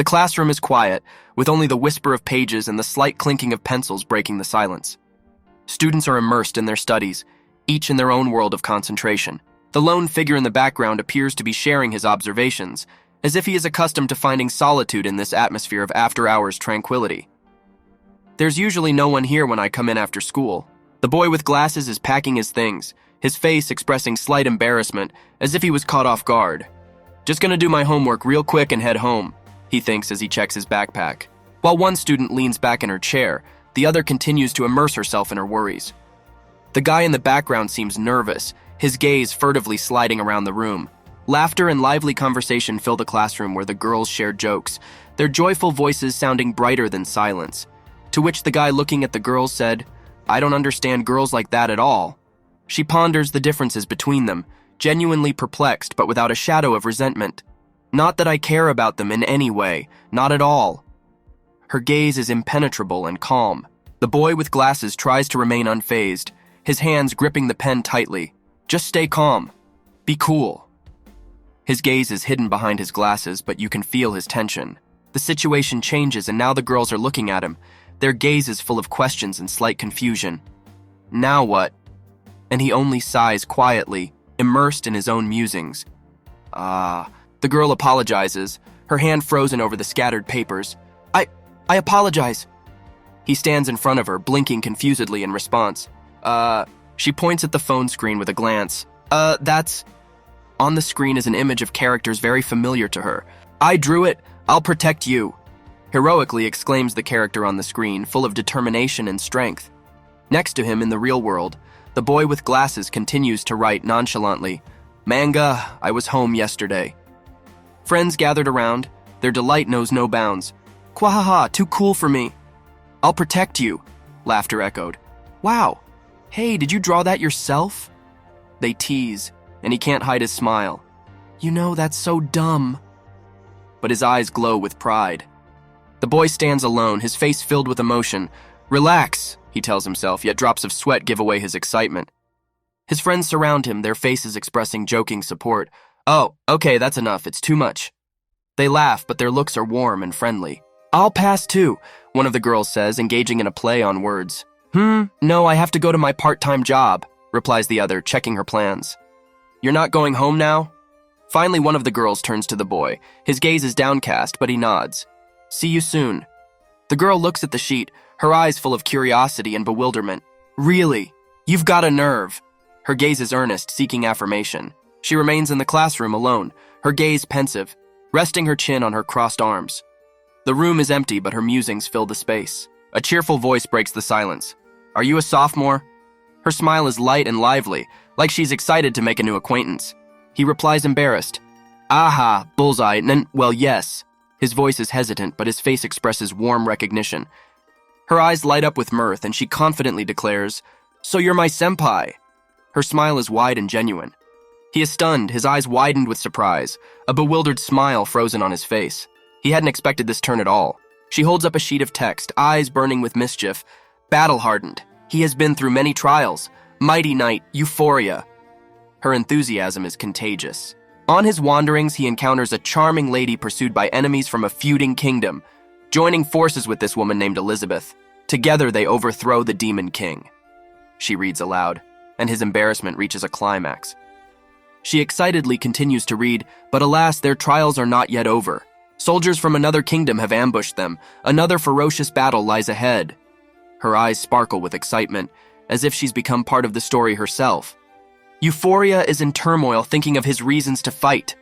classroom is quiet, with only the whisper of pages and the slight clinking of pencils breaking the silence. Students are immersed in their studies, each in their own world of concentration. The lone figure in the background appears to be sharing his observations, as if he is accustomed to finding solitude in this atmosphere of after-hours tranquility. There's usually no one here when I come in after school. The boy with glasses is packing his things, his face expressing slight embarrassment, as if he was caught off guard. Just gonna do my homework real quick and head home, he thinks as he checks his backpack. While one student leans back in her chair, the other continues to immerse herself in her worries. The guy in the background seems nervous, his gaze furtively sliding around the room. Laughter and lively conversation fill the classroom where the girls share jokes, their joyful voices sounding brighter than silence. To which the guy looking at the girls said, "I don't understand girls like that at all." She ponders the differences between them, genuinely perplexed but without a shadow of resentment. Not that I care about them in any way, not at all. Her gaze is impenetrable and calm. The boy with glasses tries to remain unfazed, his hands gripping the pen tightly. Just stay calm. Be cool. His gaze is hidden behind his glasses, but you can feel his tension. The situation changes and now the girls are looking at him, their gazes full of questions and slight confusion. Now what? And he only sighs quietly, immersed in his own musings. The girl apologizes, her hand frozen over the scattered papers. I apologize. He stands in front of her, blinking confusedly in response. She points at the phone screen with a glance. That's... On the screen is an image of characters very familiar to her. I drew it. I'll protect you. Heroically exclaims the character on the screen, full of determination and strength. Next to him in the real world, the boy with glasses continues to write nonchalantly, Manga, I was home yesterday. Friends gathered around, their delight knows no bounds. Quahaha, too cool for me. I'll protect you, laughter echoed. Wow, hey, did you draw that yourself? They tease, and he can't hide his smile. You know, that's so dumb. But his eyes glow with pride. The boy stands alone, his face filled with emotion. Relax, he tells himself, yet drops of sweat give away his excitement. His friends surround him, their faces expressing joking support. Oh, okay, that's enough, it's too much. They laugh, but their looks are warm and friendly. I'll pass too, one of the girls says, engaging in a play on words. No, I have to go to my part-time job, replies the other, checking her plans. You're not going home now? Finally, one of the girls turns to the boy. His gaze is downcast, but he nods. See you soon. The girl looks at the sheet, her eyes full of curiosity and bewilderment. Really? You've got a nerve. Her gaze is earnest, seeking affirmation. She remains in the classroom alone, her gaze pensive, resting her chin on her crossed arms. The room is empty, but her musings fill the space. A cheerful voice breaks the silence. Are you a sophomore? Her smile is light and lively, like she's excited to make a new acquaintance. He replies embarrassed. Aha, bullseye, well, yes. His voice is hesitant, but his face expresses warm recognition. Her eyes light up with mirth, and she confidently declares, So you're my senpai. Her smile is wide and genuine. He is stunned, his eyes widened with surprise, a bewildered smile frozen on his face. He hadn't expected this turn at all. She holds up a sheet of text, eyes burning with mischief. Battle-hardened. He has been through many trials. Mighty knight, euphoria. Her enthusiasm is contagious. On his wanderings, he encounters a charming lady pursued by enemies from a feuding kingdom, joining forces with this woman named Elizabeth. Together, they overthrow the Demon King. She reads aloud, and his embarrassment reaches a climax. She excitedly continues to read, but alas, their trials are not yet over. Soldiers from another kingdom have ambushed them. Another ferocious battle lies ahead. Her eyes sparkle with excitement, as if she's become part of the story herself. Euphoria is in turmoil, thinking of his reasons to fight.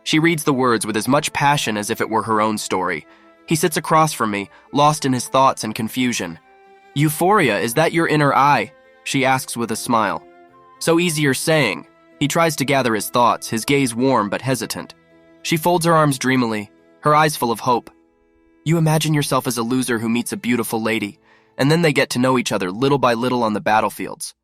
She reads the words with as much passion as if it were her own story. He sits across from me, lost in his thoughts and confusion. Euphoria, is that your inner eye? She asks with a smile. So easier saying. He tries to gather his thoughts, his gaze warm but hesitant. She folds her arms dreamily, her eyes full of hope. You imagine yourself as a loser who meets a beautiful lady, and then they get to know each other little by little on the battlefields.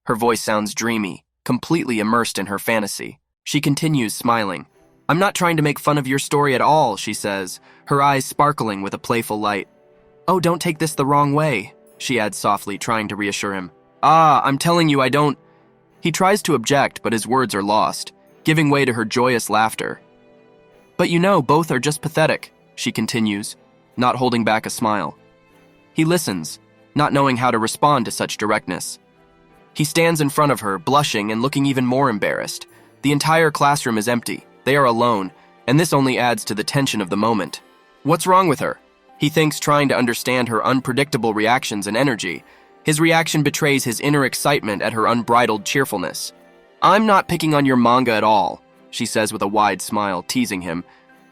Her voice sounds dreamy, completely immersed in her fantasy. She continues, smiling. I'm not trying to make fun of your story at all, she says, her eyes sparkling with a playful light. Oh, don't take this the wrong way, she adds softly, trying to reassure him. I'm telling you I don't... He tries to object, but his words are lost, giving way to her joyous laughter. But you know, both are just pathetic, she continues, not holding back a smile. He listens, not knowing how to respond to such directness. He stands in front of her, blushing and looking even more embarrassed. The entire classroom is empty. They are alone, and this only adds to the tension of the moment. What's wrong with her? He thinks, trying to understand her unpredictable reactions and energy. His reaction betrays his inner excitement at her unbridled cheerfulness. "I'm not picking on your manga at all," she says with a wide smile, teasing him.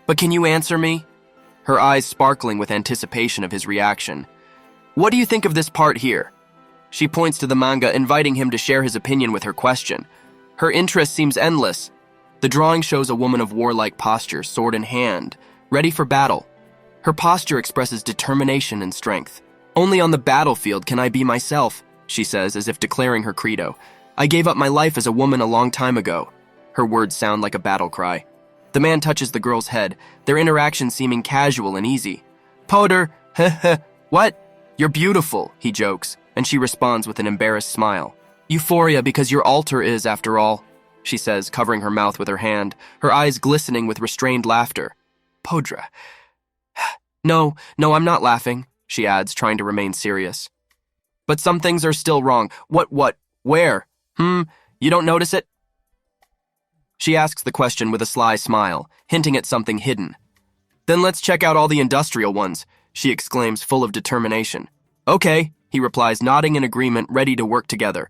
"But can you answer me?" Her eyes sparkling with anticipation of his reaction. "What do you think of this part here?" She points to the manga, inviting him to share his opinion with her question. Her interest seems endless. The drawing shows a woman of warlike posture, sword in hand, ready for battle. Her posture expresses determination and strength. "Only on the battlefield can I be myself," she says, as if declaring her credo. "I gave up my life as a woman a long time ago." Her words sound like a battle cry. The man touches the girl's head, their interaction seeming casual and easy. "Powder, what? You're beautiful," he jokes, and she responds with an embarrassed smile. "Euphoria because your altar is, after all," she says, covering her mouth with her hand, her eyes glistening with restrained laughter. "Podra. No, I'm not laughing," she adds, trying to remain serious. "But some things are still wrong. What, where? You don't notice it?" She asks the question with a sly smile, hinting at something hidden. "Then let's check out all the industrial ones," she exclaims, full of determination. "Okay," he replies, nodding in agreement, ready to work together.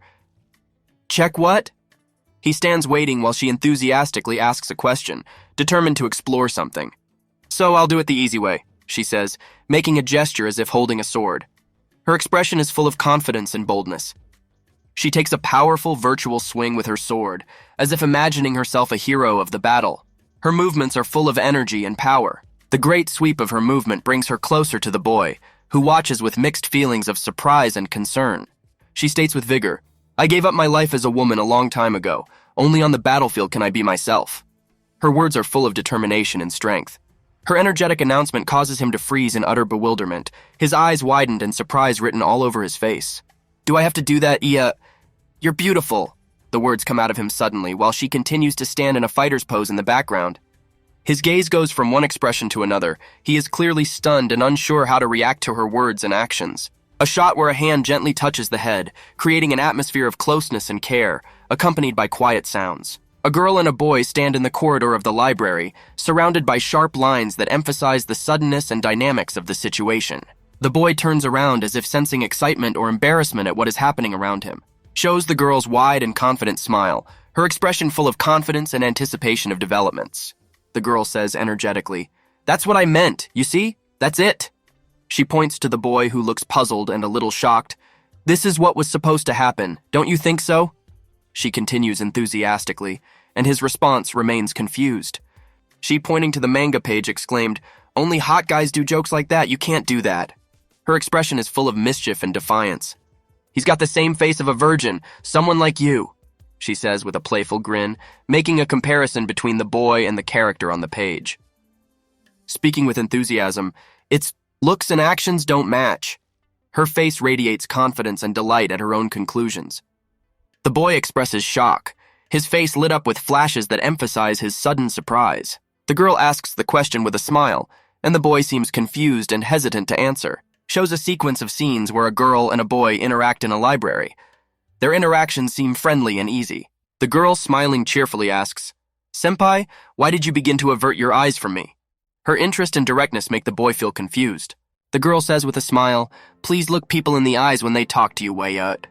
"Check what?" He stands waiting while she enthusiastically asks a question, determined to explore something. "So I'll do it the easy way," she says, making a gesture as if holding a sword. Her expression is full of confidence and boldness. She takes a powerful virtual swing with her sword, as if imagining herself a hero of the battle. Her movements are full of energy and power. The great sweep of her movement brings her closer to the boy, who watches with mixed feelings of surprise and concern. She states with vigor, "I gave up my life as a woman a long time ago. Only on the battlefield can I be myself." Her words are full of determination and strength. Her energetic announcement causes him to freeze in utter bewilderment, his eyes widened and surprise written all over his face. "Do I have to do that, Ia? You're beautiful." The words come out of him suddenly, while she continues to stand in a fighter's pose in the background. His gaze goes from one expression to another. He is clearly stunned and unsure how to react to her words and actions. A shot where a hand gently touches the head, creating an atmosphere of closeness and care, accompanied by quiet sounds. A girl and a boy stand in the corridor of the library, surrounded by sharp lines that emphasize the suddenness and dynamics of the situation. The boy turns around as if sensing excitement or embarrassment at what is happening around him. Shows the girl's wide and confident smile, her expression full of confidence and anticipation of developments. The girl says energetically, "That's what I meant, you see? That's it." She points to the boy, who looks puzzled and a little shocked. "This is what was supposed to happen, don't you think so?" She continues enthusiastically, and his response remains confused. She, pointing to the manga page, exclaimed, "Only hot guys do jokes like that, you can't do that." Her expression is full of mischief and defiance. "He's got the same face of a virgin, someone like you," she says with a playful grin, making a comparison between the boy and the character on the page. Speaking with enthusiasm, its looks and actions don't match. Her face radiates confidence and delight at her own conclusions. The boy expresses shock, his face lit up with flashes that emphasize his sudden surprise. The girl asks the question with a smile, and the boy seems confused and hesitant to answer. Shows a sequence of scenes where a girl and a boy interact in a library. Their interactions seem friendly and easy. The girl, smiling cheerfully, asks, "Senpai, why did you begin to avert your eyes from me?" Her interest and directness make the boy feel confused. The girl says with a smile, "Please look people in the eyes when they talk to you, Wayut."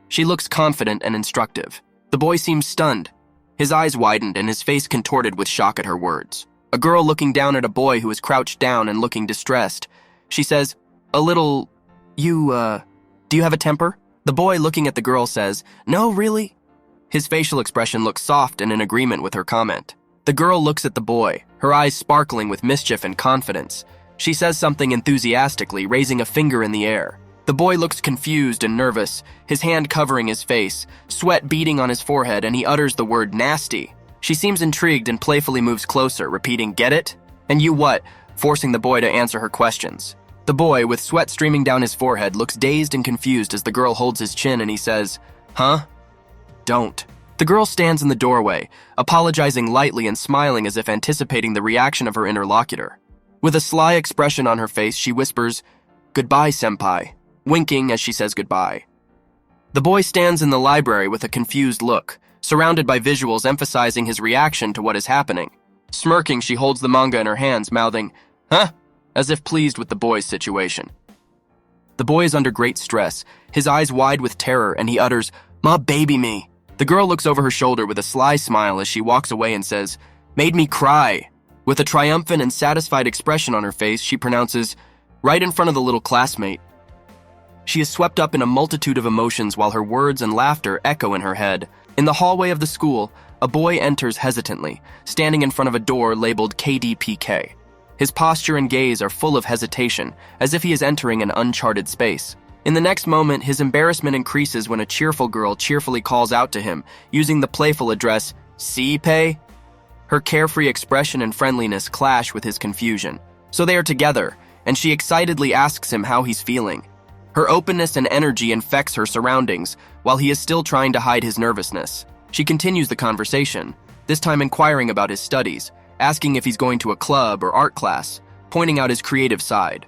She looks confident and instructive. The boy seems stunned. His eyes widened and his face contorted with shock at her words. A girl looking down at a boy who is crouched down and looking distressed. She says, "A little, do you have a temper?" The boy, looking at the girl, says, "No, really?" His facial expression looks soft and in agreement with her comment. The girl looks at the boy, her eyes sparkling with mischief and confidence. She says something enthusiastically, raising a finger in the air. The boy looks confused and nervous, his hand covering his face, sweat beading on his forehead, and he utters the word nasty. She seems intrigued and playfully moves closer, repeating, "Get it? And you what?" forcing the boy to answer her questions. The boy, with sweat streaming down his forehead, looks dazed and confused as the girl holds his chin and he says, "Huh? Don't." The girl stands in the doorway, apologizing lightly and smiling as if anticipating the reaction of her interlocutor. With a sly expression on her face, she whispers, "Goodbye, senpai," winking as she says goodbye. The boy stands in the library with a confused look, surrounded by visuals emphasizing his reaction to what is happening. Smirking, she holds the manga in her hands, mouthing, "Huh?" as if pleased with the boy's situation. The boy is under great stress, his eyes wide with terror, and he utters, "Ma baby me." The girl looks over her shoulder with a sly smile as she walks away and says, "Made me cry." With a triumphant and satisfied expression on her face, she pronounces, "Right in front of the little classmate." She is swept up in a multitude of emotions while her words and laughter echo in her head. In the hallway of the school, a boy enters hesitantly, standing in front of a door labeled KDPK. His posture and gaze are full of hesitation, as if he is entering an uncharted space. In the next moment, his embarrassment increases when a cheerful girl cheerfully calls out to him, using the playful address, "Seipei?" Her carefree expression and friendliness clash with his confusion. So they are together, and she excitedly asks him how he's feeling. Her openness and energy infects her surroundings, while he is still trying to hide his nervousness. She continues the conversation, this time inquiring about his studies, asking if he's going to a club or art class, pointing out his creative side.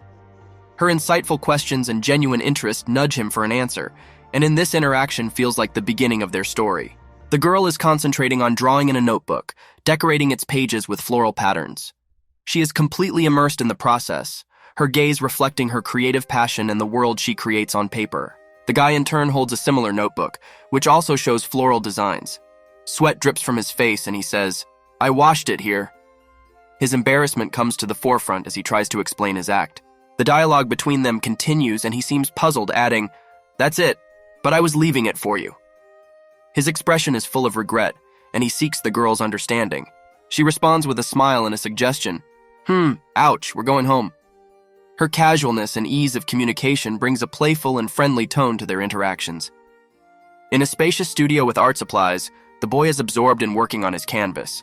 Her insightful questions and genuine interest nudge him for an answer, and in this interaction feels like the beginning of their story. The girl is concentrating on drawing in a notebook, decorating its pages with floral patterns. She is completely immersed in the process, her gaze reflecting her creative passion and the world she creates on paper. The guy in turn holds a similar notebook, which also shows floral designs. Sweat drips from his face and he says, "I washed it here." His embarrassment comes to the forefront as he tries to explain his act. The dialogue between them continues and he seems puzzled, adding, "That's it, but I was leaving it for you." His expression is full of regret, and he seeks the girl's understanding. She responds with a smile and a suggestion, "Ouch, we're going home." Her casualness and ease of communication brings a playful and friendly tone to their interactions. In a spacious studio with art supplies, the boy is absorbed in working on his canvas.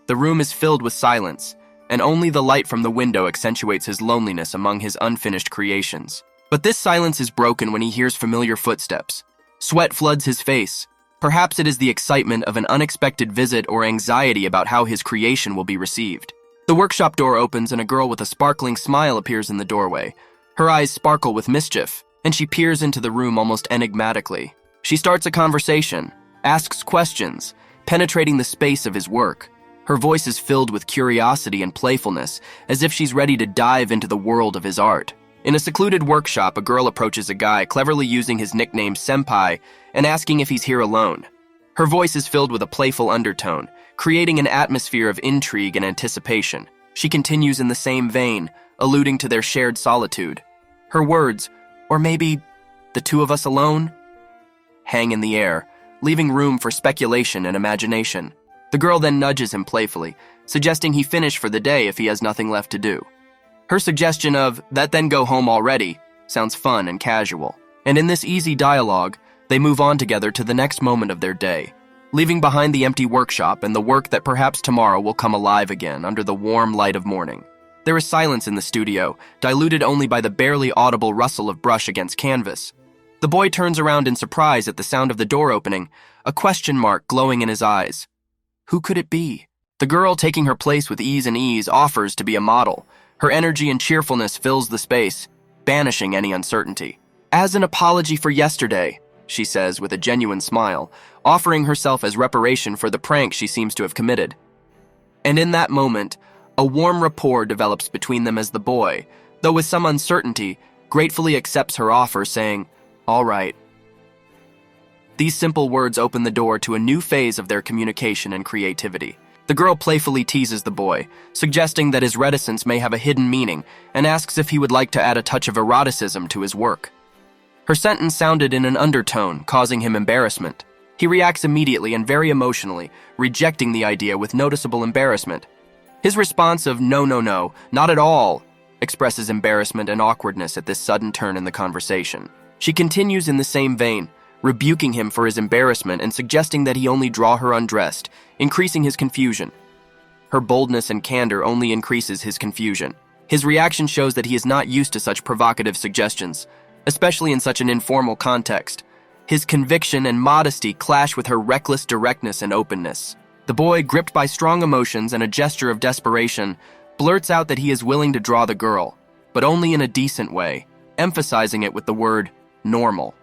The room is filled with silence, and only the light from the window accentuates his loneliness among his unfinished creations. But this silence is broken when he hears familiar footsteps. Sweat floods his face. Perhaps it is the excitement of an unexpected visit or anxiety about how his creation will be received. The workshop door opens and a girl with a sparkling smile appears in the doorway. Her eyes sparkle with mischief, and she peers into the room almost enigmatically. She starts a conversation, asks questions, penetrating the space of his work. Her voice is filled with curiosity and playfulness, as if she's ready to dive into the world of his art. In a secluded workshop, a girl approaches a guy, cleverly using his nickname Senpai, and asking if he's here alone. Her voice is filled with a playful undertone, creating an atmosphere of intrigue and anticipation. She continues in the same vein, alluding to their shared solitude. Her words, "Or maybe, the two of us alone?" hang in the air, leaving room for speculation and imagination. The girl then nudges him playfully, suggesting he finish for the day if he has nothing left to do. Her suggestion of, "That then go home already," sounds fun and casual. And in this easy dialogue, they move on together to the next moment of their day, leaving behind the empty workshop and the work that perhaps tomorrow will come alive again under the warm light of morning. There is silence in the studio, diluted only by the barely audible rustle of brush against canvas. The boy turns around in surprise at the sound of the door opening, a question mark glowing in his eyes. Who could it be? The girl, taking her place with ease, offers to be a model. Her energy and cheerfulness fills the space, banishing any uncertainty. "As an apology for yesterday," she says with a genuine smile, offering herself as reparation for the prank she seems to have committed. And in that moment, a warm rapport develops between them as the boy, though with some uncertainty, gratefully accepts her offer, saying, "All right." These simple words open the door to a new phase of their communication and creativity. The girl playfully teases the boy, suggesting that his reticence may have a hidden meaning, and asks if he would like to add a touch of eroticism to his work. Her sentence sounded in an undertone, causing him embarrassment. He reacts immediately and very emotionally, rejecting the idea with noticeable embarrassment. His response of "No, not at all," expresses embarrassment and awkwardness at this sudden turn in the conversation. She continues in the same vein, rebuking him for his embarrassment and suggesting that he only draw her undressed, increasing his confusion. Her boldness and candor only increases his confusion. His reaction shows that he is not used to such provocative suggestions, especially in such an informal context. His conviction and modesty clash with her reckless directness and openness. The boy, gripped by strong emotions and a gesture of desperation, blurts out that he is willing to draw the girl, but only in a decent way, emphasizing it with the word normal.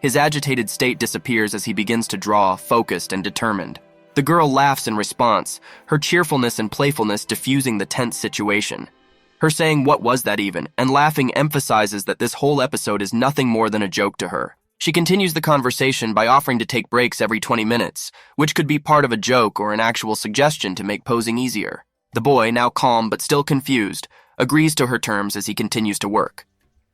His agitated state disappears as he begins to draw, focused and determined. The girl laughs in response, her cheerfulness and playfulness diffusing the tense situation. Her saying, "What was that even?" and laughing emphasizes that this whole episode is nothing more than a joke to her. She continues the conversation by offering to take breaks every 20 minutes, which could be part of a joke or an actual suggestion to make posing easier. The boy, now calm but still confused, agrees to her terms as he continues to work.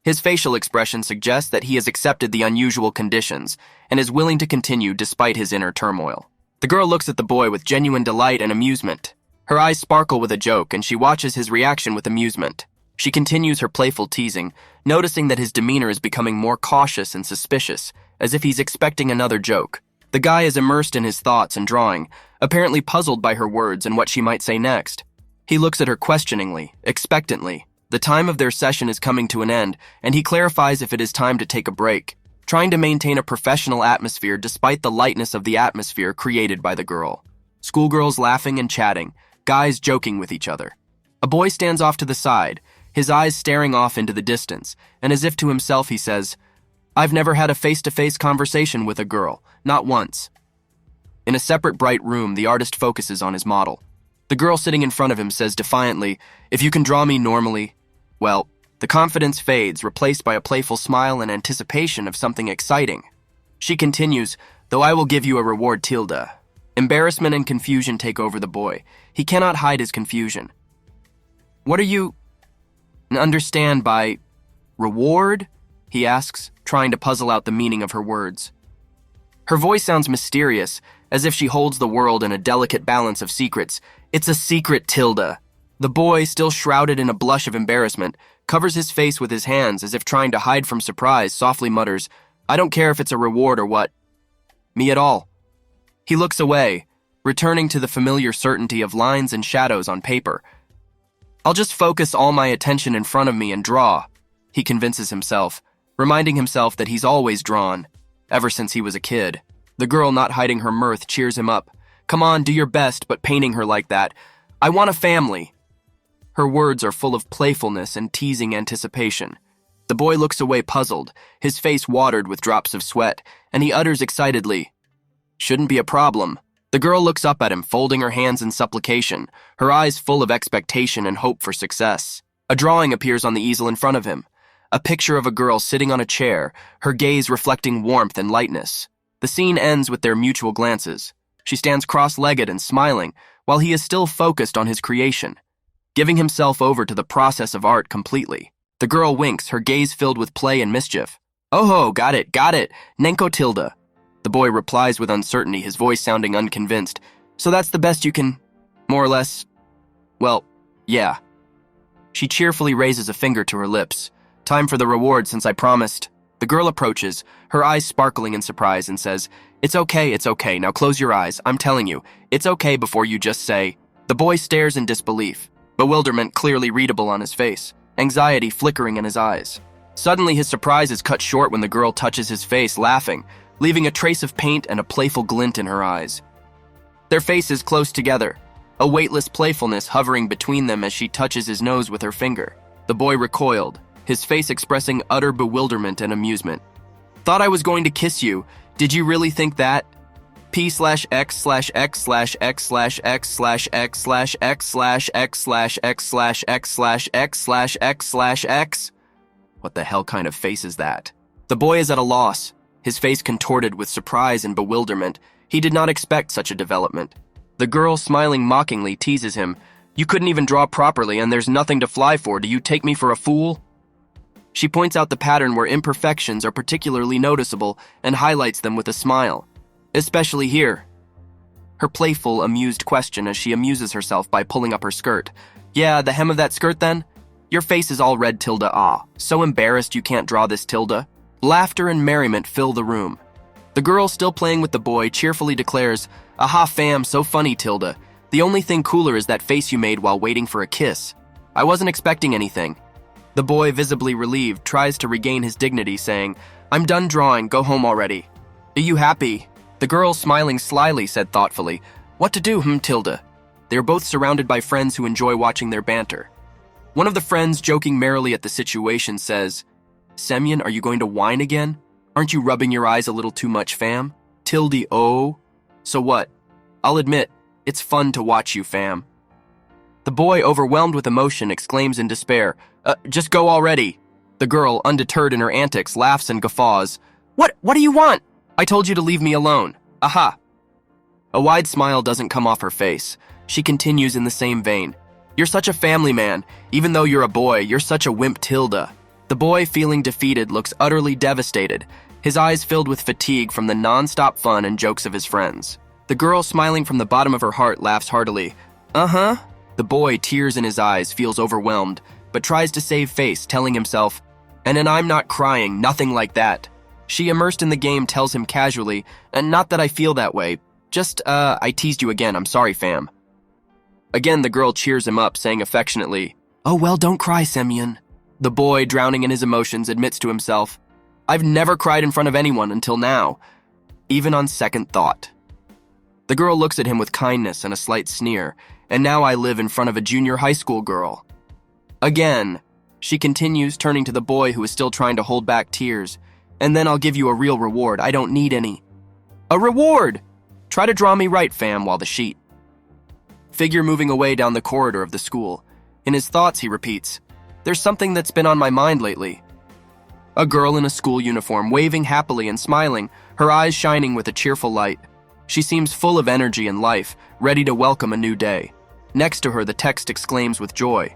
His facial expression suggests that he has accepted the unusual conditions and is willing to continue despite his inner turmoil. The girl looks at the boy with genuine delight and amusement. Her eyes sparkle with a joke, and she watches his reaction with amusement. She continues her playful teasing, noticing that his demeanor is becoming more cautious and suspicious, as if he's expecting another joke. The guy is immersed in his thoughts and drawing, apparently puzzled by her words and what she might say next. He looks at her questioningly, expectantly. The time of their session is coming to an end, and he clarifies if it is time to take a break, trying to maintain a professional atmosphere despite the lightness of the atmosphere created by the girl. Schoolgirls laughing and chatting, guys joking with each other. A boy stands off to the side, his eyes staring off into the distance, and as if to himself he says, "I've never had a face-to-face conversation with a girl, not once." In a separate bright room, the artist focuses on his model. The girl sitting in front of him says defiantly, "If you can draw me normally..." Well, the confidence fades, replaced by a playful smile and anticipation of something exciting. She continues, "Though I will give you a reward, Tilda." Embarrassment and confusion take over the boy. He cannot hide his confusion. "What are you understand by reward?" he asks, trying to puzzle out the meaning of her words. Her voice sounds mysterious, as if she holds the world in a delicate balance of secrets. "It's a secret, Tilda." The boy, still shrouded in a blush of embarrassment, covers his face with his hands as if trying to hide from surprise, softly mutters, "I don't care if it's a reward or what. Me at all." He looks away, returning to the familiar certainty of lines and shadows on paper. "I'll just focus all my attention in front of me and draw," he convinces himself, reminding himself that he's always drawn, ever since he was a kid. The girl, not hiding her mirth, cheers him up. "Come on, do your best, but painting her like that. I want a family." Her words are full of playfulness and teasing anticipation. The boy looks away puzzled, his face watered with drops of sweat, and he utters excitedly, "Shouldn't be a problem." The girl looks up at him, folding her hands in supplication, her eyes full of expectation and hope for success. A drawing appears on the easel in front of him, a picture of a girl sitting on a chair, her gaze reflecting warmth and lightness. The scene ends with their mutual glances. She stands cross-legged and smiling, while he is still focused on his creation, giving himself over to the process of art completely. The girl winks, her gaze filled with play and mischief. "Oh-ho, got it, Nenko Tilda." The boy replies with uncertainty, his voice sounding unconvinced. "So that's the best you can, more or less?" "Well, yeah." She cheerfully raises a finger to her lips. "Time for the reward since I promised." The girl approaches, her eyes sparkling in surprise, and says, it's okay, now close your eyes, I'm telling you, it's okay before you just say." The boy stares in disbelief, bewilderment clearly readable on his face, anxiety flickering in his eyes. Suddenly his surprise is cut short when the girl touches his face, laughing, leaving a trace of paint and a playful glint in her eyes. Their faces close together, a weightless playfulness hovering between them as she touches his nose with her finger. The boy recoiled, his face expressing utter bewilderment and amusement. "Thought I was going to kiss you. Did you really think that? P/X/X/X/X/X/X/X/X/X/X/X/X/X/X. What the hell kind of face is that?" The boy is at a loss, his face contorted with surprise and bewilderment. He did not expect such a development. The girl, smiling mockingly, teases him. "You couldn't even draw properly, and there's nothing to fly for. Do you take me for a fool?" She points out the pattern where imperfections are particularly noticeable and highlights them with a smile. "Especially here." Her playful, amused question as she amuses herself by pulling up her skirt. "Yeah, the hem of that skirt then? Your face is all red, Tilda. Ah, so embarrassed you can't draw this, Tilda." Laughter and merriment fill the room. The girl, still playing with the boy, cheerfully declares, "Aha, fam, so funny, Tilda. The only thing cooler is that face you made while waiting for a kiss. I wasn't expecting anything." The boy, visibly relieved, tries to regain his dignity, saying, "I'm done drawing, go home already." "Are you happy?" The girl, smiling slyly, said thoughtfully, "What to do, Tilda?" They are both surrounded by friends who enjoy watching their banter. One of the friends, joking merrily at the situation, says, "Semyon, are you going to whine again? Aren't you rubbing your eyes a little too much, fam? Tilde, oh. So what? I'll admit, it's fun to watch you, fam." The boy, overwhelmed with emotion, exclaims in despair, "Just go already." The girl, undeterred in her antics, laughs and guffaws. What do you want? I told you to leave me alone. Aha." A wide smile doesn't come off her face. She continues in the same vein. "You're such a family man. Even though you're a boy, you're such a wimp, Tilda." The boy, feeling defeated, looks utterly devastated, his eyes filled with fatigue from the non-stop fun and jokes of his friends. The girl, smiling from the bottom of her heart, laughs heartily. Uh-huh. The boy, tears in his eyes, feels overwhelmed, but tries to save face, telling himself, "And I'm not crying, nothing like that." She, immersed in the game, tells him casually, "Not that I feel that way. Just, I teased you again. I'm sorry, fam." Again, the girl cheers him up, saying affectionately, "Oh, well, don't cry, Semyon." The boy, drowning in his emotions, admits to himself, "I've never cried in front of anyone until now, even on second thought." The girl looks at him with kindness and a slight sneer, "And now I live in front of a junior high school girl." Again, she continues, turning to the boy who is still trying to hold back tears, "And then I'll give you a real reward. I don't need any." "A reward? Try to draw me right, fam," while the sheet. Figure moving away down the corridor of the school. In his thoughts, he repeats, "There's something that's been on my mind lately." A girl in a school uniform, waving happily and smiling, her eyes shining with a cheerful light. She seems full of energy and life, ready to welcome a new day. Next to her, the text exclaims with joy,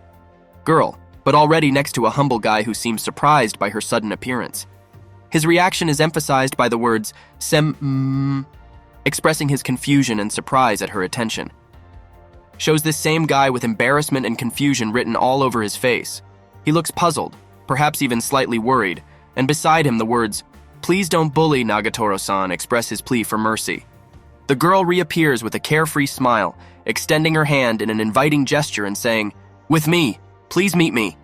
"Girl," but already next to a humble guy who seems surprised by her sudden appearance. His reaction is emphasized by the words, expressing his confusion and surprise at her attention. Shows this same guy with embarrassment and confusion written all over his face. He looks puzzled, perhaps even slightly worried, and beside him the words, "Please don't bully Nagatoro-san," express his plea for mercy. The girl reappears with a carefree smile, extending her hand in an inviting gesture and saying, "With me, please meet me."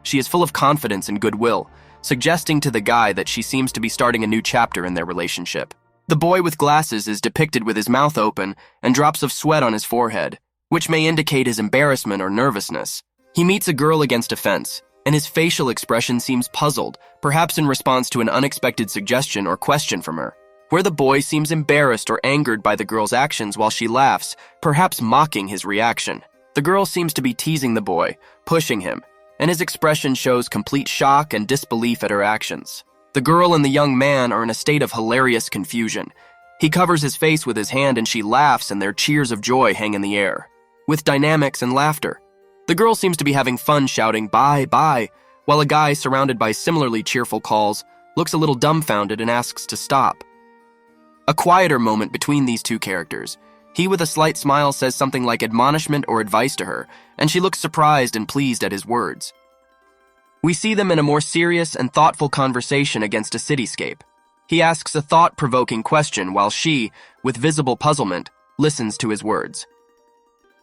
She is full of confidence and goodwill, suggesting to the guy that she seems to be starting a new chapter in their relationship. The boy with glasses is depicted with his mouth open and drops of sweat on his forehead, which may indicate his embarrassment or nervousness. He meets a girl against a fence, and his facial expression seems puzzled, perhaps in response to an unexpected suggestion or question from her, where the boy seems embarrassed or angered by the girl's actions while she laughs, perhaps mocking his reaction. The girl seems to be teasing the boy, pushing him, and his expression shows complete shock and disbelief at her actions. The girl and the young man are in a state of hilarious confusion. He covers his face with his hand and she laughs, and their cheers of joy hang in the air, with dynamics and laughter. The girl seems to be having fun shouting, "Bye, bye," while a guy surrounded by similarly cheerful calls looks a little dumbfounded and asks to stop. A quieter moment between these two characters. He, with a slight smile, says something like admonishment or advice to her, and she looks surprised and pleased at his words. We see them in a more serious and thoughtful conversation against a cityscape. He asks a thought-provoking question while she, with visible puzzlement, listens to his words.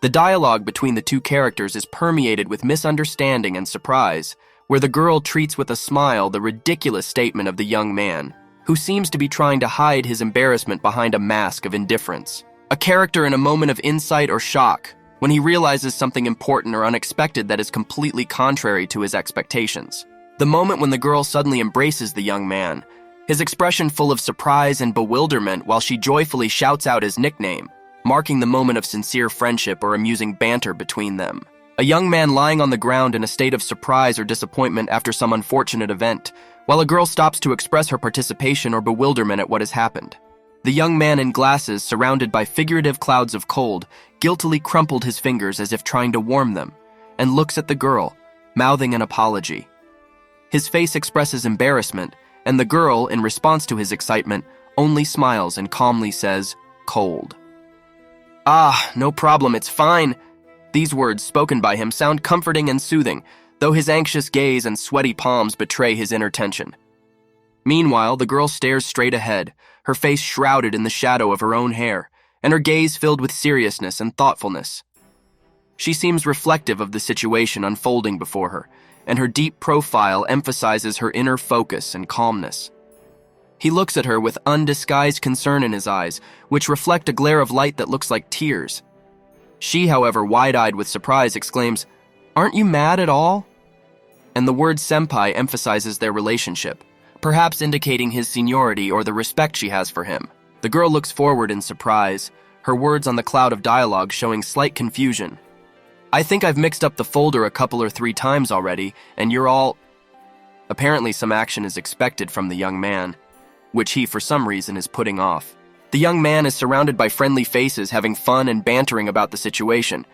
The dialogue between the two characters is permeated with misunderstanding and surprise, where the girl treats with a smile the ridiculous statement of the young man, who seems to be trying to hide his embarrassment behind a mask of indifference. A character in a moment of insight or shock, when he realizes something important or unexpected that is completely contrary to his expectations. The moment when the girl suddenly embraces the young man, his expression full of surprise and bewilderment while she joyfully shouts out his nickname, marking the moment of sincere friendship or amusing banter between them. A young man lying on the ground in a state of surprise or disappointment after some unfortunate event, while a girl stops to express her participation or bewilderment at what has happened. The young man in glasses, surrounded by figurative clouds of cold, guiltily crumpled his fingers as if trying to warm them, and looks at the girl, mouthing an apology. His face expresses embarrassment, and the girl, in response to his excitement, only smiles and calmly says, "Cold." "Ah, no problem, it's fine." These words, spoken by him, sound comforting and soothing, though his anxious gaze and sweaty palms betray his inner tension. Meanwhile, the girl stares straight ahead, her face shrouded in the shadow of her own hair, and her gaze filled with seriousness and thoughtfulness. She seems reflective of the situation unfolding before her, and her deep profile emphasizes her inner focus and calmness. He looks at her with undisguised concern in his eyes, which reflect a glare of light that looks like tears. She, however, wide-eyed with surprise, exclaims, "Aren't you mad at all?" And the word senpai emphasizes their relationship, perhaps indicating his seniority or the respect she has for him. The girl looks forward in surprise, her words on the cloud of dialogue showing slight confusion. "I think I've mixed up the folder a couple or 3 times already, and you're all..." Apparently some action is expected from the young man, which he, for some reason, is putting off. The young man is surrounded by friendly faces having fun and bantering about the situation.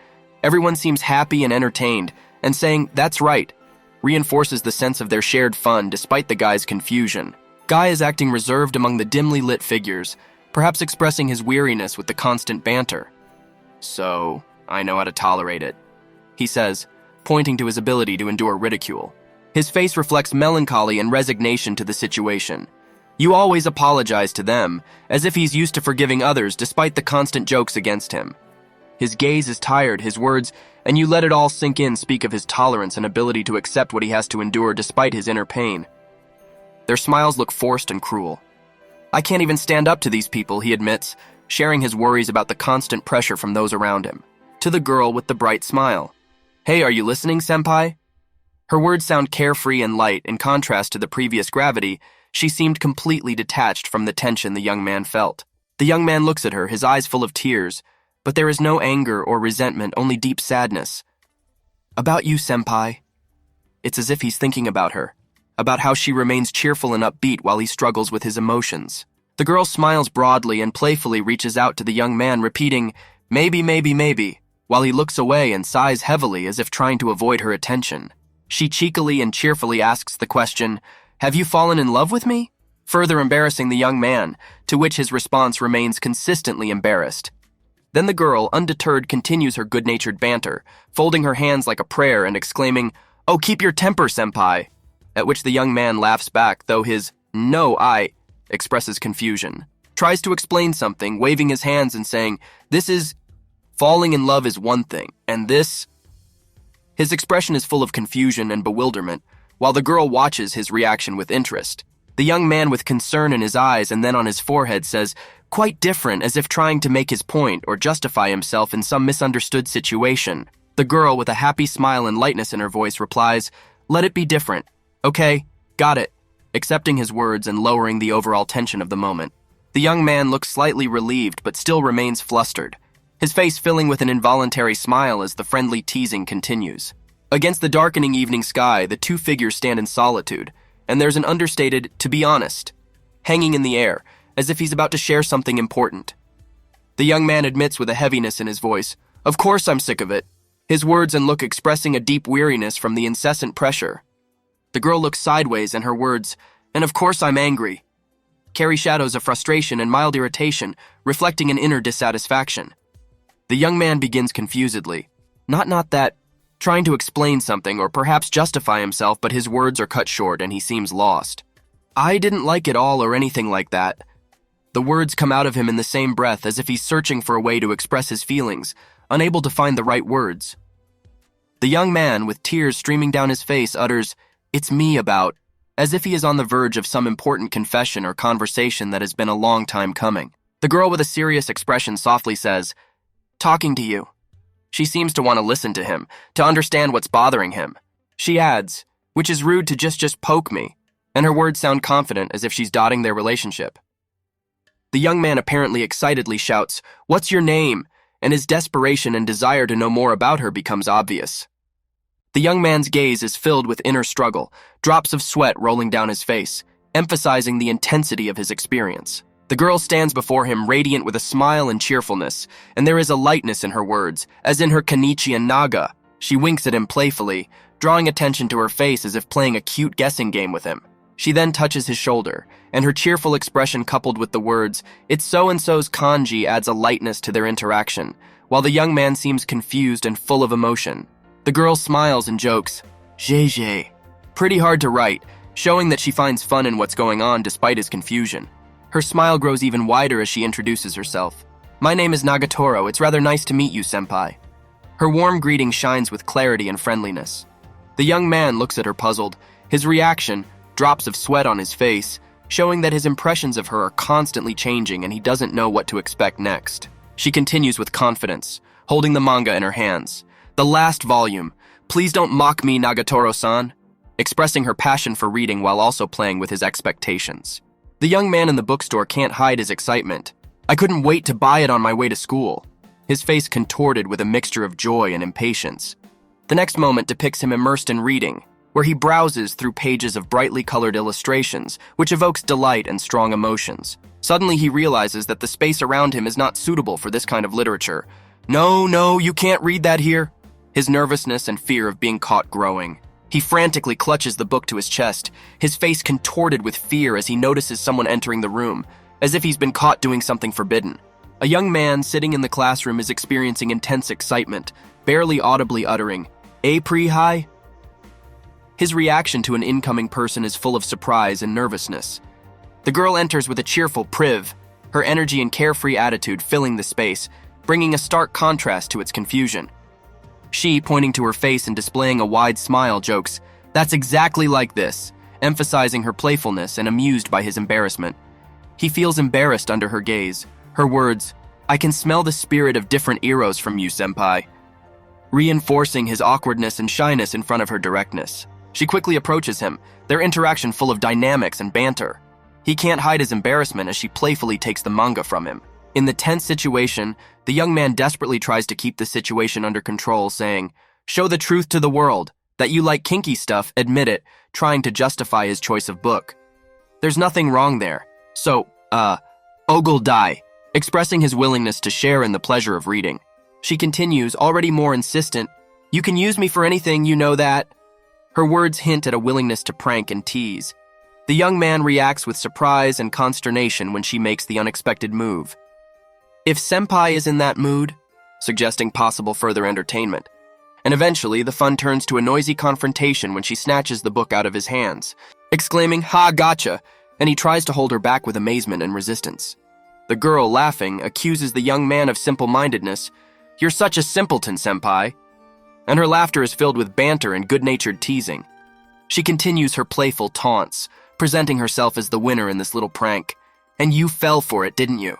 Everyone seems happy and entertained, and saying, "That's right," reinforces the sense of their shared fun despite the guy's confusion. Guy is acting reserved among the dimly lit figures, perhaps expressing his weariness with the constant banter. "So, I know how to tolerate it," he says, pointing to his ability to endure ridicule. His face reflects melancholy and resignation to the situation. You always apologize to them, as if he's used to forgiving others despite the constant jokes against him. His gaze is tired, his words, "and you let it all sink in," speak of his tolerance and ability to accept what he has to endure despite his inner pain. Their smiles look forced and cruel. "I can't even stand up to these people," he admits, sharing his worries about the constant pressure from those around him. To the girl with the bright smile, "Hey, are you listening, senpai?" Her words sound carefree and light. In contrast to the previous gravity, she seemed completely detached from the tension the young man felt. The young man looks at her, his eyes full of tears, but there is no anger or resentment, only deep sadness. "About you, senpai." It's as if he's thinking about her, about how she remains cheerful and upbeat while he struggles with his emotions. The girl smiles broadly and playfully reaches out to the young man, repeating, "Maybe, maybe, maybe," while he looks away and sighs heavily as if trying to avoid her attention. She cheekily and cheerfully asks the question, "Have you fallen in love with me?" further embarrassing the young man, to which his response remains consistently embarrassed. Then the girl, undeterred, continues her good-natured banter, folding her hands like a prayer and exclaiming, "Oh, keep your temper, senpai," at which the young man laughs back, though his "no, I" expresses confusion. Tries to explain something, waving his hands and saying, "This is... falling in love is one thing, and this..." His expression is full of confusion and bewilderment, while the girl watches his reaction with interest. The young man with concern in his eyes and then on his forehead says, "Quite different," as if trying to make his point or justify himself in some misunderstood situation. The girl, with a happy smile and lightness in her voice, replies, "Let it be different. Okay, got it," accepting his words and lowering the overall tension of the moment. The young man looks slightly relieved but still remains flustered, his face filling with an involuntary smile as the friendly teasing continues. Against the darkening evening sky, the 2 figures stand in solitude, and there's an understated, "to be honest," hanging in the air, as if he's about to share something important. The young man admits with a heaviness in his voice, "Of course I'm sick of it," his words and look expressing a deep weariness from the incessant pressure. The girl looks sideways, and her words, "And of course I'm angry," carry shadows of frustration and mild irritation, reflecting an inner dissatisfaction. The young man begins confusedly, not that, trying to explain something or perhaps justify himself, but his words are cut short and he seems lost. "I didn't like it all," or anything like that. The words come out of him in the same breath, as if he's searching for a way to express his feelings, unable to find the right words. The young man, with tears streaming down his face, utters, "It's me about," as if he is on the verge of some important confession or conversation that has been a long time coming. The girl with a serious expression softly says, "Talking to you." She seems to want to listen to him, to understand what's bothering him. She adds, "Which is rude to just poke me," and her words sound confident, as if she's dotting their relationship. The young man apparently excitedly shouts, "What's your name?" and his desperation and desire to know more about her becomes obvious. The young man's gaze is filled with inner struggle, drops of sweat rolling down his face, emphasizing the intensity of his experience. The girl stands before him radiant with a smile and cheerfulness, and there is a lightness in her words, as in her Kanichi and Naga. She winks at him playfully, drawing attention to her face as if playing a cute guessing game with him. She then touches his shoulder, and her cheerful expression coupled with the words, "It's so-and-so's kanji," adds a lightness to their interaction, while the young man seems confused and full of emotion. The girl smiles and jokes, "JJ." Pretty hard to write, showing that she finds fun in what's going on despite his confusion. Her smile grows even wider as she introduces herself. "My name is Nagatoro. It's rather nice to meet you, senpai." Her warm greeting shines with clarity and friendliness. The young man looks at her puzzled, his reaction, drops of sweat on his face, showing that his impressions of her are constantly changing and he doesn't know what to expect next. She continues with confidence, holding the manga in her hands. The last volume. Please don't mock me, Nagatoro-san. Expressing her passion for reading while also playing with his expectations. The young man in the bookstore can't hide his excitement. I couldn't wait to buy it on my way to school. His face contorted with a mixture of joy and impatience. The next moment depicts him immersed in reading, where he browses through pages of brightly colored illustrations, which evokes delight and strong emotions. Suddenly he realizes that the space around him is not suitable for this kind of literature. No, you can't read that here. His nervousness and fear of being caught growing. He frantically clutches the book to his chest, his face contorted with fear as he notices someone entering the room, as if he's been caught doing something forbidden. A young man sitting in the classroom is experiencing intense excitement, barely audibly uttering, "Pre-hi?" His reaction to an incoming person is full of surprise and nervousness. The girl enters with a cheerful priv, her energy and carefree attitude filling the space, bringing a stark contrast to its confusion. She, pointing to her face and displaying a wide smile, jokes, "That's exactly like this," emphasizing her playfulness and amused by his embarrassment. He feels embarrassed under her gaze. Her words, "I can smell the spirit of different eros from you, senpai," reinforcing his awkwardness and shyness in front of her directness. She quickly approaches him, their interaction full of dynamics and banter. He can't hide his embarrassment as she playfully takes the manga from him. In the tense situation, the young man desperately tries to keep the situation under control, saying, "Show the truth to the world. That you like kinky stuff, admit it," trying to justify his choice of book. There's nothing wrong there. So, ogle die, expressing his willingness to share in the pleasure of reading. She continues, already more insistent, "You can use me for anything, you know that." Her words hint at a willingness to prank and tease. The young man reacts with surprise and consternation when she makes the unexpected move. If senpai is in that mood, suggesting possible further entertainment. And eventually, the fun turns to a noisy confrontation when she snatches the book out of his hands, exclaiming, "Ha, gotcha," and he tries to hold her back with amazement and resistance. The girl, laughing, accuses the young man of simple-mindedness. "You're such a simpleton, senpai." And her laughter is filled with banter and good-natured teasing. She continues her playful taunts, presenting herself as the winner in this little prank. "And you fell for it, didn't you?"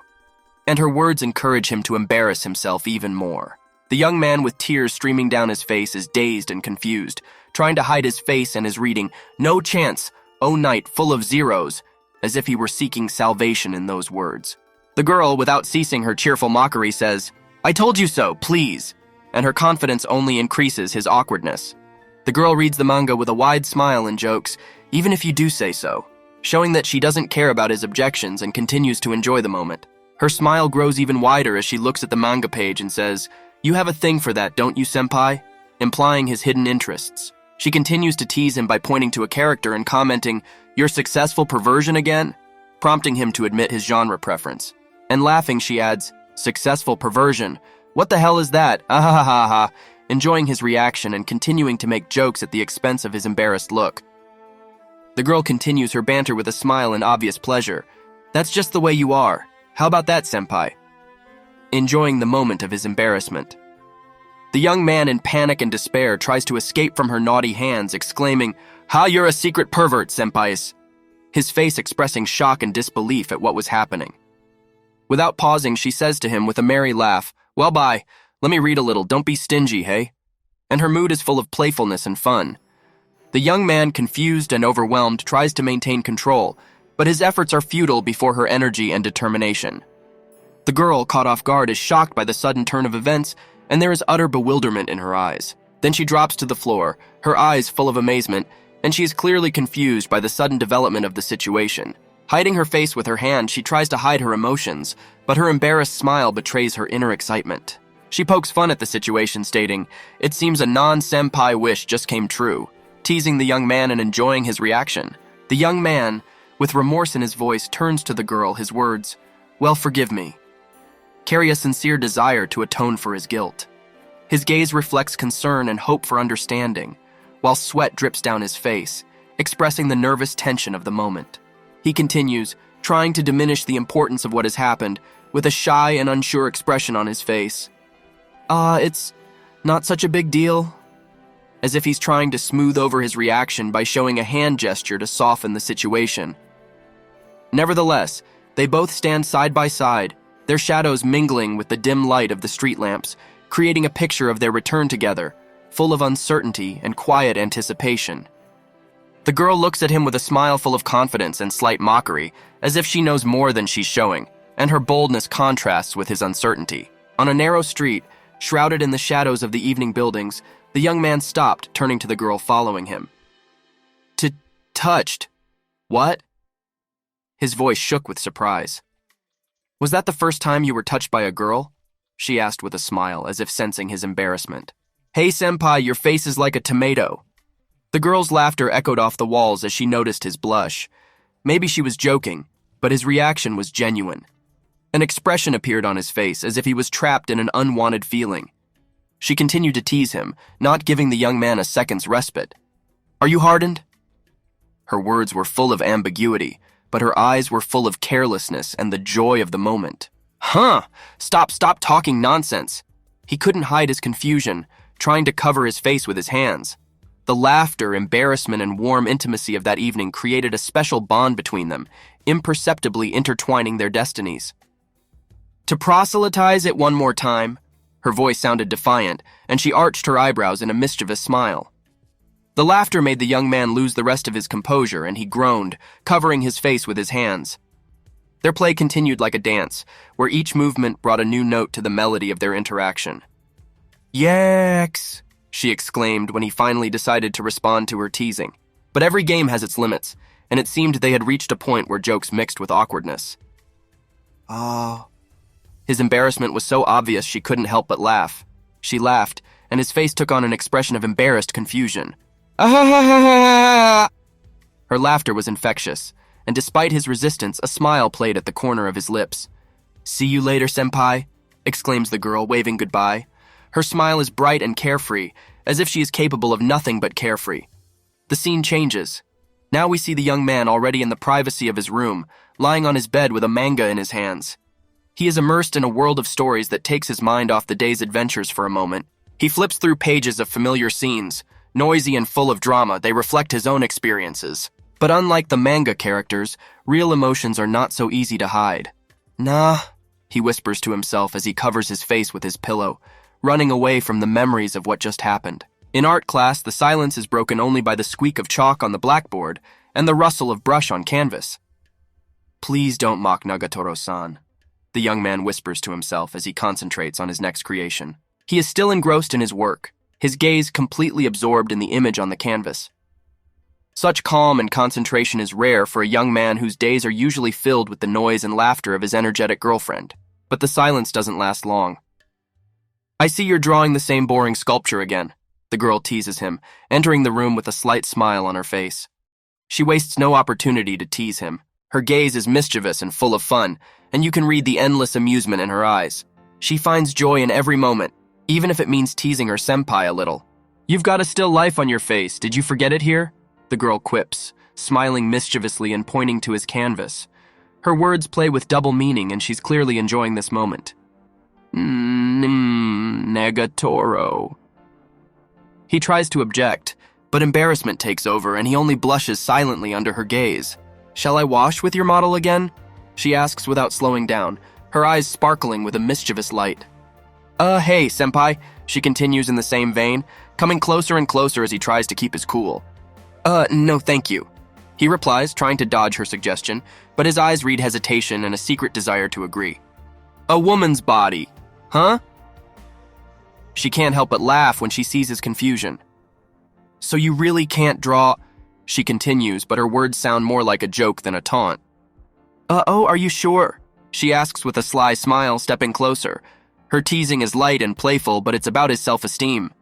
And her words encourage him to embarrass himself even more. The young man with tears streaming down his face is dazed and confused, trying to hide his face and is reading, "No chance, oh night full of zeros," as if he were seeking salvation in those words. The girl, without ceasing her cheerful mockery, says, "I told you so, please," and her confidence only increases his awkwardness. The girl reads the manga with a wide smile and jokes, "Even if you do say so," showing that she doesn't care about his objections and continues to enjoy the moment. Her smile grows even wider as she looks at the manga page and says, "You have a thing for that, don't you, senpai?" implying his hidden interests. She continues to tease him by pointing to a character and commenting, "Your successful perversion again?" prompting him to admit his genre preference. And laughing, she adds, "Successful perversion? What the hell is that? Ah ha ha ha ha," enjoying his reaction and continuing to make jokes at the expense of his embarrassed look. The girl continues her banter with a smile and obvious pleasure. "That's just the way you are. How about that, senpai?" enjoying the moment of his embarrassment. The young man, in panic and despair, tries to escape from her naughty hands, exclaiming, "Ha, you're a secret pervert, senpais," his face expressing shock and disbelief at what was happening. Without pausing, she says to him with a merry laugh, "Well, bye. Let me read a little. Don't be stingy, hey?" And her mood is full of playfulness and fun. The young man, confused and overwhelmed, tries to maintain control, but his efforts are futile before her energy and determination. The girl, caught off guard, is shocked by the sudden turn of events, and there is utter bewilderment in her eyes. Then she drops to the floor, her eyes full of amazement, and she is clearly confused by the sudden development of the situation. Hiding her face with her hand, she tries to hide her emotions, but her embarrassed smile betrays her inner excitement. She pokes fun at the situation, stating, "It seems a non-senpai wish just came true," teasing the young man and enjoying his reaction. The young man, with remorse in his voice, turns to the girl, his words, "Well, forgive me," carry a sincere desire to atone for his guilt. His gaze reflects concern and hope for understanding, while sweat drips down his face, expressing the nervous tension of the moment. He continues, trying to diminish the importance of what has happened, with a shy and unsure expression on his face. It's not such a big deal," as if he's trying to smooth over his reaction by showing a hand gesture to soften the situation. Nevertheless, they both stand side by side, their shadows mingling with the dim light of the street lamps, creating a picture of their return together, full of uncertainty and quiet anticipation. The girl looks at him with a smile full of confidence and slight mockery, as if she knows more than she's showing, and her boldness contrasts with his uncertainty. On a narrow street, shrouded in the shadows of the evening buildings, the young man stopped, turning to the girl following him. Touched? What? His voice shook with surprise. Was that the first time you were touched by a girl? She asked with a smile, as if sensing his embarrassment. Hey, senpai, your face is like a tomato. The girl's laughter echoed off the walls as she noticed his blush. Maybe she was joking, but his reaction was genuine. An expression appeared on his face, as if he was trapped in an unwanted feeling. She continued to tease him, not giving the young man a second's respite. Are you hardened? Her words were full of ambiguity, but her eyes were full of carelessness and the joy of the moment. Huh! Stop talking nonsense. He couldn't hide his confusion, trying to cover his face with his hands. The laughter, embarrassment, and warm intimacy of that evening created a special bond between them, imperceptibly intertwining their destinies. To proselytize it one more time, her voice sounded defiant, and she arched her eyebrows in a mischievous smile. The laughter made the young man lose the rest of his composure, and he groaned, covering his face with his hands. Their play continued like a dance, where each movement brought a new note to the melody of their interaction. Yaks! She exclaimed when he finally decided to respond to her teasing. But every game has its limits, and it seemed they had reached a point where jokes mixed with awkwardness. Oh. His embarrassment was so obvious she couldn't help but laugh. She laughed, and his face took on an expression of embarrassed confusion. Her laughter was infectious, and despite his resistance, a smile played at the corner of his lips. See you later, senpai, exclaims the girl, waving goodbye. Her smile is bright and carefree, as if she is capable of nothing but carefree. The scene changes. Now we see the young man already in the privacy of his room, lying on his bed with a manga in his hands. He is immersed in a world of stories that takes his mind off the day's adventures for a moment. He flips through pages of familiar scenes. Noisy and full of drama, they reflect his own experiences. But unlike the manga characters, real emotions are not so easy to hide. Nah, he whispers to himself as he covers his face with his pillow, running away from the memories of what just happened. In art class, the silence is broken only by the squeak of chalk on the blackboard and the rustle of brush on canvas. Please don't mock Nagatoro-san, the young man whispers to himself as he concentrates on his next creation. He is still engrossed in his work, his gaze completely absorbed in the image on the canvas. Such calm and concentration is rare for a young man whose days are usually filled with the noise and laughter of his energetic girlfriend. But the silence doesn't last long. I see you're drawing the same boring sculpture again, the girl teases him, entering the room with a slight smile on her face. She wastes no opportunity to tease him. Her gaze is mischievous and full of fun, and you can read the endless amusement in her eyes. She finds joy in every moment, even if it means teasing her senpai a little. You've got a still life on your face, did you forget it here? The girl quips, smiling mischievously and pointing to his canvas. Her words play with double meaning, and she's clearly enjoying this moment. Nagatoro. He tries to object, but embarrassment takes over, and he only blushes silently under her gaze. Shall I wash with your model again? She asks without slowing down, her eyes sparkling with a mischievous light. Hey, senpai, she continues in the same vein, coming closer and closer as he tries to keep his cool. No thank you, he replies, trying to dodge her suggestion, but his eyes read hesitation and a secret desire to agree. A woman's body, huh? She can't help but laugh when she sees his confusion. So you really can't draw... She continues, but her words sound more like a joke than a taunt. Are you sure? She asks with a sly smile, stepping closer. Her teasing is light and playful, but it's about his self-esteem.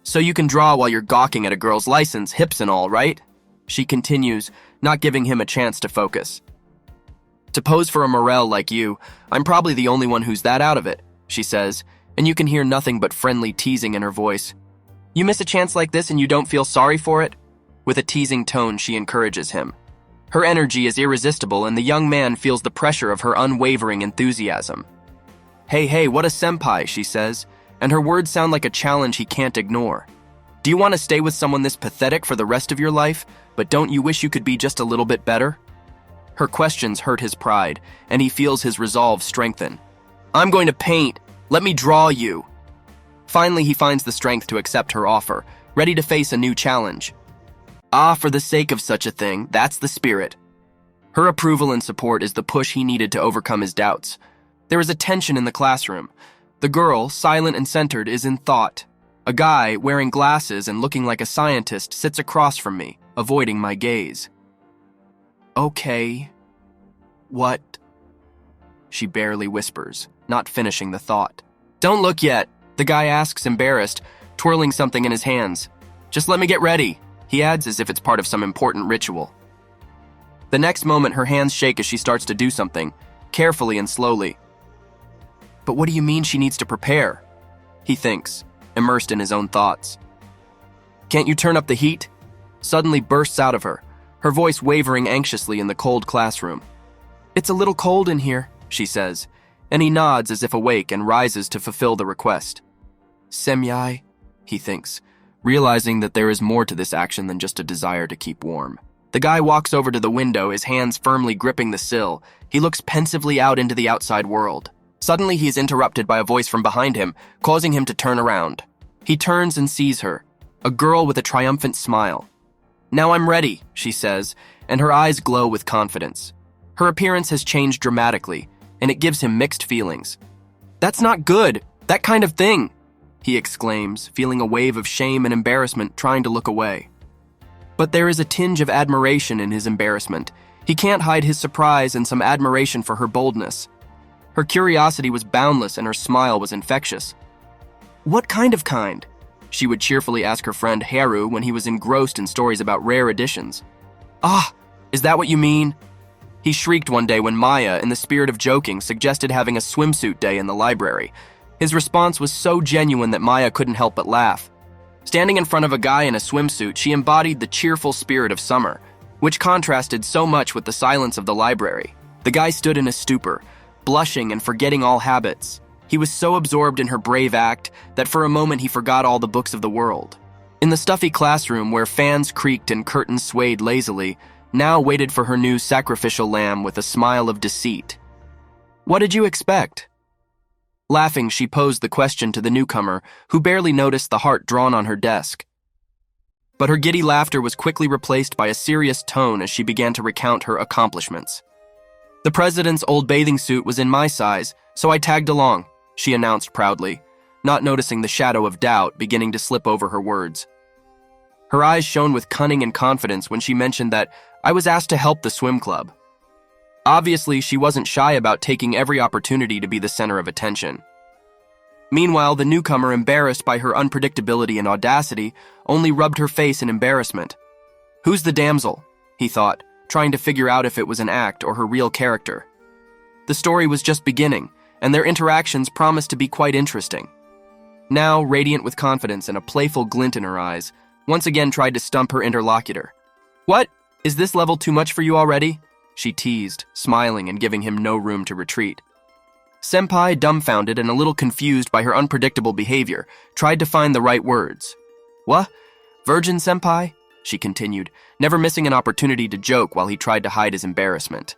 So you can draw while you're gawking at a girl's license, hips and all, right? She continues, not giving him a chance to focus. To pose for a morel like you, I'm probably the only one who's that out of it, she says, and you can hear nothing but friendly teasing in her voice. You miss a chance like this and you don't feel sorry for it? With a teasing tone, she encourages him. Her energy is irresistible, and the young man feels the pressure of her unwavering enthusiasm. Hey, what a senpai, she says, and her words sound like a challenge he can't ignore. Do you want to stay with someone this pathetic for the rest of your life, but don't you wish you could be just a little bit better? Her questions hurt his pride, and he feels his resolve strengthen. I'm going to paint. Let me draw you. Finally, he finds the strength to accept her offer, ready to face a new challenge. Ah, for the sake of such a thing, that's the spirit. Her approval and support is the push he needed to overcome his doubts. There is a tension in the classroom. The girl, silent and centered, is in thought. A guy, wearing glasses and looking like a scientist, sits across from me, avoiding my gaze. Okay. What? She barely whispers, not finishing the thought. Don't look yet, the guy asks, embarrassed, twirling something in his hands. Just let me get ready, he adds as if it's part of some important ritual. The next moment, her hands shake as she starts to do something, carefully and slowly. But what do you mean she needs to prepare? He thinks, immersed in his own thoughts. Can't you turn up the heat? Suddenly bursts out of her, her voice wavering anxiously in the cold classroom. It's a little cold in here, she says, and he nods as if awake and rises to fulfill the request. Semyai, he thinks, realizing that there is more to this action than just a desire to keep warm. The guy walks over to the window, his hands firmly gripping the sill. He looks pensively out into the outside world. Suddenly, he is interrupted by a voice from behind him, causing him to turn around. He turns and sees her, a girl with a triumphant smile. Now I'm ready, she says, and her eyes glow with confidence. Her appearance has changed dramatically, and it gives him mixed feelings. That's not good, that kind of thing, he exclaims, feeling a wave of shame and embarrassment, trying to look away. But there is a tinge of admiration in his embarrassment. He can't hide his surprise and some admiration for her boldness. Her curiosity was boundless and her smile was infectious. What kind of kind? She would cheerfully ask her friend Haru when he was engrossed in stories about rare editions. Ah, is that what you mean? He shrieked one day when Maya, in the spirit of joking, suggested having a swimsuit day in the library. His response was so genuine that Maya couldn't help but laugh. Standing in front of a guy in a swimsuit, she embodied the cheerful spirit of summer, which contrasted so much with the silence of the library. The guy stood in a stupor, blushing and forgetting all habits. He was so absorbed in her brave act that for a moment he forgot all the books of the world. In the stuffy classroom where fans creaked and curtains swayed lazily, now waited for her new sacrificial lamb with a smile of deceit. What did you expect? Laughing, she posed the question to the newcomer, who barely noticed the heart drawn on her desk. But her giddy laughter was quickly replaced by a serious tone as she began to recount her accomplishments. The president's old bathing suit was in my size, so I tagged along, she announced proudly, not noticing the shadow of doubt beginning to slip over her words. Her eyes shone with cunning and confidence when she mentioned that I was asked to help the swim club. Obviously, she wasn't shy about taking every opportunity to be the center of attention. Meanwhile, the newcomer, embarrassed by her unpredictability and audacity, only rubbed her face in embarrassment. Who's the damsel? He thought, trying to figure out if it was an act or her real character. The story was just beginning, and their interactions promised to be quite interesting. Now, radiant with confidence and a playful glint in her eyes, once again tried to stump her interlocutor. What? Is this level too much for you already? She teased, smiling and giving him no room to retreat. Senpai, dumbfounded and a little confused by her unpredictable behavior, tried to find the right words. What? Virgin senpai? She continued, never missing an opportunity to joke while he tried to hide his embarrassment.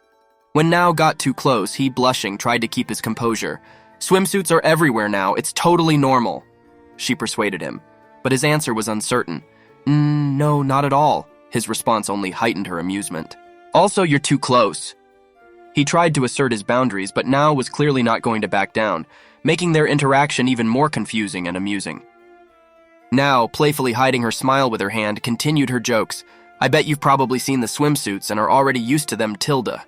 When Nao got too close, he, blushing, tried to keep his composure. Swimsuits are everywhere now, it's totally normal. She persuaded him, but his answer was uncertain. No, not at all. His response only heightened her amusement. Also, you're too close. He tried to assert his boundaries, but Nao was clearly not going to back down, making their interaction even more confusing and amusing. Nao, playfully hiding her smile with her hand, continued her jokes. I bet you've probably seen the swimsuits and are already used to them, Tilda.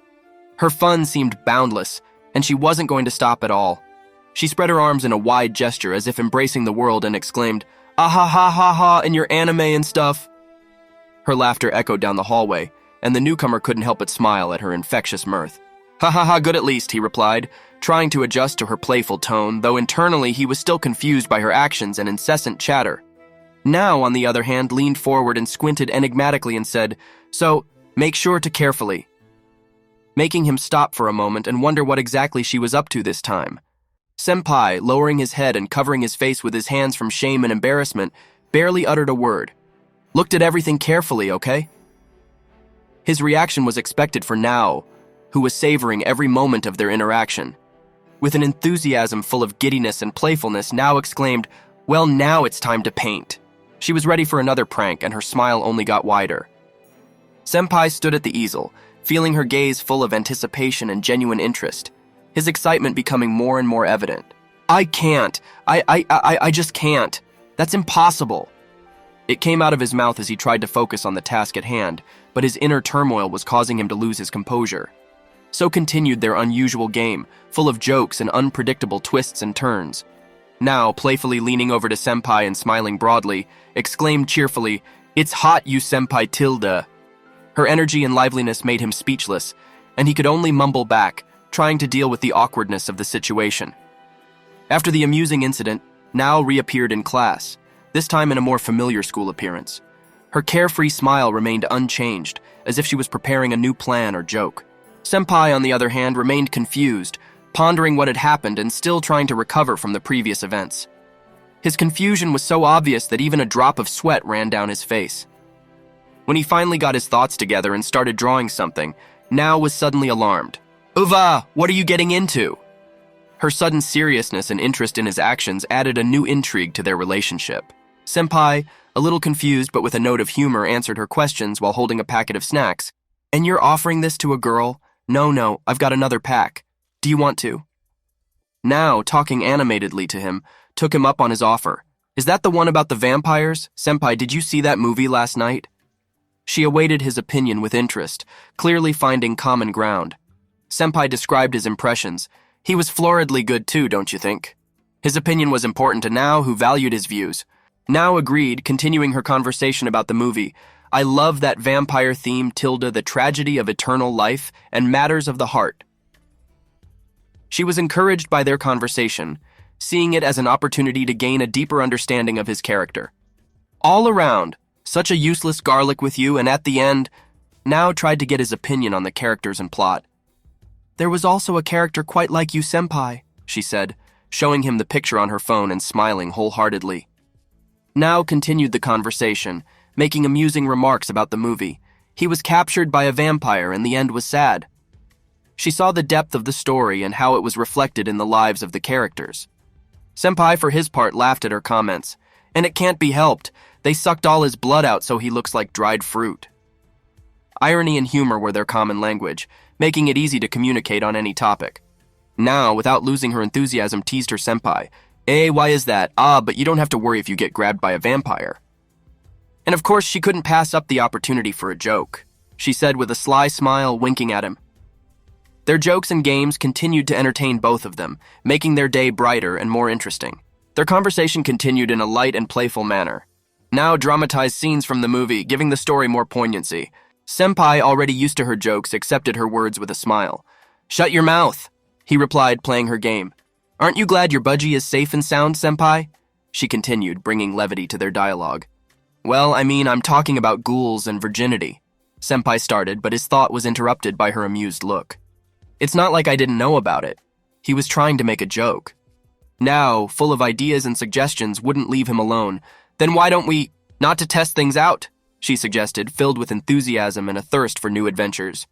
Her fun seemed boundless, and she wasn't going to stop at all. She spread her arms in a wide gesture as if embracing the world and exclaimed, "Ah ha ha ha ha, in your anime and stuff." Her laughter echoed down the hallway, and the newcomer couldn't help but smile at her infectious mirth. "Ha ha ha, good at least," he replied, trying to adjust to her playful tone, though internally he was still confused by her actions and incessant chatter. Now, on the other hand, leaned forward and squinted enigmatically and said, "So, make sure to carefully," making him stop for a moment and wonder what exactly she was up to this time. Senpai, lowering his head and covering his face with his hands from shame and embarrassment, barely uttered a word. Looked at everything carefully, okay? His reaction was expected for Nao, who was savoring every moment of their interaction. With an enthusiasm full of giddiness and playfulness, Nao exclaimed, Well, now it's time to paint. She was ready for another prank, and her smile only got wider. Senpai stood at the easel, feeling her gaze full of anticipation and genuine interest, his excitement becoming more and more evident. I can't. I just can't. That's impossible. It came out of his mouth as he tried to focus on the task at hand, but his inner turmoil was causing him to lose his composure. So continued their unusual game, full of jokes and unpredictable twists and turns. Now, playfully leaning over to Senpai and smiling broadly, exclaimed cheerfully, "It's hot, you Senpai tilde." Her energy and liveliness made him speechless, and he could only mumble back, trying to deal with the awkwardness of the situation. After the amusing incident, Nao reappeared in class, this time in a more familiar school appearance. Her carefree smile remained unchanged, as if she was preparing a new plan or joke. Senpai, on the other hand, remained confused, pondering what had happened and still trying to recover from the previous events. His confusion was so obvious that even a drop of sweat ran down his face. When he finally got his thoughts together and started drawing something, Nao was suddenly alarmed. "Uva, what are you getting into?" Her sudden seriousness and interest in his actions added a new intrigue to their relationship. Senpai, a little confused but with a note of humor, answered her questions while holding a packet of snacks. "And you're offering this to a girl?" No, I've got another pack. Do you want to?" Now, talking animatedly to him, took him up on his offer. "Is that the one about the vampires? Senpai, did you see that movie last night?" She awaited his opinion with interest, clearly finding common ground. Senpai described his impressions. He was floridly good too, don't you think? His opinion was important to Nao, who valued his views. Nao agreed, continuing her conversation about the movie. "I love that vampire theme tilde the tragedy of eternal life and matters of the heart." She was encouraged by their conversation, seeing it as an opportunity to gain a deeper understanding of his character. All around, such a useless garlic with you, and at the end, Nao tried to get his opinion on the characters and plot. "There was also a character quite like you, Senpai," she said, showing him the picture on her phone and smiling wholeheartedly. Nao continued the conversation, making amusing remarks about the movie. He was captured by a vampire and the end was sad. She saw the depth of the story and how it was reflected in the lives of the characters. Senpai, for his part, laughed at her comments. "And it can't be helped. They sucked all his blood out so he looks like dried fruit." Irony and humor were their common language, making it easy to communicate on any topic. Now, without losing her enthusiasm, teased her Senpai. Why is that? But you don't have to worry if you get grabbed by a vampire." And of course, she couldn't pass up the opportunity for a joke. She said with a sly smile, winking at him. Their jokes and games continued to entertain both of them, making their day brighter and more interesting. Their conversation continued in a light and playful manner. Now dramatized scenes from the movie, giving the story more poignancy. Senpai, already used to her jokes, accepted her words with a smile. "Shut your mouth," he replied, playing her game. "Aren't you glad your budgie is safe and sound, Senpai?" She continued, bringing levity to their dialogue. "Well, I'm talking about ghouls and virginity," Senpai started, but his thought was interrupted by her amused look. It's not like I didn't know about it. He was trying to make a joke. Now, full of ideas and suggestions, wouldn't leave him alone. "Then why don't we, not to test things out?" she suggested, filled with enthusiasm and a thirst for new adventures.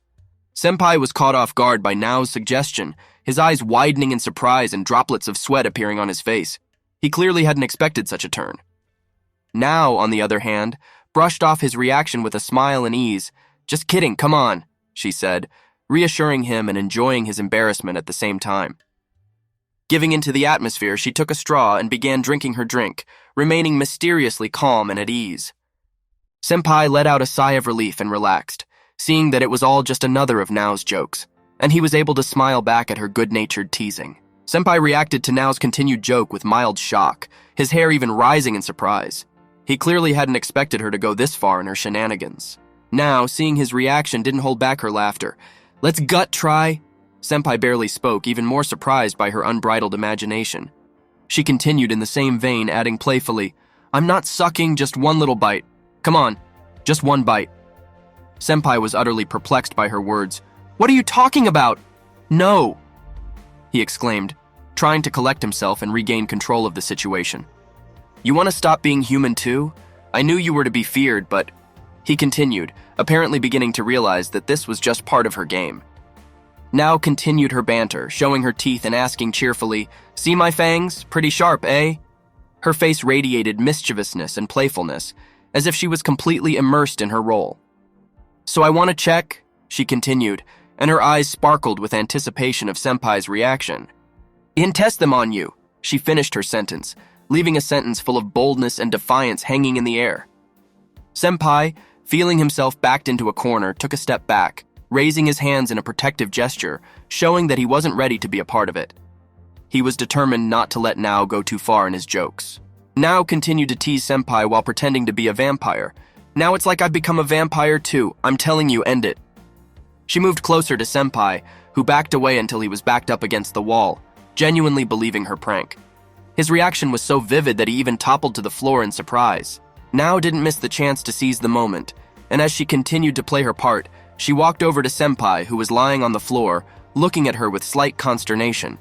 Senpai was caught off guard by Nao's suggestion, his eyes widening in surprise and droplets of sweat appearing on his face. He clearly hadn't expected such a turn. Nao, on the other hand, brushed off his reaction with a smile and ease. "Just kidding, come on," she said, reassuring him and enjoying his embarrassment at the same time. Giving into the atmosphere, she took a straw and began drinking her drink, remaining mysteriously calm and at ease. Senpai let out a sigh of relief and relaxed, seeing that it was all just another of Nao's jokes, and he was able to smile back at her good-natured teasing. Senpai reacted to Nao's continued joke with mild shock, his hair even rising in surprise. He clearly hadn't expected her to go this far in her shenanigans. Now, seeing his reaction, didn't hold back her laughter. "Let's gut try." Senpai barely spoke, even more surprised by her unbridled imagination. She continued in the same vein, adding playfully, "I'm not sucking, just one little bite. Come on, just one bite." Senpai was utterly perplexed by her words. "What are you talking about?" "No," he exclaimed, trying to collect himself and regain control of the situation. "You want to stop being human too? I knew you were to be feared, but..." He continued, apparently beginning to realize that this was just part of her game. Now continued her banter, showing her teeth and asking cheerfully, "See my fangs? Pretty sharp, eh?" Her face radiated mischievousness and playfulness, as if she was completely immersed in her role. "So I want to check," she continued, and her eyes sparkled with anticipation of Senpai's reaction. "And test them on you," she finished her sentence, leaving a sentence full of boldness and defiance hanging in the air. Senpai, feeling himself backed into a corner, took a step back, raising his hands in a protective gesture, showing that he wasn't ready to be a part of it. He was determined not to let Nao go too far in his jokes. Nao continued to tease Senpai while pretending to be a vampire. "Now it's like I've become a vampire too. I'm telling you, end it." She moved closer to Senpai, who backed away until he was backed up against the wall, genuinely believing her prank. His reaction was so vivid that he even toppled to the floor in surprise. Nao didn't miss the chance to seize the moment, and as she continued to play her part, she walked over to Senpai, who was lying on the floor, looking at her with slight consternation.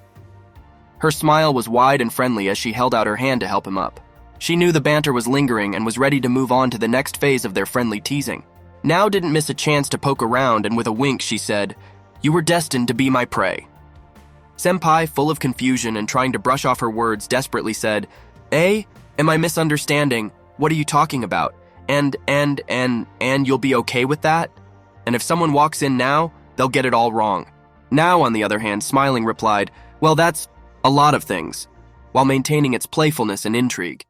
Her smile was wide and friendly as she held out her hand to help him up. She knew the banter was lingering and was ready to move on to the next phase of their friendly teasing. Nao didn't miss a chance to poke around, and with a wink she said, "You were destined to be my prey." Senpai, full of confusion and trying to brush off her words, desperately said, Am I misunderstanding? What are you talking about? And you'll be okay with that? And if someone walks in now, they'll get it all wrong." Nao, on the other hand, smiling, replied, "Well, that's a lot of things," while maintaining its playfulness and intrigue.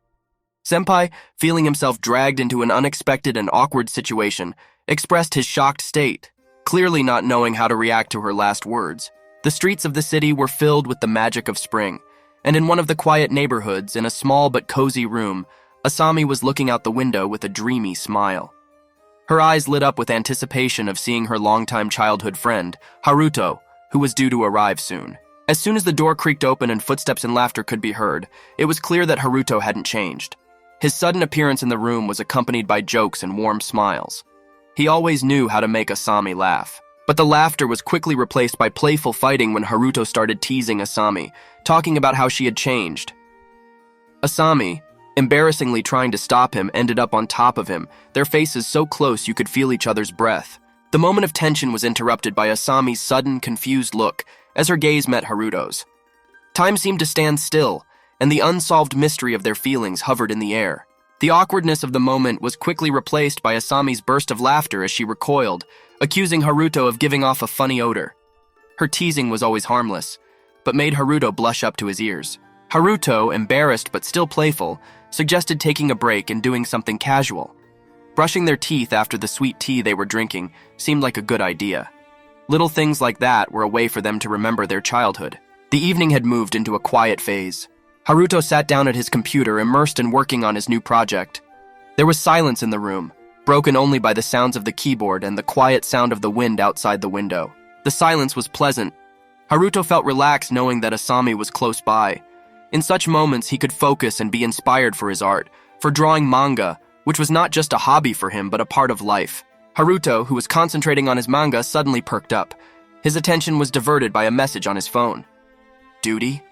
Senpai, feeling himself dragged into an unexpected and awkward situation, expressed his shocked state, clearly not knowing how to react to her last words. The streets of the city were filled with the magic of spring, and in one of the quiet neighborhoods, in a small but cozy room, Asami was looking out the window with a dreamy smile. Her eyes lit up with anticipation of seeing her longtime childhood friend, Haruto, who was due to arrive soon. As soon as the door creaked open and footsteps and laughter could be heard, it was clear that Haruto hadn't changed. His sudden appearance in the room was accompanied by jokes and warm smiles. He always knew how to make Asami laugh. But the laughter was quickly replaced by playful fighting when Haruto started teasing Asami, talking about how she had changed. Asami, embarrassingly trying to stop him, ended up on top of him, their faces so close you could feel each other's breath. The moment of tension was interrupted by Asami's sudden, confused look as her gaze met Haruto's. Time seemed to stand still, and the unsolved mystery of their feelings hovered in the air. The awkwardness of the moment was quickly replaced by Asami's burst of laughter as she recoiled, accusing Haruto of giving off a funny odor. Her teasing was always harmless, but made Haruto blush up to his ears. Haruto, embarrassed but still playful, suggested taking a break and doing something casual. Brushing their teeth after the sweet tea they were drinking seemed like a good idea. Little things like that were a way for them to remember their childhood. The evening had moved into a quiet phase. Haruto sat down at his computer, immersed in working on his new project. There was silence in the room, broken only by the sounds of the keyboard and the quiet sound of the wind outside the window. The silence was pleasant. Haruto felt relaxed knowing that Asami was close by. In such moments, he could focus and be inspired for his art, for drawing manga, which was not just a hobby for him but a part of life. Haruto, who was concentrating on his manga, suddenly perked up. His attention was diverted by a message on his phone. Duty?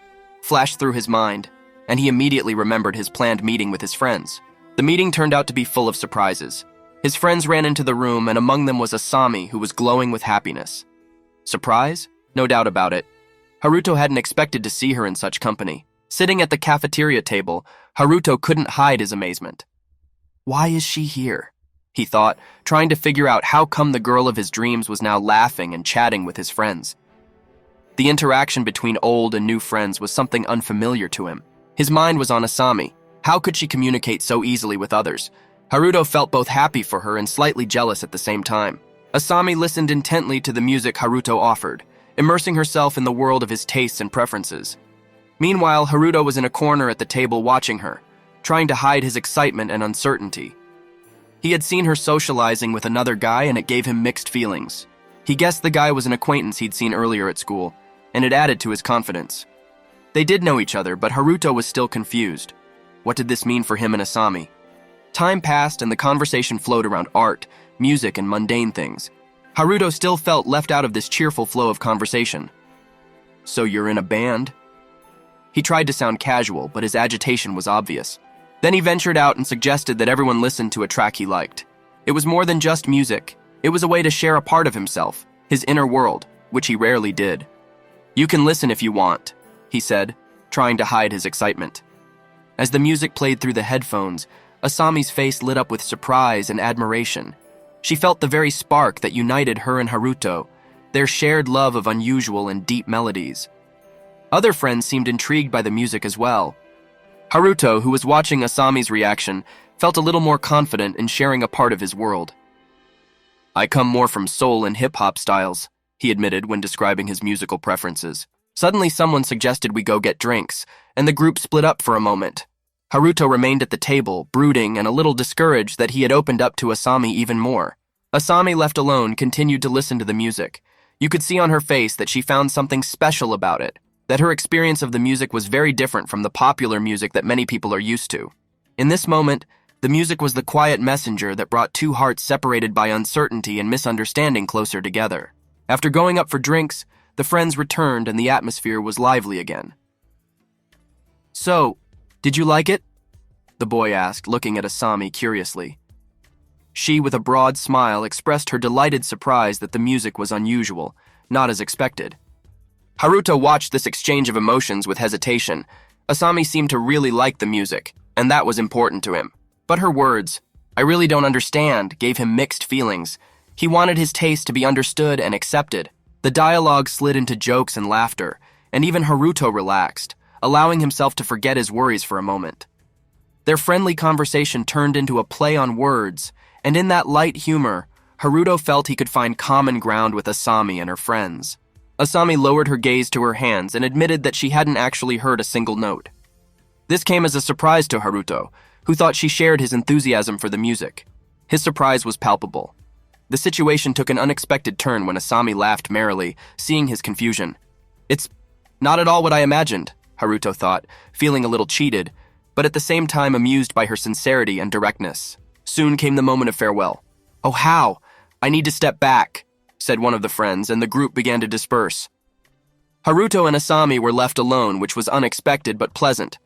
Flashed through his mind, and he immediately remembered his planned meeting with his friends. The meeting turned out to be full of surprises. His friends ran into the room, and among them was Asami, who was glowing with happiness. Surprise? No doubt about it. Haruto hadn't expected to see her in such company. Sitting at the cafeteria table, Haruto couldn't hide his amazement. Why is she here? He thought, trying to figure out how come the girl of his dreams was now laughing and chatting with his friends. The interaction between old and new friends was something unfamiliar to him. His mind was on Asami. How could she communicate so easily with others? Haruto felt both happy for her and slightly jealous at the same time. Asami listened intently to the music Haruto offered, immersing herself in the world of his tastes and preferences. Meanwhile, Haruto was in a corner at the table watching her, trying to hide his excitement and uncertainty. He had seen her socializing with another guy and it gave him mixed feelings. He guessed the guy was an acquaintance he'd seen earlier at school, and it added to his confidence. They did know each other, but Haruto was still confused. What did this mean for him and Asami? Time passed and the conversation flowed around art, music, and mundane things. Haruto still felt left out of this cheerful flow of conversation. So you're in a band? He tried to sound casual, but his agitation was obvious. Then he ventured out and suggested that everyone listen to a track he liked. It was more than just music. It was a way to share a part of himself, his inner world, which he rarely did. You can listen if you want, he said, trying to hide his excitement. As the music played through the headphones, Asami's face lit up with surprise and admiration. She felt the very spark that united her and Haruto, their shared love of unusual and deep melodies. Other friends seemed intrigued by the music as well. Haruto, who was watching Asami's reaction, felt a little more confident in sharing a part of his world. "I come more from soul and hip-hop styles," he admitted when describing his musical preferences. Suddenly someone suggested we go get drinks, and the group split up for a moment. Haruto remained at the table, brooding and a little discouraged that he had opened up to Asami even more. Asami, left alone, continued to listen to the music. You could see on her face that she found something special about it, that her experience of the music was very different from the popular music that many people are used to. In this moment, the music was the quiet messenger that brought two hearts separated by uncertainty and misunderstanding closer together. After going up for drinks, the friends returned and the atmosphere was lively again. "So, did you like it?" the boy asked, looking at Asami curiously. She, with a broad smile, expressed her delighted surprise that the music was unusual, not as expected. Haruto watched this exchange of emotions with hesitation. Asami seemed to really like the music, and that was important to him. But her words, "I really don't understand," gave him mixed feelings. He wanted his taste to be understood and accepted. The dialogue slid into jokes and laughter, and even Haruto relaxed, allowing himself to forget his worries for a moment. Their friendly conversation turned into a play on words, and in that light humor, Haruto felt he could find common ground with Asami and her friends. Asami lowered her gaze to her hands and admitted that she hadn't actually heard a single note. This came as a surprise to Haruto, who thought she shared his enthusiasm for the music. His surprise was palpable. The situation took an unexpected turn when Asami laughed merrily, seeing his confusion. "It's not at all what I imagined," Haruto thought, feeling a little cheated, but at the same time amused by her sincerity and directness. Soon came the moment of farewell. "Oh, how? I need to step back," said one of the friends, and the group began to disperse. Haruto and Asami were left alone, which was unexpected but pleasant.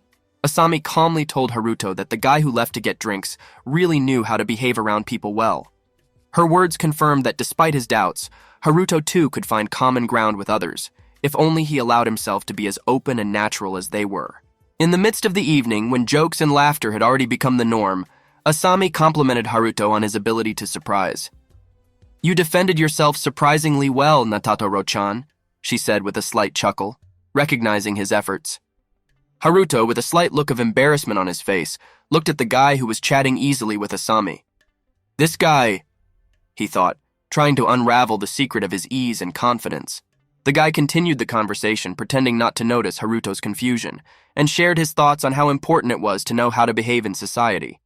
Asami calmly told Haruto that the guy who left to get drinks really knew how to behave around people well. Her words confirmed that despite his doubts, Haruto too could find common ground with others, if only he allowed himself to be as open and natural as they were. In the midst of the evening, when jokes and laughter had already become the norm, Asami complimented Haruto on his ability to surprise. "You defended yourself surprisingly well, Natatoro-chan," she said with a slight chuckle, recognizing his efforts. Haruto, with a slight look of embarrassment on his face, looked at the guy who was chatting easily with Asami. "This guy," he thought, trying to unravel the secret of his ease and confidence. The guy continued the conversation, pretending not to notice Haruto's confusion, and shared his thoughts on how important it was to know how to behave in society.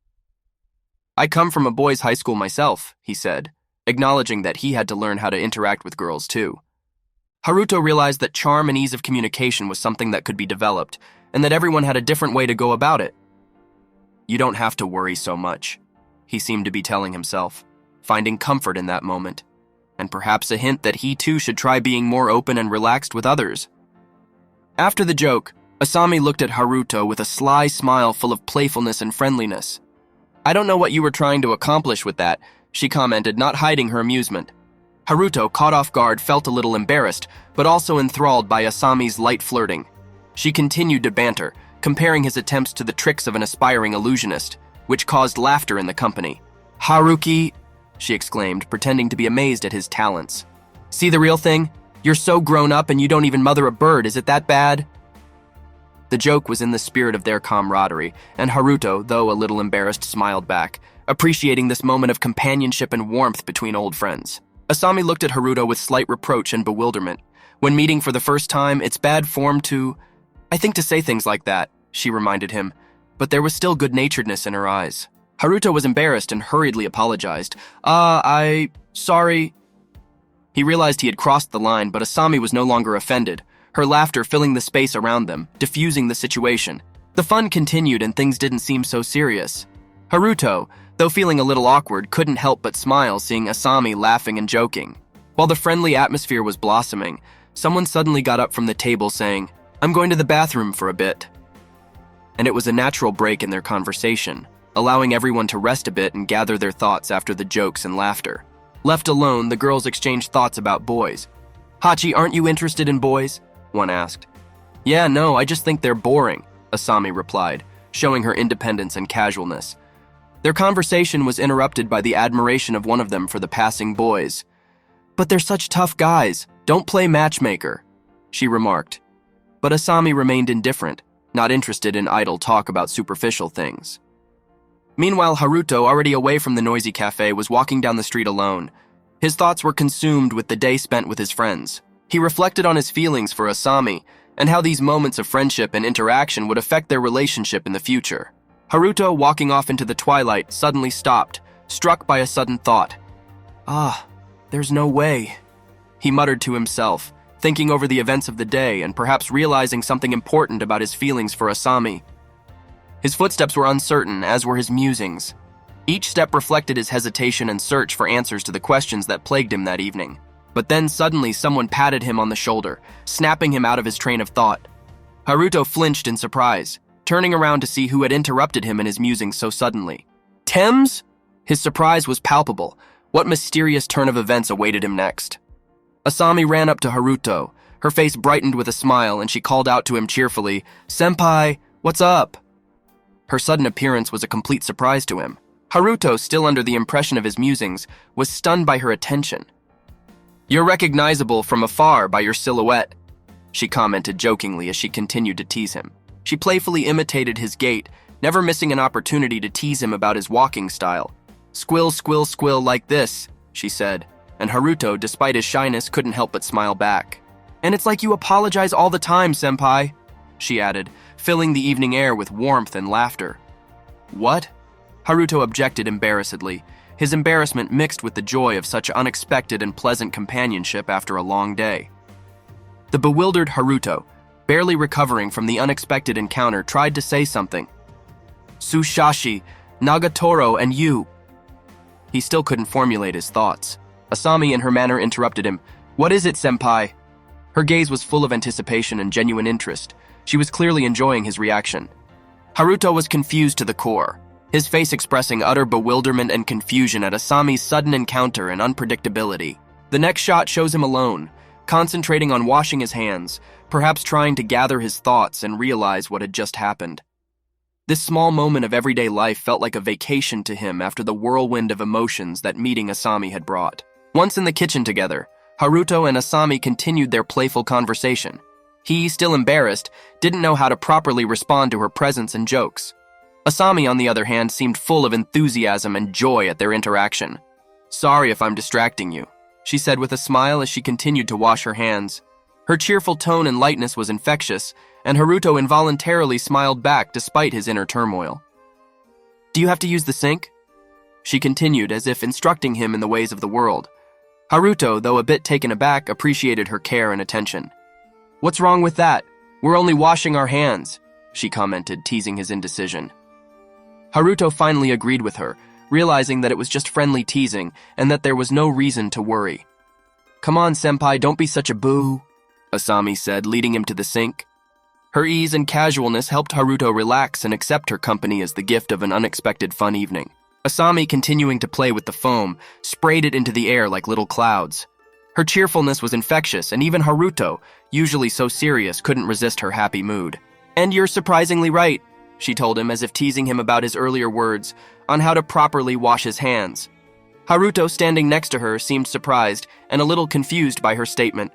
"I come from a boys' high school myself," he said, acknowledging that he had to learn how to interact with girls too. Haruto realized that charm and ease of communication was something that could be developed, and that everyone had a different way to go about it. "You don't have to worry so much," he seemed to be telling himself, finding comfort in that moment, and perhaps a hint that he too should try being more open and relaxed with others. After the joke, Asami looked at Haruto with a sly smile full of playfulness and friendliness. "I don't know what you were trying to accomplish with that," she commented, not hiding her amusement. Haruto, caught off guard, felt a little embarrassed, but also enthralled by Asami's light flirting. She continued to banter, comparing his attempts to the tricks of an aspiring illusionist, which caused laughter in the company. "Haruki," she exclaimed, pretending to be amazed at his talents. "See the real thing? You're so grown up and you don't even mother a bird, is it that bad?" The joke was in the spirit of their camaraderie, and Haruto, though a little embarrassed, smiled back, appreciating this moment of companionship and warmth between old friends. Asami looked at Haruto with slight reproach and bewilderment. When meeting for the first time, it's bad form to say things like that, she reminded him, but there was still good-naturedness in her eyes. Haruto was embarrassed and hurriedly apologized. Sorry." He realized he had crossed the line, but Asami was no longer offended, her laughter filling the space around them, diffusing the situation. The fun continued and things didn't seem so serious. Haruto, though feeling a little awkward, couldn't help but smile seeing Asami laughing and joking. While the friendly atmosphere was blossoming, someone suddenly got up from the table saying, "I'm going to the bathroom for a bit." And it was a natural break in their conversation, allowing everyone to rest a bit and gather their thoughts after the jokes and laughter. Left alone, the girls exchanged thoughts about boys. "Hachi, aren't you interested in boys?" one asked. "Yeah, no, I just think they're boring," Asami replied, showing her independence and casualness. Their conversation was interrupted by the admiration of one of them for the passing boys. "But they're such tough guys. Don't play matchmaker," she remarked. But Asami remained indifferent, not interested in idle talk about superficial things. Meanwhile, Haruto, already away from the noisy cafe, was walking down the street alone. His thoughts were consumed with the day spent with his friends. He reflected on his feelings for Asami and how these moments of friendship and interaction would affect their relationship in the future. Haruto, walking off into the twilight, suddenly stopped, struck by a sudden thought. There's no way," he muttered to himself, thinking over the events of the day and perhaps realizing something important about his feelings for Asami. His footsteps were uncertain, as were his musings. Each step reflected his hesitation and search for answers to the questions that plagued him that evening. But then suddenly someone patted him on the shoulder, snapping him out of his train of thought. Haruto flinched in surprise, turning around to see who had interrupted him in his musings so suddenly. Thames? His surprise was palpable. What mysterious turn of events awaited him next? Asami ran up to Haruto. Her face brightened with a smile, and she called out to him cheerfully, "Senpai, what's up?" Her sudden appearance was a complete surprise to him. Haruto, still under the impression of his musings, was stunned by her attention. "You're recognizable from afar by your silhouette," she commented jokingly as she continued to tease him. She playfully imitated his gait, never missing an opportunity to tease him about his walking style. "Squill, squill, squill like this," she said, and Haruto, despite his shyness, couldn't help but smile back. "And it's like you apologize all the time, senpai," she added, filling the evening air with warmth and laughter. "What?" Haruto objected embarrassedly, his embarrassment mixed with the joy of such unexpected and pleasant companionship after a long day. The bewildered Haruto, barely recovering from the unexpected encounter, tried to say something. "Sushashi, Nagatoro, and you." He still couldn't formulate his thoughts. Asami, in her manner, interrupted him. "What is it, senpai?" Her gaze was full of anticipation and genuine interest. She was clearly enjoying his reaction. Haruto was confused to the core, his face expressing utter bewilderment and confusion at Asami's sudden encounter and unpredictability. The next shot shows him alone, concentrating on washing his hands, perhaps trying to gather his thoughts and realize what had just happened. This small moment of everyday life felt like a vacation to him after the whirlwind of emotions that meeting Asami had brought. Once in the kitchen together, Haruto and Asami continued their playful conversation. He, still embarrassed, didn't know how to properly respond to her presence and jokes. Asami, on the other hand, seemed full of enthusiasm and joy at their interaction. "Sorry if I'm distracting you," she said with a smile as she continued to wash her hands. Her cheerful tone and lightness was infectious, and Haruto involuntarily smiled back despite his inner turmoil. "Do you have to use the sink?" she continued, as if instructing him in the ways of the world. Haruto, though a bit taken aback, appreciated her care and attention. "What's wrong with that? We're only washing our hands," she commented, teasing his indecision. Haruto finally agreed with her, realizing that it was just friendly teasing and that there was no reason to worry. "Come on, senpai, don't be such a boo," Asami said, leading him to the sink. Her ease and casualness helped Haruto relax and accept her company as the gift of an unexpected fun evening. Asami, continuing to play with the foam, sprayed it into the air like little clouds. Her cheerfulness was infectious, and even Haruto, usually so serious, couldn't resist her happy mood. "And you're surprisingly right," she told him, as if teasing him about his earlier words on how to properly wash his hands. Haruto, standing next to her, seemed surprised and a little confused by her statement.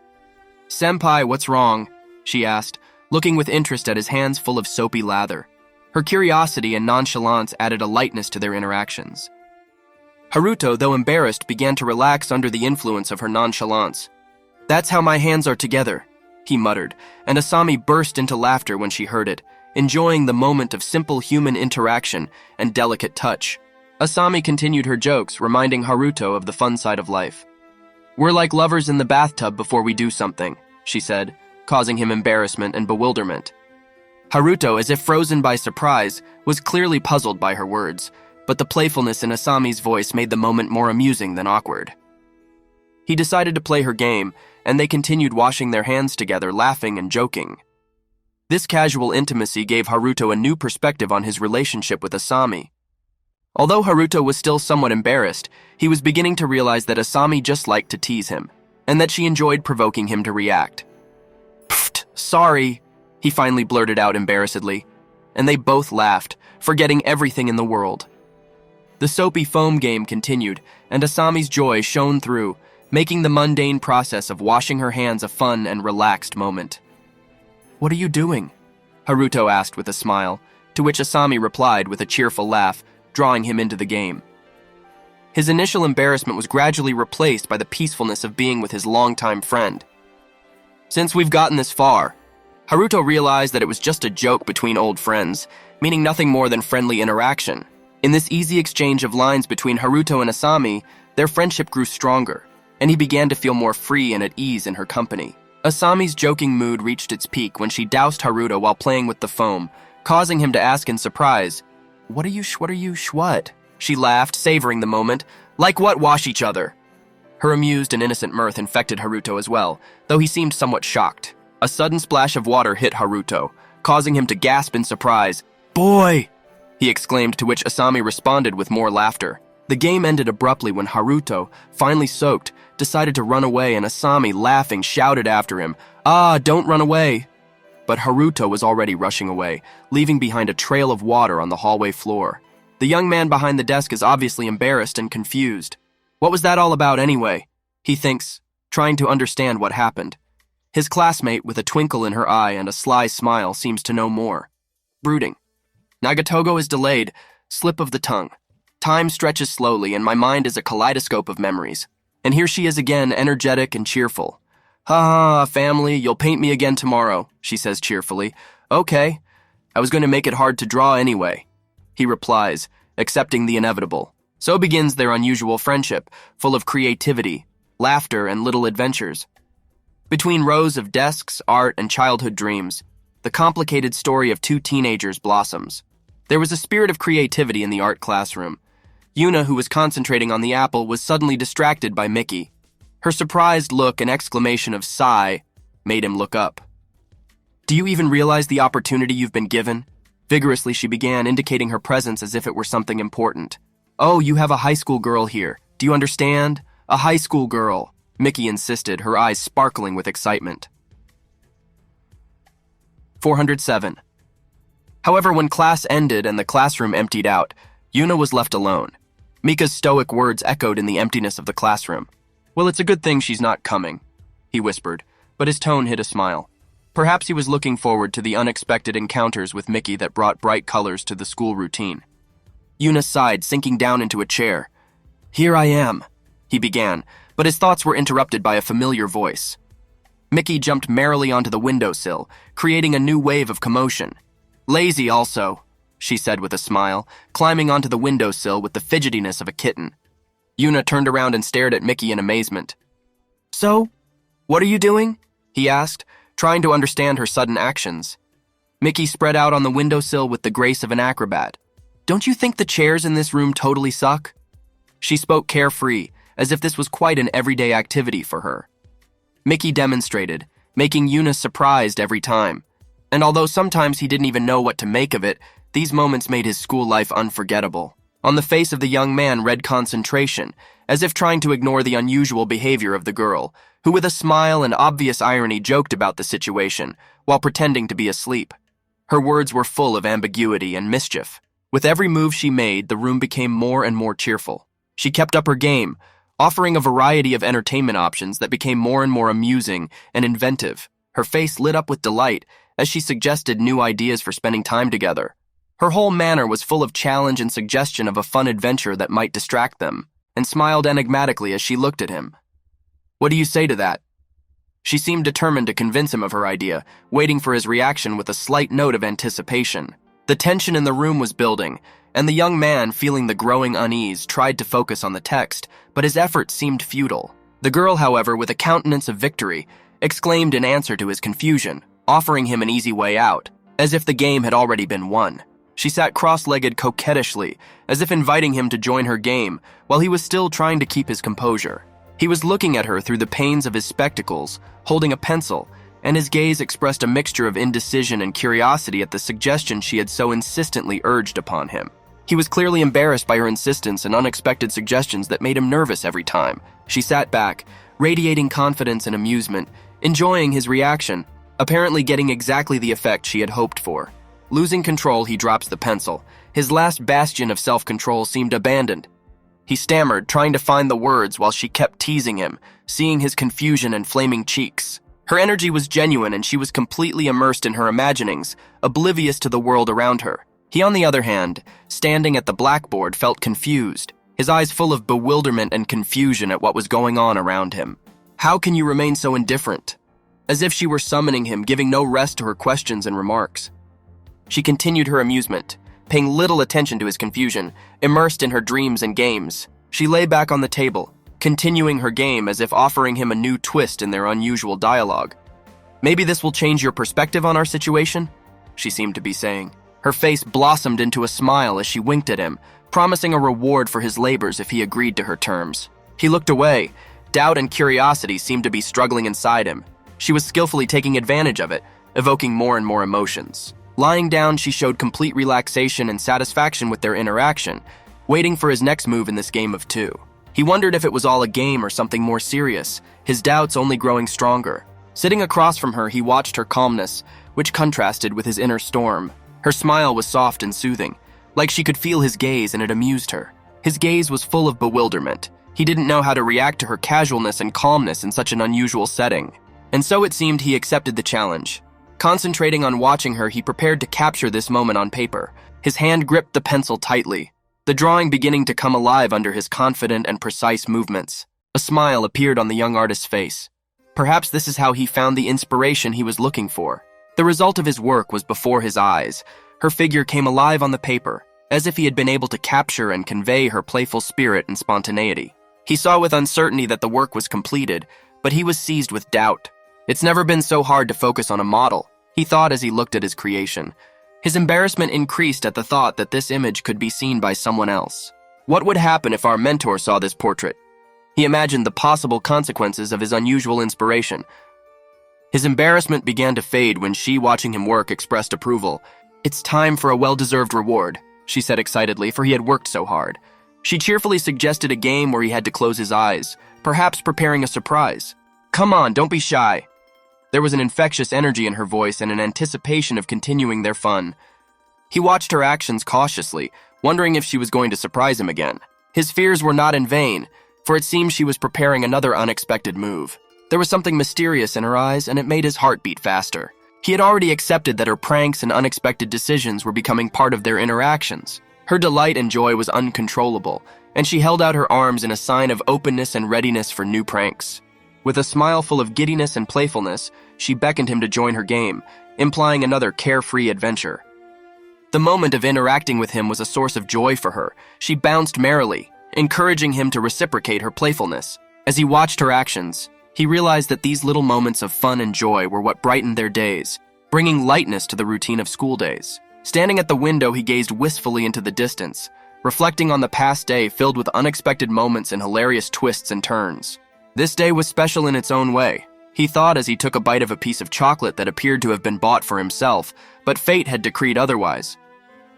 "Senpai, what's wrong?" she asked, looking with interest at his hands full of soapy lather. Her curiosity and nonchalance added a lightness to their interactions. Haruto, though embarrassed, began to relax under the influence of her nonchalance. "That's how my hands are together," he muttered, and Asami burst into laughter when she heard it, enjoying the moment of simple human interaction and delicate touch. Asami continued her jokes, reminding Haruto of the fun side of life. "We're like lovers in the bathtub before we do something," she said, causing him embarrassment and bewilderment. Haruto, as if frozen by surprise, was clearly puzzled by her words, but the playfulness in Asami's voice made the moment more amusing than awkward. He decided to play her game, and they continued washing their hands together, laughing and joking. This casual intimacy gave Haruto a new perspective on his relationship with Asami. Although Haruto was still somewhat embarrassed, he was beginning to realize that Asami just liked to tease him, and that she enjoyed provoking him to react. "Pfft, sorry," he finally blurted out embarrassedly. and they both laughed, forgetting everything in the world. The soapy foam game continued, and Asami's joy shone through, making the mundane process of washing her hands a fun and relaxed moment. "What are you doing?" Haruto asked with a smile, to which Asami replied with a cheerful laugh, drawing him into the game. His initial embarrassment was gradually replaced by the peacefulness of being with his longtime friend. Since we've gotten this far, Haruto realized that it was just a joke between old friends, meaning nothing more than friendly interaction. In this easy exchange of lines between Haruto and Asami, their friendship grew stronger, and he began to feel more free and at ease in her company. Asami's joking mood reached its peak when she doused Haruto while playing with the foam, causing him to ask in surprise, What? She laughed, savoring the moment. "Like what, wash each other?" Her amused and innocent mirth infected Haruto as well, though he seemed somewhat shocked. A sudden splash of water hit Haruto, causing him to gasp in surprise. "Boy!" he exclaimed, to which Asami responded with more laughter. The game ended abruptly when Haruto, finally soaked, decided to run away, and Asami, laughing, shouted after him, "Ah, don't run away!" But Haruto was already rushing away, leaving behind a trail of water on the hallway floor. The young man behind the desk is obviously embarrassed and confused. What was that all about anyway? He thinks, trying to understand what happened. His classmate, with a twinkle in her eye and a sly smile, seems to know more. Brooding. Nagatogo is delayed, slip of the tongue. Time stretches slowly, and my mind is a kaleidoscope of memories. And here she is again, energetic and cheerful. "Ha ha, family, you'll paint me again tomorrow," she says cheerfully. "Okay. I was going to make it hard to draw anyway," he replies, accepting the inevitable. So begins their unusual friendship, full of creativity, laughter, and little adventures. Between rows of desks, art, and childhood dreams, the complicated story of two teenagers blossoms. There was a spirit of creativity in the art classroom. Yuna, who was concentrating on the apple, was suddenly distracted by Miki. Her surprised look and exclamation of "sigh" made him look up. "Do you even realize the opportunity you've been given?" Vigorously she began, indicating her presence as if it were something important. "Oh, you have a high school girl here. Do you understand? A high school girl," Miki insisted, her eyes sparkling with excitement. 407. However, when class ended and the classroom emptied out, Yuna was left alone. Mika's stoic words echoed in the emptiness of the classroom. "Well, it's a good thing she's not coming," he whispered, but his tone hid a smile. Perhaps he was looking forward to the unexpected encounters with Miki that brought bright colors to the school routine. Yuna sighed, sinking down into a chair. "Here I am," he began, but his thoughts were interrupted by a familiar voice. Miki jumped merrily onto the windowsill, creating a new wave of commotion. "Lazy also," she said with a smile, climbing onto the windowsill with the fidgetiness of a kitten. Yuna turned around and stared at Miki in amazement. "So, what are you doing?" he asked, trying to understand her sudden actions. Miki spread out on the windowsill with the grace of an acrobat. "Don't you think the chairs in this room totally suck?" She spoke carefree, as if this was quite an everyday activity for her. Miki demonstrated, making Yuna surprised every time. And although sometimes he didn't even know what to make of it, these moments made his school life unforgettable. On the face of the young man read concentration, as if trying to ignore the unusual behavior of the girl, who with a smile and obvious irony joked about the situation, while pretending to be asleep. Her words were full of ambiguity and mischief. With every move she made, the room became more and more cheerful. She kept up her game, offering a variety of entertainment options that became more and more amusing and inventive. Her face lit up with delight as she suggested new ideas for spending time together. Her whole manner was full of challenge and suggestion of a fun adventure that might distract them, and smiled enigmatically as she looked at him. "What do you say to that?" She seemed determined to convince him of her idea, waiting for his reaction with a slight note of anticipation. The tension in the room was building, and the young man, feeling the growing unease, tried to focus on the text, but his efforts seemed futile. The girl, however, with a countenance of victory, exclaimed in answer to his confusion, offering him an easy way out, as if the game had already been won. She sat cross-legged coquettishly, as if inviting him to join her game, while he was still trying to keep his composure. He was looking at her through the panes of his spectacles, holding a pencil, and his gaze expressed a mixture of indecision and curiosity at the suggestion she had so insistently urged upon him. He was clearly embarrassed by her insistence and unexpected suggestions that made him nervous every time. She sat back, radiating confidence and amusement, enjoying his reaction, apparently getting exactly the effect she had hoped for. Losing control, he drops the pencil. His last bastion of self-control seemed abandoned. He stammered, trying to find the words while she kept teasing him, seeing his confusion and flaming cheeks. Her energy was genuine and she was completely immersed in her imaginings, oblivious to the world around her. He, on the other hand, standing at the blackboard, felt confused, his eyes full of bewilderment and confusion at what was going on around him. How can you remain so indifferent? As if she were summoning him, giving no rest to her questions and remarks. She continued her amusement, paying little attention to his confusion, immersed in her dreams and games. She lay back on the table, continuing her game as if offering him a new twist in their unusual dialogue. "Maybe this will change your perspective on our situation?" she seemed to be saying. Her face blossomed into a smile as she winked at him, promising a reward for his labors if he agreed to her terms. He looked away. Doubt and curiosity seemed to be struggling inside him. She was skillfully taking advantage of it, evoking more and more emotions. Lying down, she showed complete relaxation and satisfaction with their interaction, waiting for his next move in this game of two. He wondered if it was all a game or something more serious, his doubts only growing stronger. Sitting across from her, he watched her calmness, which contrasted with his inner storm. Her smile was soft and soothing, like she could feel his gaze and it amused her. His gaze was full of bewilderment. He didn't know how to react to her casualness and calmness in such an unusual setting. And so it seemed he accepted the challenge. Concentrating on watching her, he prepared to capture this moment on paper. His hand gripped the pencil tightly, the drawing beginning to come alive under his confident and precise movements. A smile appeared on the young artist's face. Perhaps this is how he found the inspiration he was looking for. The result of his work was before his eyes. Her figure came alive on the paper, as if he had been able to capture and convey her playful spirit and spontaneity. He saw with uncertainty that the work was completed, but he was seized with doubt. It's never been so hard to focus on a model, he thought as he looked at his creation. His embarrassment increased at the thought that this image could be seen by someone else. What would happen if our mentor saw this portrait? He imagined the possible consequences of his unusual inspiration. His embarrassment began to fade when she, watching him work, expressed approval. "It's time for a well-deserved reward," she said excitedly, for he had worked so hard. She cheerfully suggested a game where he had to close his eyes, perhaps preparing a surprise. "Come on, don't be shy." There was an infectious energy in her voice and an anticipation of continuing their fun. He watched her actions cautiously, wondering if she was going to surprise him again. His fears were not in vain, for it seemed she was preparing another unexpected move. There was something mysterious in her eyes, and it made his heart beat faster. He had already accepted that her pranks and unexpected decisions were becoming part of their interactions. Her delight and joy was uncontrollable, and she held out her arms in a sign of openness and readiness for new pranks. With a smile full of giddiness and playfulness, she beckoned him to join her game, implying another carefree adventure. The moment of interacting with him was a source of joy for her. She bounced merrily, encouraging him to reciprocate her playfulness. As he watched her actions, he realized that these little moments of fun and joy were what brightened their days, bringing lightness to the routine of school days. Standing at the window, he gazed wistfully into the distance, reflecting on the past day filled with unexpected moments and hilarious twists and turns. This day was special in its own way, he thought as he took a bite of a piece of chocolate that appeared to have been bought for himself, but fate had decreed otherwise.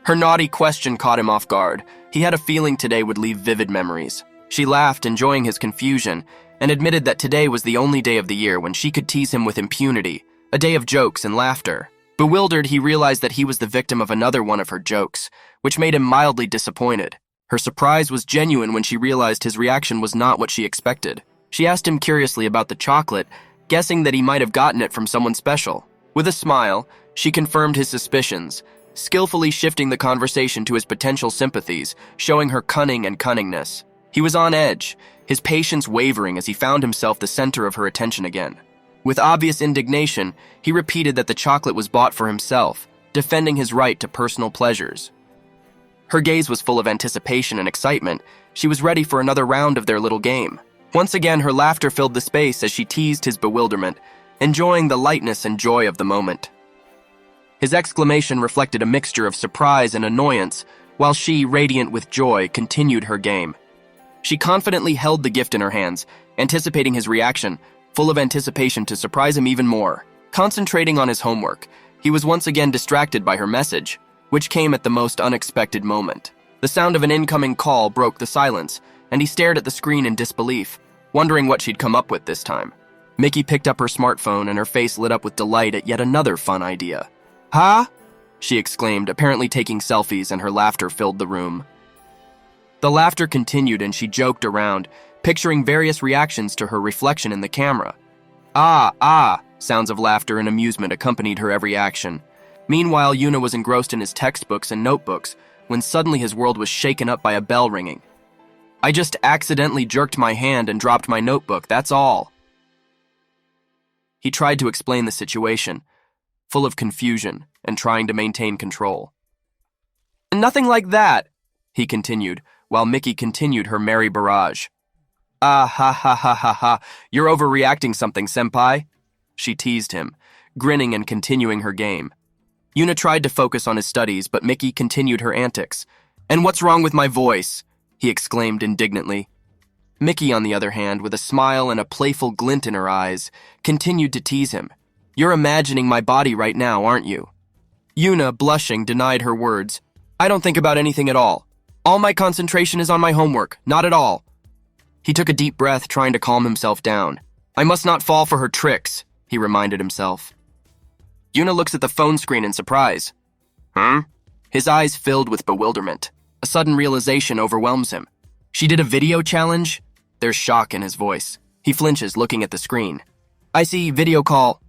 Her naughty question caught him off guard. He had a feeling today would leave vivid memories. She laughed, enjoying his confusion, and admitted that today was the only day of the year when she could tease him with impunity, a day of jokes and laughter. Bewildered, he realized that he was the victim of another one of her jokes, which made him mildly disappointed. Her surprise was genuine when she realized his reaction was not what she expected. She asked him curiously about the chocolate, guessing that he might have gotten it from someone special. With a smile, she confirmed his suspicions, skillfully shifting the conversation to his potential sympathies, showing her cunning and cunningness. He was on edge, his patience wavering as he found himself the center of her attention again. With obvious indignation, he repeated that the chocolate was bought for himself, defending his right to personal pleasures. Her gaze was full of anticipation and excitement. She was ready for another round of their little game. Once again, her laughter filled the space as she teased his bewilderment, enjoying the lightness and joy of the moment. His exclamation reflected a mixture of surprise and annoyance, while she, radiant with joy, continued her game. She confidently held the gift in her hands, anticipating his reaction, full of anticipation to surprise him even more. Concentrating on his homework, he was once again distracted by her message, which came at the most unexpected moment. The sound of an incoming call broke the silence, and he stared at the screen in disbelief, wondering what she'd come up with this time. Mickey picked up her smartphone and her face lit up with delight at yet another fun idea. "Huh?" she exclaimed, apparently taking selfies, and her laughter filled the room. The laughter continued and she joked around, picturing various reactions to her reflection in the camera. Ah, ah, sounds of laughter and amusement accompanied her every action. Meanwhile, Yuna was engrossed in his textbooks and notebooks when suddenly his world was shaken up by a bell ringing. I just accidentally jerked my hand and dropped my notebook, that's all. He tried to explain the situation, full of confusion and trying to maintain control. Nothing like that, he continued, while Mickey continued her merry barrage. Ah, ha, ha, ha, ha, ha, you're overreacting something, senpai, she teased him, grinning and continuing her game. Yuna tried to focus on his studies, but Mickey continued her antics. And what's wrong with my voice? He exclaimed indignantly. Mickey, on the other hand, with a smile and a playful glint in her eyes, continued to tease him. You're imagining my body right now, aren't you? Yuna, blushing, denied her words. I don't think about anything at all. All my concentration is on my homework, not at all. He took a deep breath, trying to calm himself down. I must not fall for her tricks, he reminded himself. Yuna looks at the phone screen in surprise. His eyes filled with bewilderment. A sudden realization overwhelms him. She did a video challenge? There's shock in his voice. He flinches, looking at the screen. I see, video call.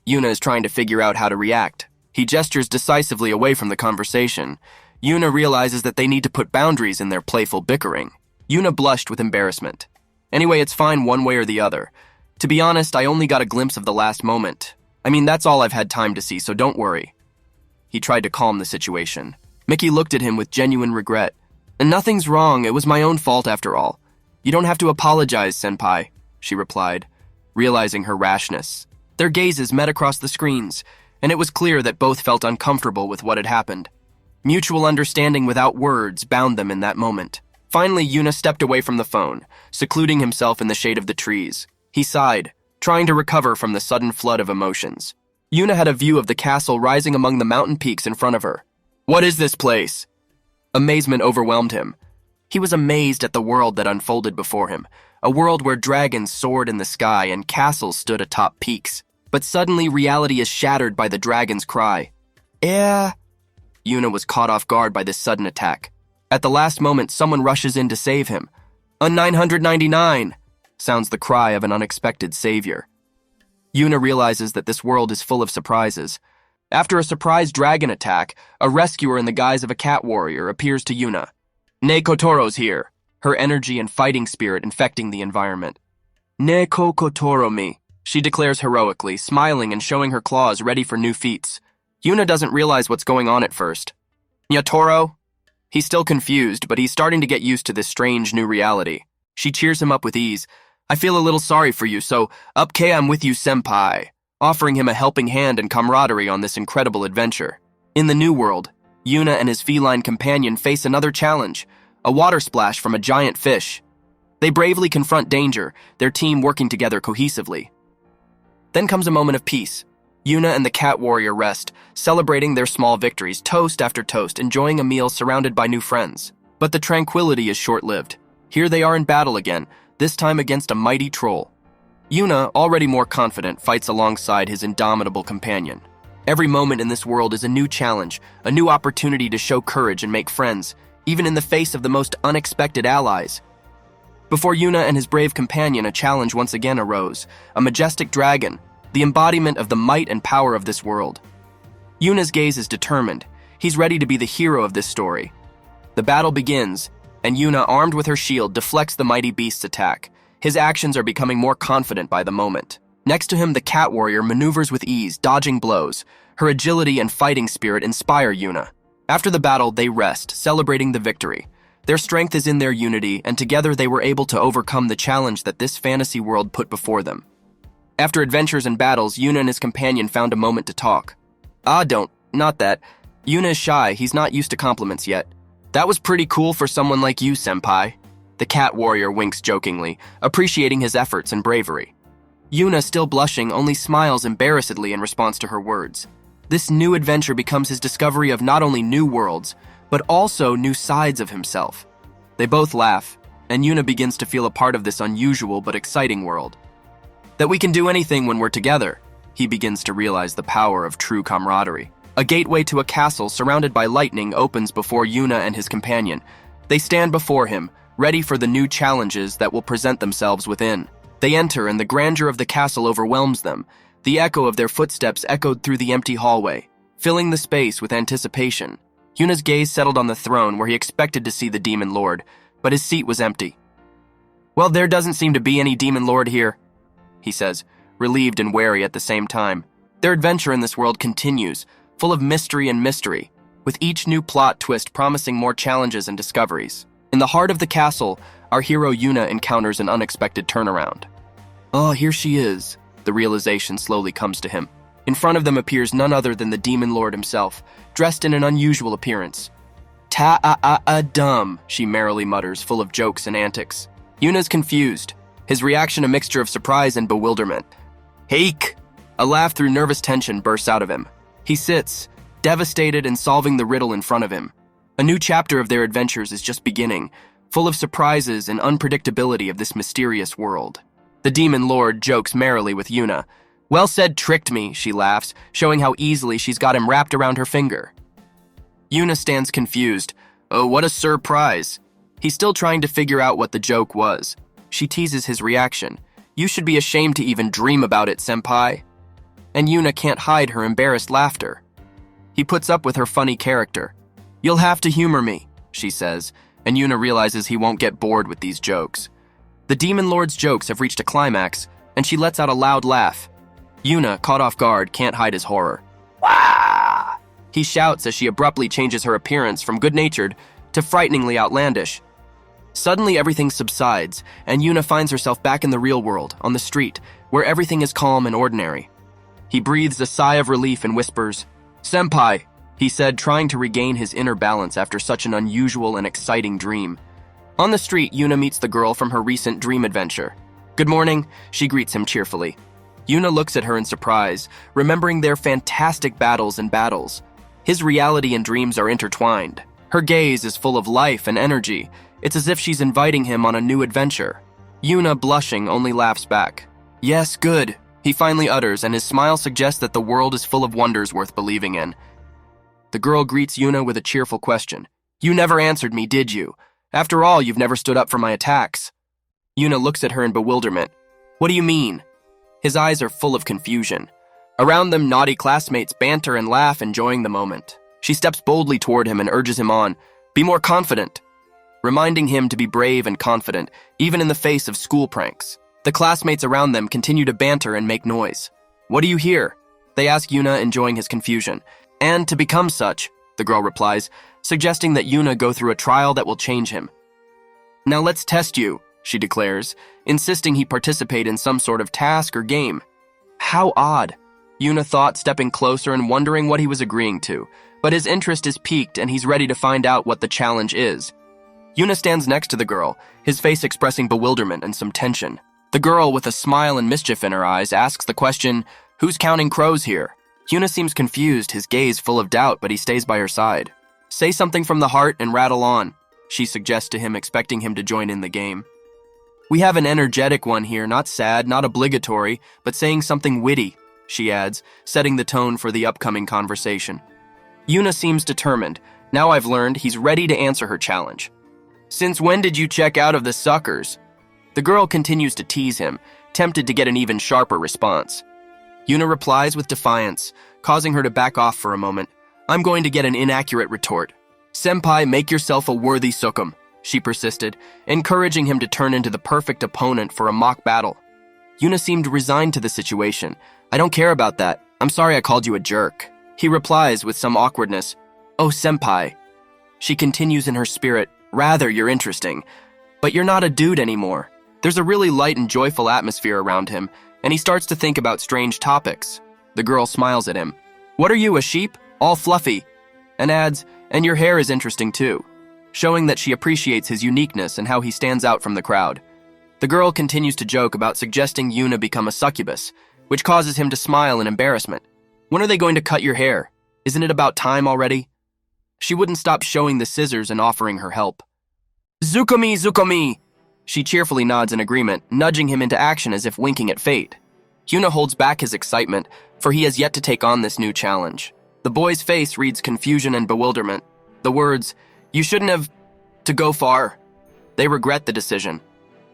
Yuna is trying to figure out how to react. He gestures decisively away from the conversation. Yuna realizes that they need to put boundaries in their playful bickering. Yuna blushed with embarrassment. Anyway, it's fine one way or the other. To be honest, I only got a glimpse of the last moment. I mean, that's all I've had time to see, so don't worry. He tried to calm the situation. Mickey looked at him with genuine regret. And nothing's wrong, it was my own fault after all. You don't have to apologize, senpai, she replied, realizing her rashness. Their gazes met across the screens, and it was clear that both felt uncomfortable with what had happened. Mutual understanding without words bound them in that moment. Finally, Yuna stepped away from the phone, secluding himself in the shade of the trees. He sighed, trying to recover from the sudden flood of emotions. Yuna had a view of the castle rising among the mountain peaks in front of her. What is this place? Amazement overwhelmed him. He was amazed at the world that unfolded before him, a world where dragons soared in the sky and castles stood atop peaks. But suddenly reality is shattered by the dragon's cry. Yuna was caught off guard by this sudden attack. At the last moment, someone rushes in to save him. A 999! Sounds the cry of an unexpected savior. Yuna realizes that this world is full of surprises. After a surprise dragon attack, a rescuer in the guise of a cat warrior appears to Yuna. Ne Kotoro's here, her energy and fighting spirit infecting the environment. Ne ko Kotoro mi, she declares heroically, smiling and showing her claws ready for new feats. Yuna doesn't realize what's going on at first. Nyatoro? He's still confused, but he's starting to get used to this strange new reality. She cheers him up with ease. I feel a little sorry for you, so upke I'm with you, senpai, offering him a helping hand and camaraderie on this incredible adventure. In the new world, Yuna and his feline companion face another challenge, a water splash from a giant fish. They bravely confront danger, their team working together cohesively. Then comes a moment of peace. Yuna and the cat warrior rest, celebrating their small victories, toast after toast, enjoying a meal surrounded by new friends. But the tranquility is short-lived. Here they are in battle again, this time against a mighty troll. Yuna, already more confident, fights alongside his indomitable companion. Every moment in this world is a new challenge, a new opportunity to show courage and make friends, even in the face of the most unexpected allies. Before Yuna and his brave companion, a challenge once again arose, a majestic dragon, the embodiment of the might and power of this world. Yuna's gaze is determined. He's ready to be the hero of this story. The battle begins, and Yuna, armed with her shield, deflects the mighty beast's attack. His actions are becoming more confident by the moment. Next to him, the cat warrior maneuvers with ease, dodging blows. Her agility and fighting spirit inspire Yuna. After the battle, they rest, celebrating the victory. Their strength is in their unity, and together they were able to overcome the challenge that this fantasy world put before them. After adventures and battles, Yuna and his companion found a moment to talk. Not that. Yuna is shy, he's not used to compliments yet. That was pretty cool for someone like you, senpai. The cat warrior winks jokingly, appreciating his efforts and bravery. Yuna, still blushing, only smiles embarrassedly in response to her words. This new adventure becomes his discovery of not only new worlds, but also new sides of himself. They both laugh, and Yuna begins to feel a part of this unusual but exciting world. That we can do anything when we're together. He begins to realize the power of true camaraderie. A gateway to a castle surrounded by lightning opens before Yuna and his companion. They stand before him, ready for the new challenges that will present themselves within. They enter, and the grandeur of the castle overwhelms them. The echo of their footsteps echoed through the empty hallway, filling the space with anticipation. Yuna's gaze settled on the throne where he expected to see the Demon Lord, but his seat was empty. "Well, there doesn't seem to be any Demon Lord here," he says, relieved and wary at the same time. Their adventure in this world continues, full of mystery and mystery, with each new plot twist promising more challenges and discoveries. In the heart of the castle, our hero Yuna encounters an unexpected turnaround. "Oh, here she is," the realization slowly comes to him. In front of them appears none other than the Demon Lord himself, dressed in an unusual appearance. "Ta-a-a-a-dumb," she merrily mutters, full of jokes and antics. Yuna's confused, his reaction a mixture of surprise and bewilderment. "Heik!" A laugh through nervous tension bursts out of him. He sits, devastated and solving the riddle in front of him. A new chapter of their adventures is just beginning, full of surprises and unpredictability of this mysterious world. The Demon Lord jokes merrily with Yuna. "Well said, tricked me," she laughs, showing how easily she's got him wrapped around her finger. Yuna stands confused. "Oh, what a surprise." He's still trying to figure out what the joke was. She teases his reaction. "You should be ashamed to even dream about it, senpai." And Yuna can't hide her embarrassed laughter. He puts up with her funny character. "You'll have to humor me," she says, and Yuna realizes he won't get bored with these jokes. The Demon Lord's jokes have reached a climax, and she lets out a loud laugh. Yuna, caught off guard, can't hide his horror. "Wah!" He shouts as she abruptly changes her appearance from good-natured to frighteningly outlandish. Suddenly everything subsides, and Yuna finds herself back in the real world, on the street, where everything is calm and ordinary. He breathes a sigh of relief and whispers, "Senpai," he said, trying to regain his inner balance after such an unusual and exciting dream. On the street, Yuna meets the girl from her recent dream adventure. "Good morning," she greets him cheerfully. Yuna looks at her in surprise, remembering their fantastic battles and battles. His reality and dreams are intertwined. Her gaze is full of life and energy. It's as if she's inviting him on a new adventure. Yuna, blushing, only laughs back. "Yes, good," he finally utters, and his smile suggests that the world is full of wonders worth believing in. The girl greets Yuna with a cheerful question. "You never answered me, did you? After all, you've never stood up for my attacks." Yuna looks at her in bewilderment. "What do you mean?" His eyes are full of confusion. Around them, naughty classmates banter and laugh, enjoying the moment. She steps boldly toward him and urges him on. "Be more confident," reminding him to be brave and confident, even in the face of school pranks. The classmates around them continue to banter and make noise. "What do you hear?" they ask Yuna, enjoying his confusion. "And to become such," the girl replies, suggesting that Yuna go through a trial that will change him. "Now let's test you," she declares, insisting he participate in some sort of task or game. How odd, Yuna thought, stepping closer and wondering what he was agreeing to, but his interest is piqued and he's ready to find out what the challenge is. Yuna stands next to the girl, his face expressing bewilderment and some tension. The girl, with a smile and mischief in her eyes, asks the question, "Who's counting crows here?" Yuna seems confused, his gaze full of doubt, but he stays by her side. "Say something from the heart and rattle on," she suggests to him, expecting him to join in the game. "We have an energetic one here, not sad, not obligatory, but saying something witty," she adds, setting the tone for the upcoming conversation. Yuna seems determined. Now I've learned he's ready to answer her challenge. "Since when did you check out of the suckers?" The girl continues to tease him, tempted to get an even sharper response. Yuna replies with defiance, causing her to back off for a moment. "I'm going to get an inaccurate retort." "Senpai, make yourself a worthy sukkum," she persisted, encouraging him to turn into the perfect opponent for a mock battle. Yuna seemed resigned to the situation. "I don't care about that. I'm sorry I called you a jerk." He replies with some awkwardness, "Oh, senpai." She continues in her spirit, "Rather, you're interesting. But you're not a dude anymore." There's a really light and joyful atmosphere around him, and he starts to think about strange topics. The girl smiles at him. "What are you, a sheep? All fluffy?" And adds, "And your hair is interesting too," showing that she appreciates his uniqueness and how he stands out from the crowd. The girl continues to joke about suggesting Yuna become a succubus, which causes him to smile in embarrassment. "When are they going to cut your hair? Isn't it about time already?" She wouldn't stop showing the scissors and offering her help. "Zukomi, Zukomi!" She cheerfully nods in agreement, nudging him into action as if winking at fate. Yuna holds back his excitement, for he has yet to take on this new challenge. The boy's face reads confusion and bewilderment. The words, "You shouldn't have to go far." They regret the decision.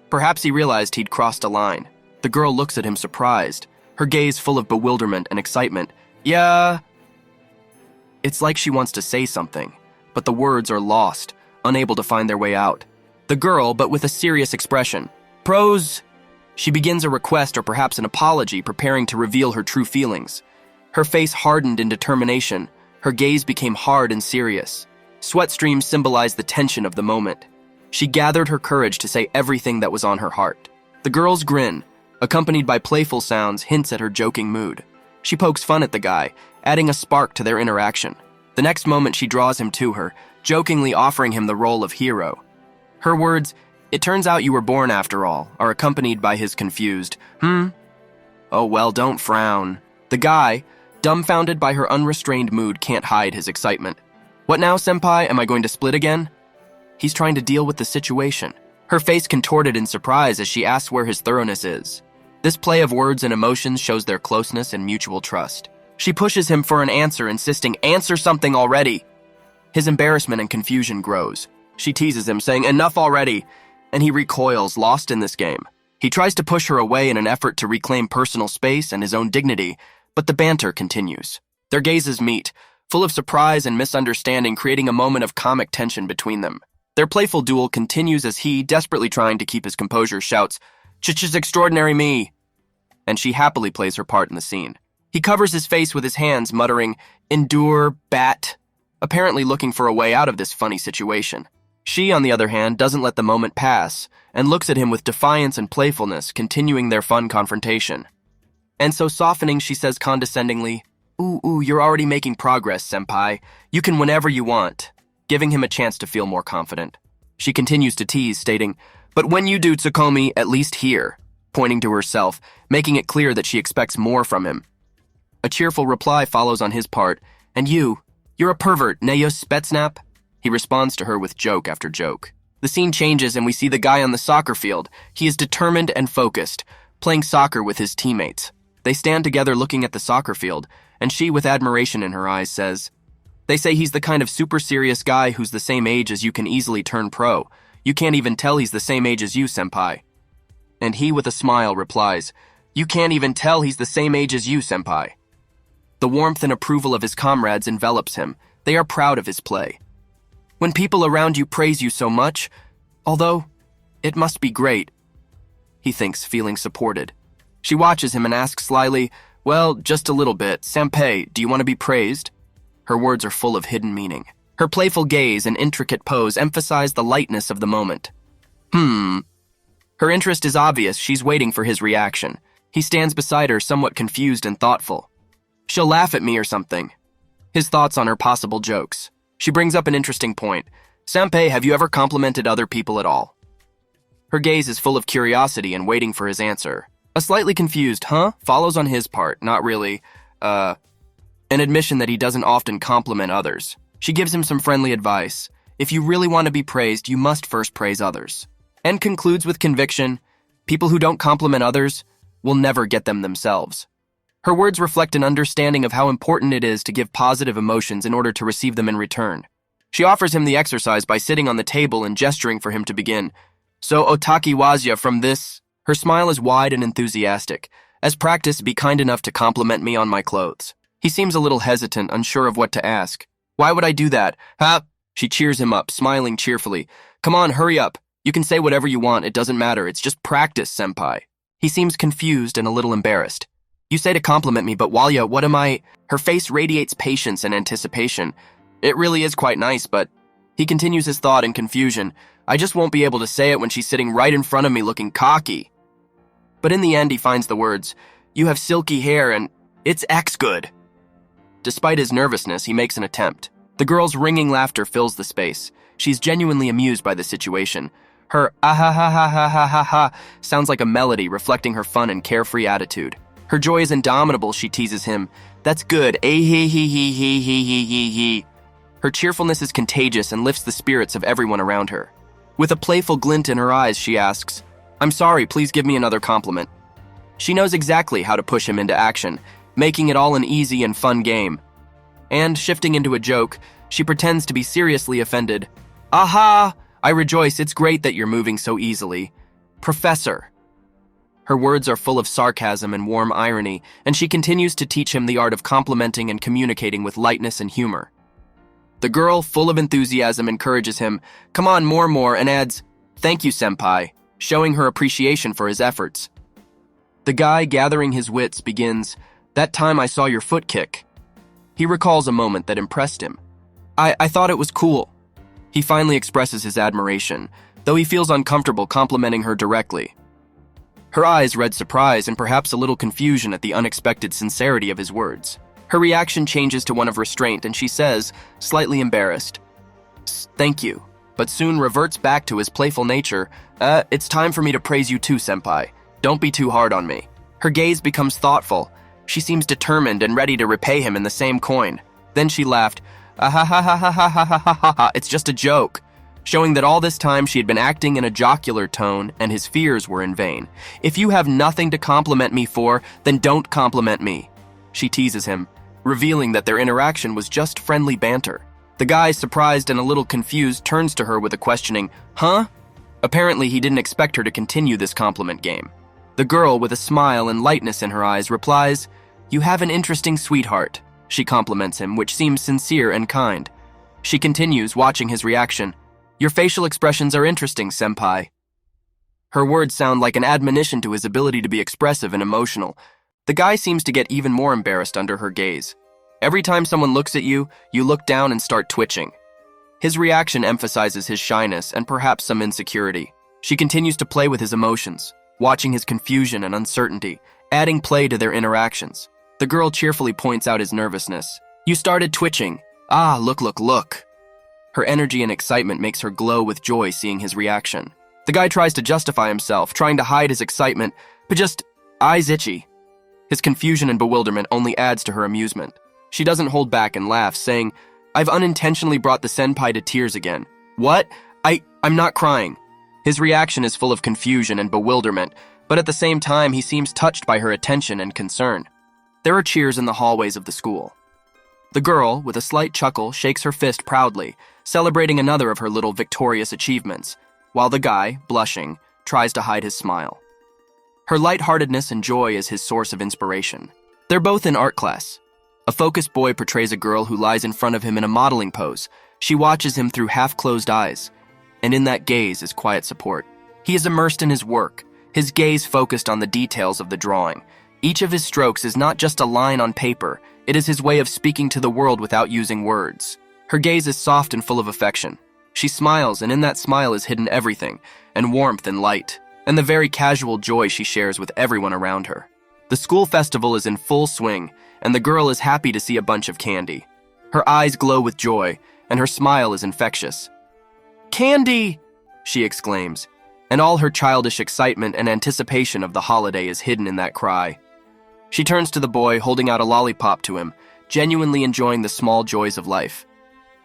Perhaps he realized he'd crossed a line. The girl looks at him surprised, her gaze full of bewilderment and excitement. Yeah. It's like she wants to say something, but the words are lost, unable to find their way out. The girl, but with a serious expression. Pros. She begins a request or perhaps an apology, preparing to reveal her true feelings. Her face hardened in determination. Her gaze became hard and serious. Sweat streams symbolized the tension of the moment. She gathered her courage to say everything that was on her heart. The girl's grin, accompanied by playful sounds, hints at her joking mood. She pokes fun at the guy, adding a spark to their interaction. The next moment she draws him to her, jokingly offering him the role of hero. Her words, "It turns out you were born after all," are accompanied by his confused, "Oh well, don't frown." The guy, dumbfounded by her unrestrained mood, can't hide his excitement. "What now, senpai? Am I going to split again?" He's trying to deal with the situation. Her face contorted in surprise as she asks where his thoroughness is. This play of words and emotions shows their closeness and mutual trust. She pushes him for an answer, insisting, "Answer something already." His embarrassment and confusion grows. She teases him, saying, "Enough already," and he recoils, lost in this game. He tries to push her away in an effort to reclaim personal space and his own dignity, but the banter continues. Their gazes meet, full of surprise and misunderstanding, creating a moment of comic tension between them. Their playful duel continues as he, desperately trying to keep his composure, shouts, "Ch-ch extraordinary me," and she happily plays her part in the scene. He covers his face with his hands, muttering, "Endure, bat," apparently looking for a way out of this funny situation. She, on the other hand, doesn't let the moment pass and looks at him with defiance and playfulness, continuing their fun confrontation. And so softening, she says condescendingly, Ooh, you're already making progress, senpai. You can whenever you want," giving him a chance to feel more confident. She continues to tease, stating, "But when you do, Tsukomi, at least here," pointing to herself, making it clear that she expects more from him. A cheerful reply follows on his part, "And you're a pervert, Neyo Spetsnap?" He responds to her with joke after joke. The scene changes and we see the guy on the soccer field. He is determined and focused, playing soccer with his teammates. They stand together looking at the soccer field, and she, with admiration in her eyes, says, "They say he's the kind of super serious guy who's the same age as you can easily turn pro. You can't even tell he's the same age as you, senpai." And he, with a smile, replies, "You can't even tell he's the same age as you, senpai." The warmth and approval of his comrades envelops him. They are proud of his play. "When people around you praise you so much, although it must be great," he thinks, feeling supported. She watches him and asks slyly, "Well, just a little bit. Senpai, do you want to be praised?" Her words are full of hidden meaning. Her playful gaze and intricate pose emphasize the lightness of the moment. Her interest is obvious. She's waiting for his reaction. He stands beside her, somewhat confused and thoughtful. She'll laugh at me or something. His thoughts on her possible jokes. She brings up an interesting point. "Senpai, have you ever complimented other people at all?" Her gaze is full of curiosity and waiting for his answer. A slightly confused, follows on his part, not really, an admission that he doesn't often compliment others. She gives him some friendly advice. If you really want to be praised, you must first praise others. And concludes with conviction, people who don't compliment others will never get them themselves. Her words reflect an understanding of how important it is to give positive emotions in order to receive them in return. She offers him the exercise by sitting on the table and gesturing for him to begin. "So Otaki Wazya from this..." Her smile is wide and enthusiastic. "As practice, be kind enough to compliment me on my clothes." He seems a little hesitant, unsure of what to ask. "Why would I do that?" She cheers him up, smiling cheerfully. "Come on, hurry up. You can say whatever you want, it doesn't matter. It's just practice, senpai." He seems confused and a little embarrassed. "You say to compliment me, but Walya, what am I..." Her face radiates patience and anticipation. "It really is quite nice, but..." He continues his thought in confusion. "I just won't be able to say it when she's sitting right in front of me looking cocky." But in the end, he finds the words, "You have silky hair and it's X good." Despite his nervousness, he makes an attempt. The girl's ringing laughter fills the space. She's genuinely amused by the situation. Her ah-ha-ha-ha-ha-ha-ha sounds like a melody reflecting her fun and carefree attitude. Her joy is indomitable, she teases him. "That's good, eh-hee-hee-hee-hee-hee-hee-hee." Her cheerfulness is contagious and lifts the spirits of everyone around her. With a playful glint in her eyes, she asks, "I'm sorry, please give me another compliment." She knows exactly how to push him into action, making it all an easy and fun game. and, shifting into a joke, she pretends to be seriously offended. Aha! I rejoice, it's great that you're moving so easily. Professor. Her words are full of sarcasm and warm irony, and she continues to teach him the art of complimenting and communicating with lightness and humor. The girl, full of enthusiasm, encourages him, come on, more, and adds, thank you, senpai, showing her appreciation for his efforts. The guy, gathering his wits, begins, that time I saw your foot kick. He recalls a moment that impressed him. I thought it was cool. He finally expresses his admiration, though he feels uncomfortable complimenting her directly. Her eyes read surprise and perhaps a little confusion at the unexpected sincerity of his words. Her reaction changes to one of restraint and she says, slightly embarrassed, thank you, but soon reverts back to his playful nature, it's time for me to praise you too, senpai. Don't be too hard on me. Her gaze becomes thoughtful. She seems determined and ready to repay him in the same coin. Then she laughed, ah ha ha ha ha ha ha ha ha ha, it's just a joke, showing that all this time she had been acting in a jocular tone and his fears were in vain. If you have nothing to compliment me for, then don't compliment me. She teases him, revealing that their interaction was just friendly banter. The guy, surprised and a little confused, turns to her with a questioning, huh? Apparently he didn't expect her to continue this compliment game. The girl, with a smile and lightness in her eyes, replies, you have an interesting sweetheart. She compliments him, which seems sincere and kind. She continues, watching his reaction, your facial expressions are interesting, senpai. Her words sound like an admonition to his ability to be expressive and emotional. The guy seems to get even more embarrassed under her gaze. Every time someone looks at you, you look down and start twitching. His reaction emphasizes his shyness and perhaps some insecurity. She continues to play with his emotions, watching his confusion and uncertainty, adding play to their interactions. The girl cheerfully points out his nervousness. You started twitching. Ah, look. Her energy and excitement makes her glow with joy seeing his reaction. The guy tries to justify himself, trying to hide his excitement, but just eyes itchy. His confusion and bewilderment only adds to her amusement. She doesn't hold back and laughs, saying, I've unintentionally brought the senpai to tears again. What? I'm not crying. His reaction is full of confusion and bewilderment, but at the same time he seems touched by her attention and concern. There are cheers in the hallways of the school. The girl, with a slight chuckle, shakes her fist proudly, celebrating another of her little victorious achievements, while the guy, blushing, tries to hide his smile. Her lightheartedness and joy is his source of inspiration. They're both in art class. A focused boy portrays a girl who lies in front of him in a modeling pose. She watches him through half-closed eyes, and in that gaze is quiet support. He is immersed in his work, his gaze focused on the details of the drawing. Each of his strokes is not just a line on paper, it is his way of speaking to the world without using words. Her gaze is soft and full of affection. She smiles, and in that smile is hidden everything, and warmth and light, and the very casual joy she shares with everyone around her. The school festival is in full swing, and the girl is happy to see a bunch of candy. Her eyes glow with joy, and her smile is infectious. Candy! She exclaims, and all her childish excitement and anticipation of the holiday is hidden in that cry. She turns to the boy, holding out a lollipop to him, genuinely enjoying the small joys of life.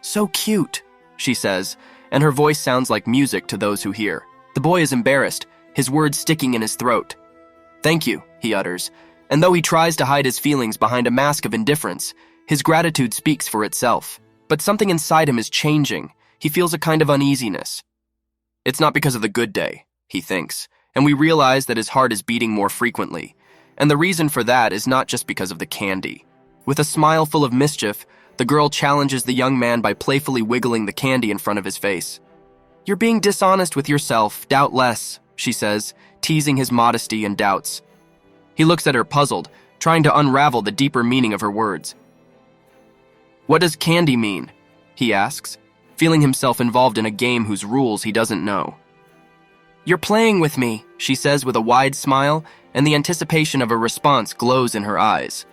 So cute, she says, and her voice sounds like music to those who hear. The boy is embarrassed, his words sticking in his throat. Thank you, he utters, and though he tries to hide his feelings behind a mask of indifference, his gratitude speaks for itself. But something inside him is changing. He feels a kind of uneasiness. It's not because of the good day, he thinks, and we realize that his heart is beating more frequently. And the reason for that is not just because of the candy. With a smile full of mischief, the girl challenges the young man by playfully wiggling the candy in front of his face. You're being dishonest with yourself, doubt less, she says, teasing his modesty and doubts. He looks at her puzzled, trying to unravel the deeper meaning of her words. What does candy mean? He asks, feeling himself involved in a game whose rules he doesn't know. You're playing with me, she says with a wide smile, and the anticipation of a response glows in her eyes.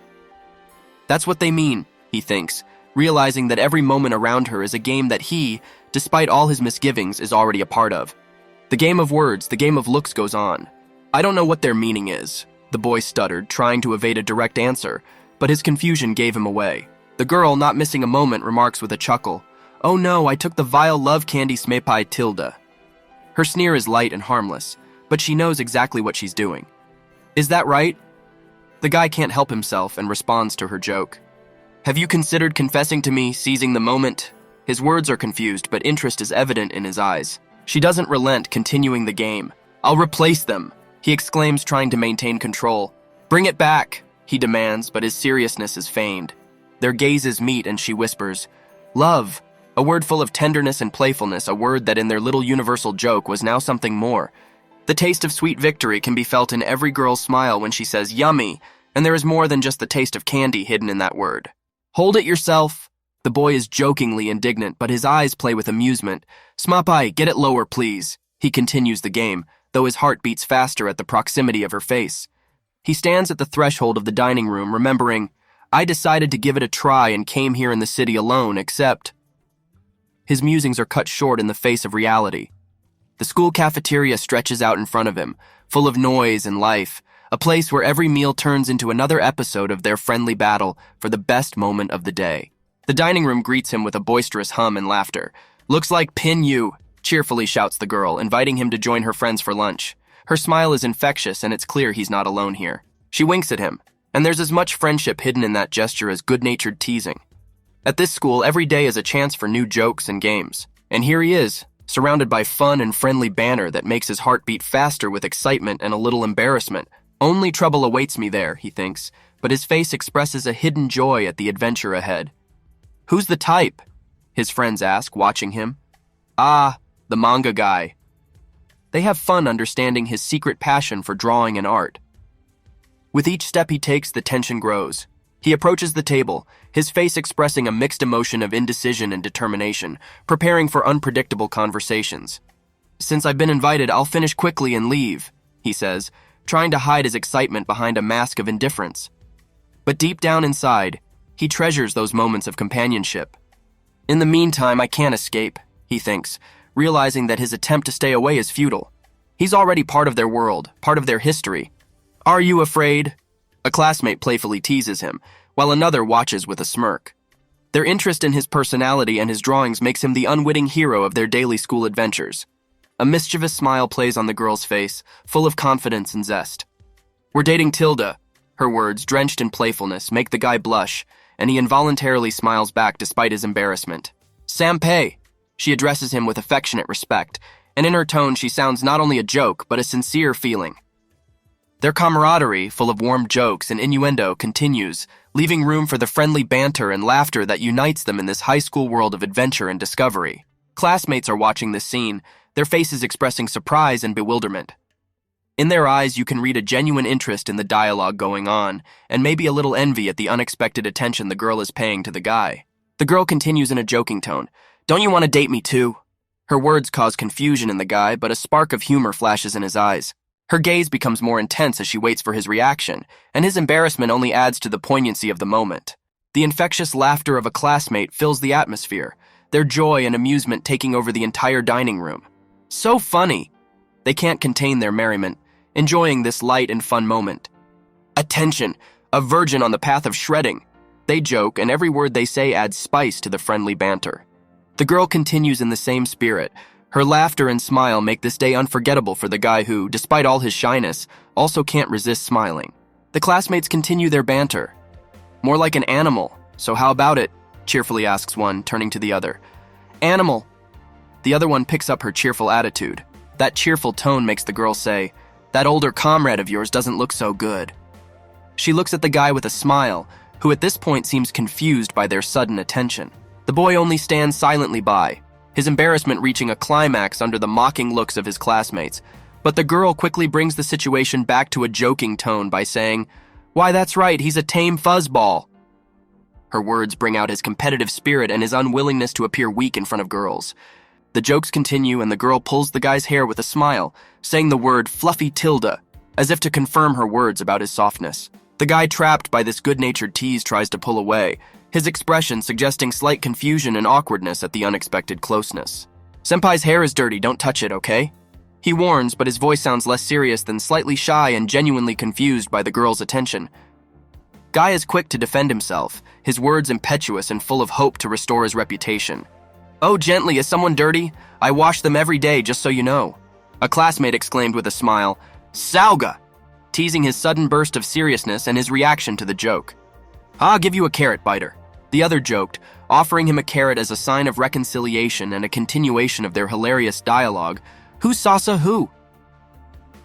That's what they mean, he thinks, realizing that every moment around her is a game that he, despite all his misgivings, is already a part of. The game of words, the game of looks goes on. I don't know what their meaning is, the boy stuttered, trying to evade a direct answer, but his confusion gave him away. The girl, not missing a moment, remarks with a chuckle, Oh no, I took the vile love candy smepai tilde. Her sneer is light and harmless, but she knows exactly what she's doing. Is that right? The guy can't help himself and responds to her joke. Have you considered confessing to me, seizing the moment? His words are confused, but interest is evident in his eyes. She doesn't relent, continuing the game. I'll replace them, he exclaims, trying to maintain control. Bring it back, he demands, but his seriousness is feigned. Their gazes meet and she whispers, love, a word full of tenderness and playfulness, a word that in their little universal joke was now something more. The taste of sweet victory can be felt in every girl's smile when she says yummy, and there is more than just the taste of candy hidden in that word. Hold it yourself. The boy is jokingly indignant, but his eyes play with amusement. Smapai, get it lower, please. He continues the game, though his heart beats faster at the proximity of her face. He stands at the threshold of the dining room, remembering, I decided to give it a try and came here in the city alone, except... His musings are cut short in the face of reality. The school cafeteria stretches out in front of him, full of noise and life, a place where every meal turns into another episode of their friendly battle for the best moment of the day. The dining room greets him with a boisterous hum and laughter. Looks like Pin Yu, cheerfully shouts the girl, inviting him to join her friends for lunch. Her smile is infectious, and it's clear he's not alone here. She winks at him, and there's as much friendship hidden in that gesture as good-natured teasing. At this school, every day is a chance for new jokes and games. And here he is, surrounded by fun and friendly banter that makes his heart beat faster with excitement and a little embarrassment. Only trouble awaits me there, he thinks, but his face expresses a hidden joy at the adventure ahead. Who's the type? His friends ask, watching him. Ah, the manga guy. They have fun understanding his secret passion for drawing and art. With each step he takes, the tension grows. He approaches the table, his face expressing a mixed emotion of indecision and determination, preparing for unpredictable conversations. Since I've been invited, I'll finish quickly and leave, he says, trying to hide his excitement behind a mask of indifference. But deep down inside, he treasures those moments of companionship. In the meantime, I can't escape, he thinks, realizing that his attempt to stay away is futile. He's already part of their world, part of their history. Are you afraid? A classmate playfully teases him, while another watches with a smirk. Their interest in his personality and his drawings makes him the unwitting hero of their daily school adventures. A mischievous smile plays on the girl's face, full of confidence and zest. We're dating Tilda. Her words, drenched in playfulness, make the guy blush, and he involuntarily smiles back despite his embarrassment. Sampei! She addresses him with affectionate respect, and in her tone she sounds not only a joke, but a sincere feeling. Their camaraderie, full of warm jokes and innuendo, continues, leaving room for the friendly banter and laughter that unites them in this high school world of adventure and discovery. Classmates are watching this scene, their faces expressing surprise and bewilderment. In their eyes, you can read a genuine interest in the dialogue going on, and maybe a little envy at the unexpected attention the girl is paying to the guy. The girl continues in a joking tone, "Don't you want to date me too?" Her words cause confusion in the guy, but a spark of humor flashes in his eyes. Her gaze becomes more intense as she waits for his reaction, and his embarrassment only adds to the poignancy of the moment. The infectious laughter of a classmate fills the atmosphere, their joy and amusement taking over the entire dining room. So funny! They can't contain their merriment, enjoying this light and fun moment. Attention! A virgin on the path of shredding! They joke, and every word they say adds spice to the friendly banter. The girl continues in the same spirit. Her laughter and smile make this day unforgettable for the guy who, despite all his shyness, also can't resist smiling. The classmates continue their banter. More like an animal, so how about it? Cheerfully asks one, turning to the other. Animal! The other one picks up her cheerful attitude. That cheerful tone makes the girl say, "That older comrade of yours doesn't look so good." She looks at the guy with a smile, who at this point seems confused by their sudden attention. The boy only stands silently by, his embarrassment reaching a climax under the mocking looks of his classmates. But the girl quickly brings the situation back to a joking tone by saying, "Why, that's right, he's a tame fuzzball." Her words bring out his competitive spirit and his unwillingness to appear weak in front of girls. The jokes continue, and the girl pulls the guy's hair with a smile, saying the word "fluffy Tilda," as if to confirm her words about his softness. The guy, trapped by this good-natured tease, tries to pull away, his expression suggesting slight confusion and awkwardness at the unexpected closeness. "Senpai's hair is dirty, don't touch it, okay?" He warns, but his voice sounds less serious than slightly shy and genuinely confused by the girl's attention. Guy is quick to defend himself, his words impetuous and full of hope to restore his reputation. "Oh, gently, is someone dirty? I wash them every day, just so you know." A classmate exclaimed with a smile, "Sauga!" teasing his sudden burst of seriousness and his reaction to the joke. "I'll give you a carrot, biter." The other joked, offering him a carrot as a sign of reconciliation and a continuation of their hilarious dialogue. Who's Sasa who?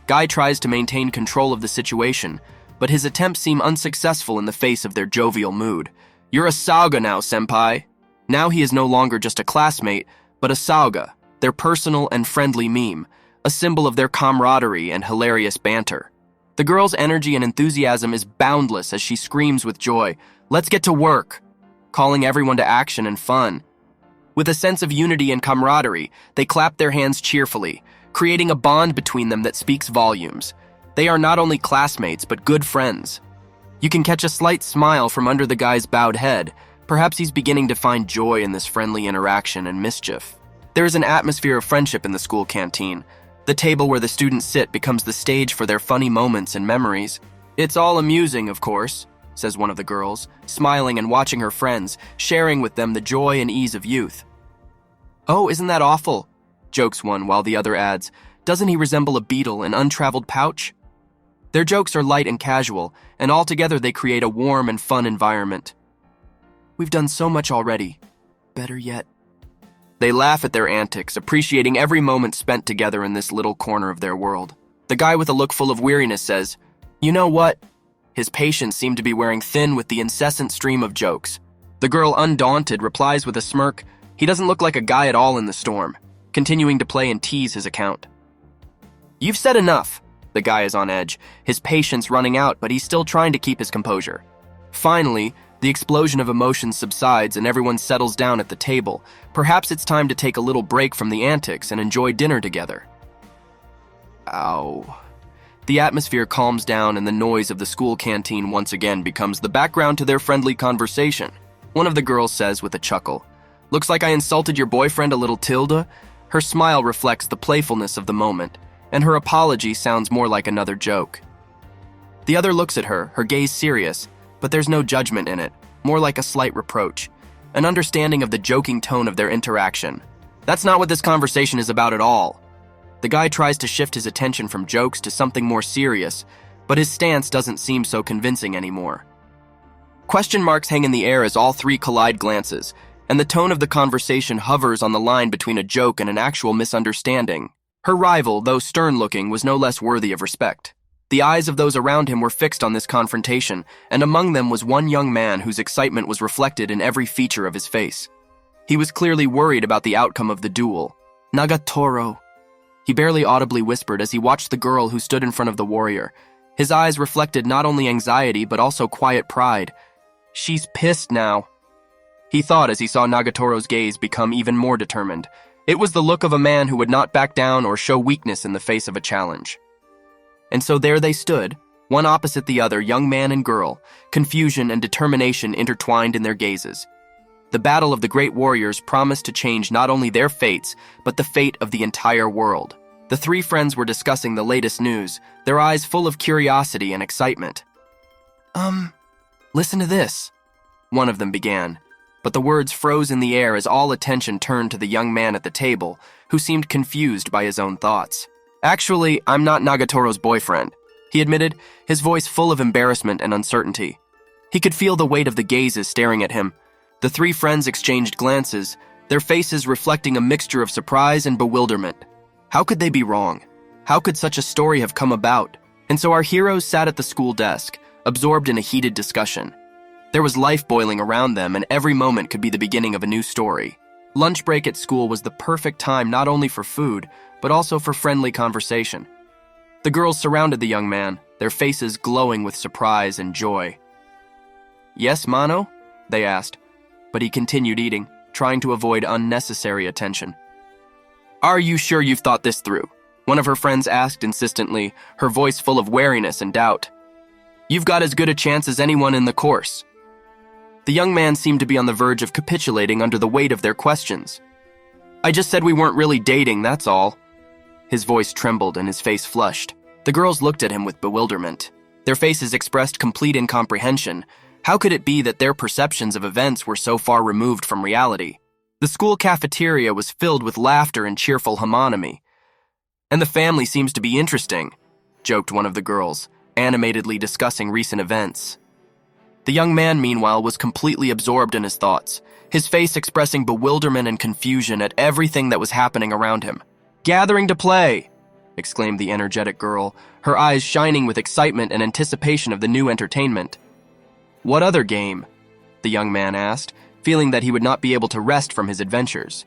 Guy tries to maintain control of the situation, but his attempts seem unsuccessful in the face of their jovial mood. You're a Sauga now, senpai. Now he is no longer just a classmate, but a Sauga, their personal and friendly meme, a symbol of their camaraderie and hilarious banter. The girl's energy and enthusiasm is boundless as she screams with joy, "Let's get to work!" calling everyone to action and fun. With a sense of unity and camaraderie, they clap their hands cheerfully, creating a bond between them that speaks volumes. They are not only classmates, but good friends. You can catch a slight smile from under the guy's bowed head. Perhaps he's beginning to find joy in this friendly interaction and mischief. There is an atmosphere of friendship in the school canteen. The table where the students sit becomes the stage for their funny moments and memories. It's all amusing, of course, says one of the girls, smiling and watching her friends, sharing with them the joy and ease of youth. Oh, isn't that awful? Jokes one, while the other adds, doesn't he resemble a beetle, an untraveled pouch? Their jokes are light and casual, and altogether they create a warm and fun environment. We've done so much already. Better yet. They laugh at their antics, appreciating every moment spent together in this little corner of their world. The guy with a look full of weariness says, "You know what?" His patience seemed to be wearing thin with the incessant stream of jokes. The girl, undaunted, replies with a smirk, "He doesn't look like a guy at all in the storm," continuing to play and tease his account. "You've said enough." The guy is on edge, his patience running out, but he's still trying to keep his composure. Finally, the explosion of emotions subsides and everyone settles down at the table. Perhaps it's time to take a little break from the antics and enjoy dinner together. Ow. The atmosphere calms down and the noise of the school canteen once again becomes the background to their friendly conversation. One of the girls says with a chuckle, "Looks like I insulted your boyfriend a little, Tilda." Her smile reflects the playfulness of the moment, and her apology sounds more like another joke. The other looks at her, her gaze serious, but there's no judgment in it, more like a slight reproach, an understanding of the joking tone of their interaction. That's not what this conversation is about at all. The guy tries to shift his attention from jokes to something more serious, but his stance doesn't seem so convincing anymore. Question marks hang in the air as all three collide glances, and the tone of the conversation hovers on the line between a joke and an actual misunderstanding. Her rival, though stern-looking, was no less worthy of respect. The eyes of those around him were fixed on this confrontation, and among them was one young man whose excitement was reflected in every feature of his face. He was clearly worried about the outcome of the duel. "Nagatoro," he barely audibly whispered as he watched the girl who stood in front of the warrior. His eyes reflected not only anxiety but also quiet pride. "She's pissed now," he thought as he saw Nagatoro's gaze become even more determined. It was the look of a man who would not back down or show weakness in the face of a challenge. And so there they stood, one opposite the other, young man and girl, confusion and determination intertwined in their gazes. The battle of the great warriors promised to change not only their fates, but the fate of the entire world. The three friends were discussing the latest news, their eyes full of curiosity and excitement. Listen to this," one of them began, but the words froze in the air as all attention turned to the young man at the table, who seemed confused by his own thoughts. "Actually, I'm not Nagatoro's boyfriend," he admitted, his voice full of embarrassment and uncertainty. He could feel the weight of the gazes staring at him. The three friends exchanged glances, their faces reflecting a mixture of surprise and bewilderment. How could they be wrong? How could such a story have come about? And so our heroes sat at the school desk, absorbed in a heated discussion. There was life boiling around them, and every moment could be the beginning of a new story. Lunch break at school was the perfect time not only for food, but also for friendly conversation. The girls surrounded the young man, their faces glowing with surprise and joy. "Yes, Mano?" they asked, but he continued eating, trying to avoid unnecessary attention. "Are you sure you've thought this through?" one of her friends asked insistently, her voice full of wariness and doubt. "You've got as good a chance as anyone in the course." The young man seemed to be on the verge of capitulating under the weight of their questions. "I just said we weren't really dating, that's all." His voice trembled and his face flushed. The girls looked at him with bewilderment. Their faces expressed complete incomprehension. How could it be that their perceptions of events were so far removed from reality? The school cafeteria was filled with laughter and cheerful homonymy. "And the family seems to be interesting," joked one of the girls, animatedly discussing recent events. The young man, meanwhile, was completely absorbed in his thoughts, his face expressing bewilderment and confusion at everything that was happening around him. "Gathering to play!" exclaimed the energetic girl, her eyes shining with excitement and anticipation of the new entertainment. "What other game?" the young man asked, feeling that he would not be able to rest from his adventures.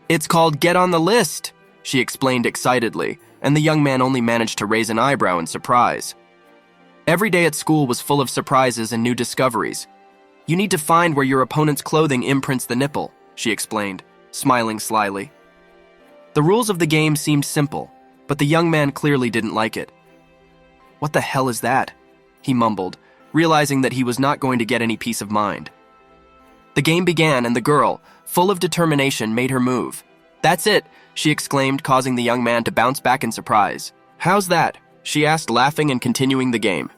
"It's called Get on the List," she explained excitedly, and the young man only managed to raise an eyebrow in surprise. Every day at school was full of surprises and new discoveries. "You need to find where your opponent's clothing imprints the nipple," she explained, smiling slyly. The rules of the game seemed simple, but the young man clearly didn't like it. "What the hell is that?" he mumbled, realizing that he was not going to get any peace of mind. The game began, and the girl, full of determination, made her move. "That's it," she exclaimed, causing the young man to bounce back in surprise. "How's that?" she asked, laughing and continuing the game.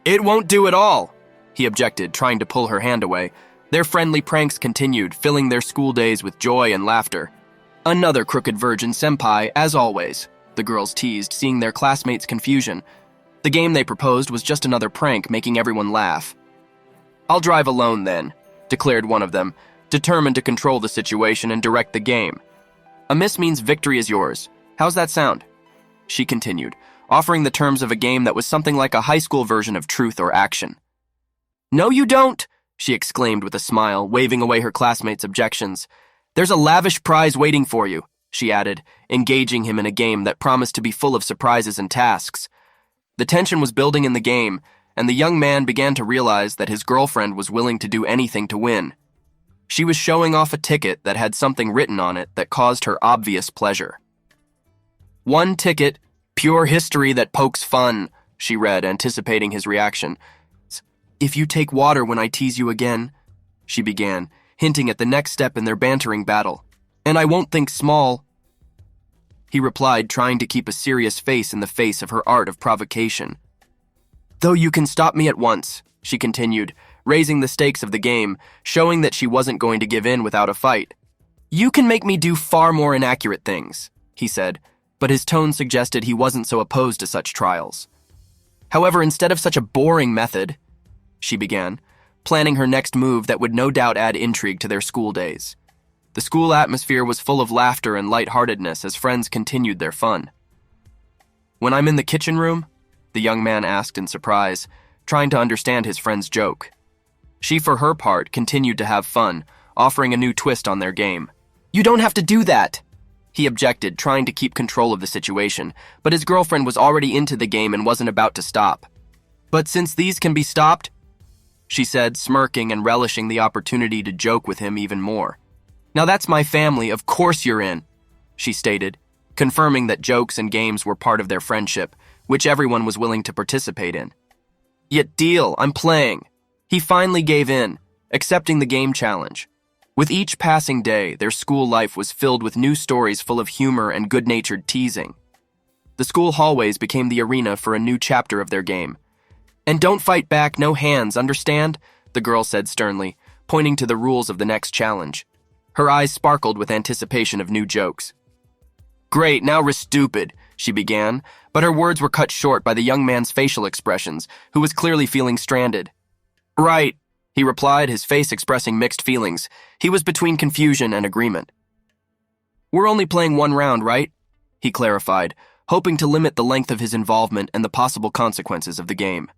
"It won't do at all," he objected, trying to pull her hand away. Their friendly pranks continued, filling their school days with joy and laughter. "Another crooked virgin, senpai, as always," the girls teased, seeing their classmates' confusion. The game they proposed was just another prank, making everyone laugh. "I'll drive alone then," declared one of them, determined to control the situation and direct the game. "A miss means victory is yours. How's that sound?" she continued, offering the terms of a game that was something like a high school version of Truth or Action. "No, you don't," she exclaimed with a smile, waving away her classmates' objections. "There's a lavish prize waiting for you," she added, engaging him in a game that promised to be full of surprises and tasks. The tension was building in the game, and the young man began to realize that his girlfriend was willing to do anything to win. She was showing off a ticket that had something written on it that caused her obvious pleasure. "One ticket, pure history that pokes fun," she read, anticipating his reaction. "If you take water when I tease you again," she began, hinting at the next step in their bantering battle. "And I won't think small," he replied, trying to keep a serious face in the face of her art of provocation. "Though you can stop me at once," she continued, raising the stakes of the game, showing that she wasn't going to give in without a fight. "You can make me do far more inaccurate things," he said, but his tone suggested he wasn't so opposed to such trials. "However, instead of such a boring method," she began, planning her next move that would no doubt add intrigue to their school days. The school atmosphere was full of laughter and lightheartedness as friends continued their fun. "When I'm in the kitchen room?" the young man asked in surprise, trying to understand his friend's joke. She, for her part, continued to have fun, offering a new twist on their game. "You don't have to do that," he objected, trying to keep control of the situation, but his girlfriend was already into the game and wasn't about to stop. "But since these can be stopped," she said, smirking and relishing the opportunity to joke with him even more. "Now that's my family, of course you're in," she stated, confirming that jokes and games were part of their friendship, which everyone was willing to participate in. "Yet deal, I'm playing." He finally gave in, accepting the game challenge. With each passing day, their school life was filled with new stories full of humor and good-natured teasing. The school hallways became the arena for a new chapter of their game. "And don't fight back, no hands, understand?" the girl said sternly, pointing to the rules of the next challenge. Her eyes sparkled with anticipation of new jokes. "Great, now we're stupid," she began, but her words were cut short by the young man's facial expressions, who was clearly feeling stranded. "Right," he replied, his face expressing mixed feelings. He was between confusion and agreement. "We're only playing one round, right?" he clarified, hoping to limit the length of his involvement and the possible consequences of the game.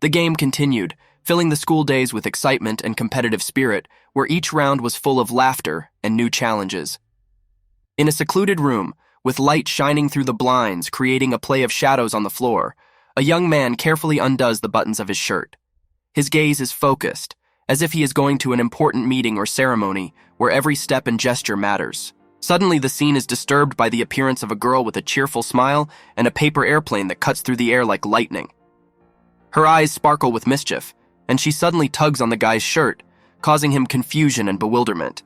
The game continued, filling the school days with excitement and competitive spirit, where each round was full of laughter and new challenges. In a secluded room, with light shining through the blinds, creating a play of shadows on the floor, a young man carefully undoes the buttons of his shirt. His gaze is focused, as if he is going to an important meeting or ceremony where every step and gesture matters. Suddenly, the scene is disturbed by the appearance of a girl with a cheerful smile and a paper airplane that cuts through the air like lightning. Her eyes sparkle with mischief, and she suddenly tugs on the guy's shirt, causing him confusion and bewilderment.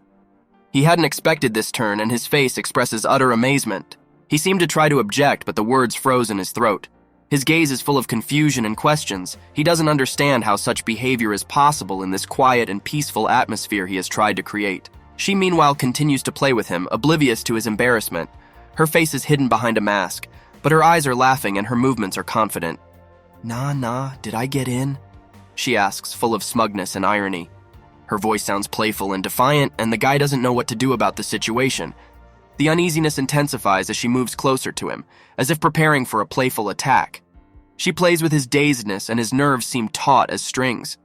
He hadn't expected this turn, and his face expresses utter amazement. He seemed to try to object, but the words froze in his throat. His gaze is full of confusion and questions. He doesn't understand how such behavior is possible in this quiet and peaceful atmosphere he has tried to create. She, meanwhile, continues to play with him, oblivious to his embarrassment. Her face is hidden behind a mask, but her eyes are laughing and her movements are confident. Nah, did I get in?" she asks, full of smugness and irony. Her voice sounds playful and defiant, and the guy doesn't know what to do about the situation. The uneasiness intensifies as she moves closer to him, as if preparing for a playful attack. She plays with his dazedness, and his nerves seem taut as strings.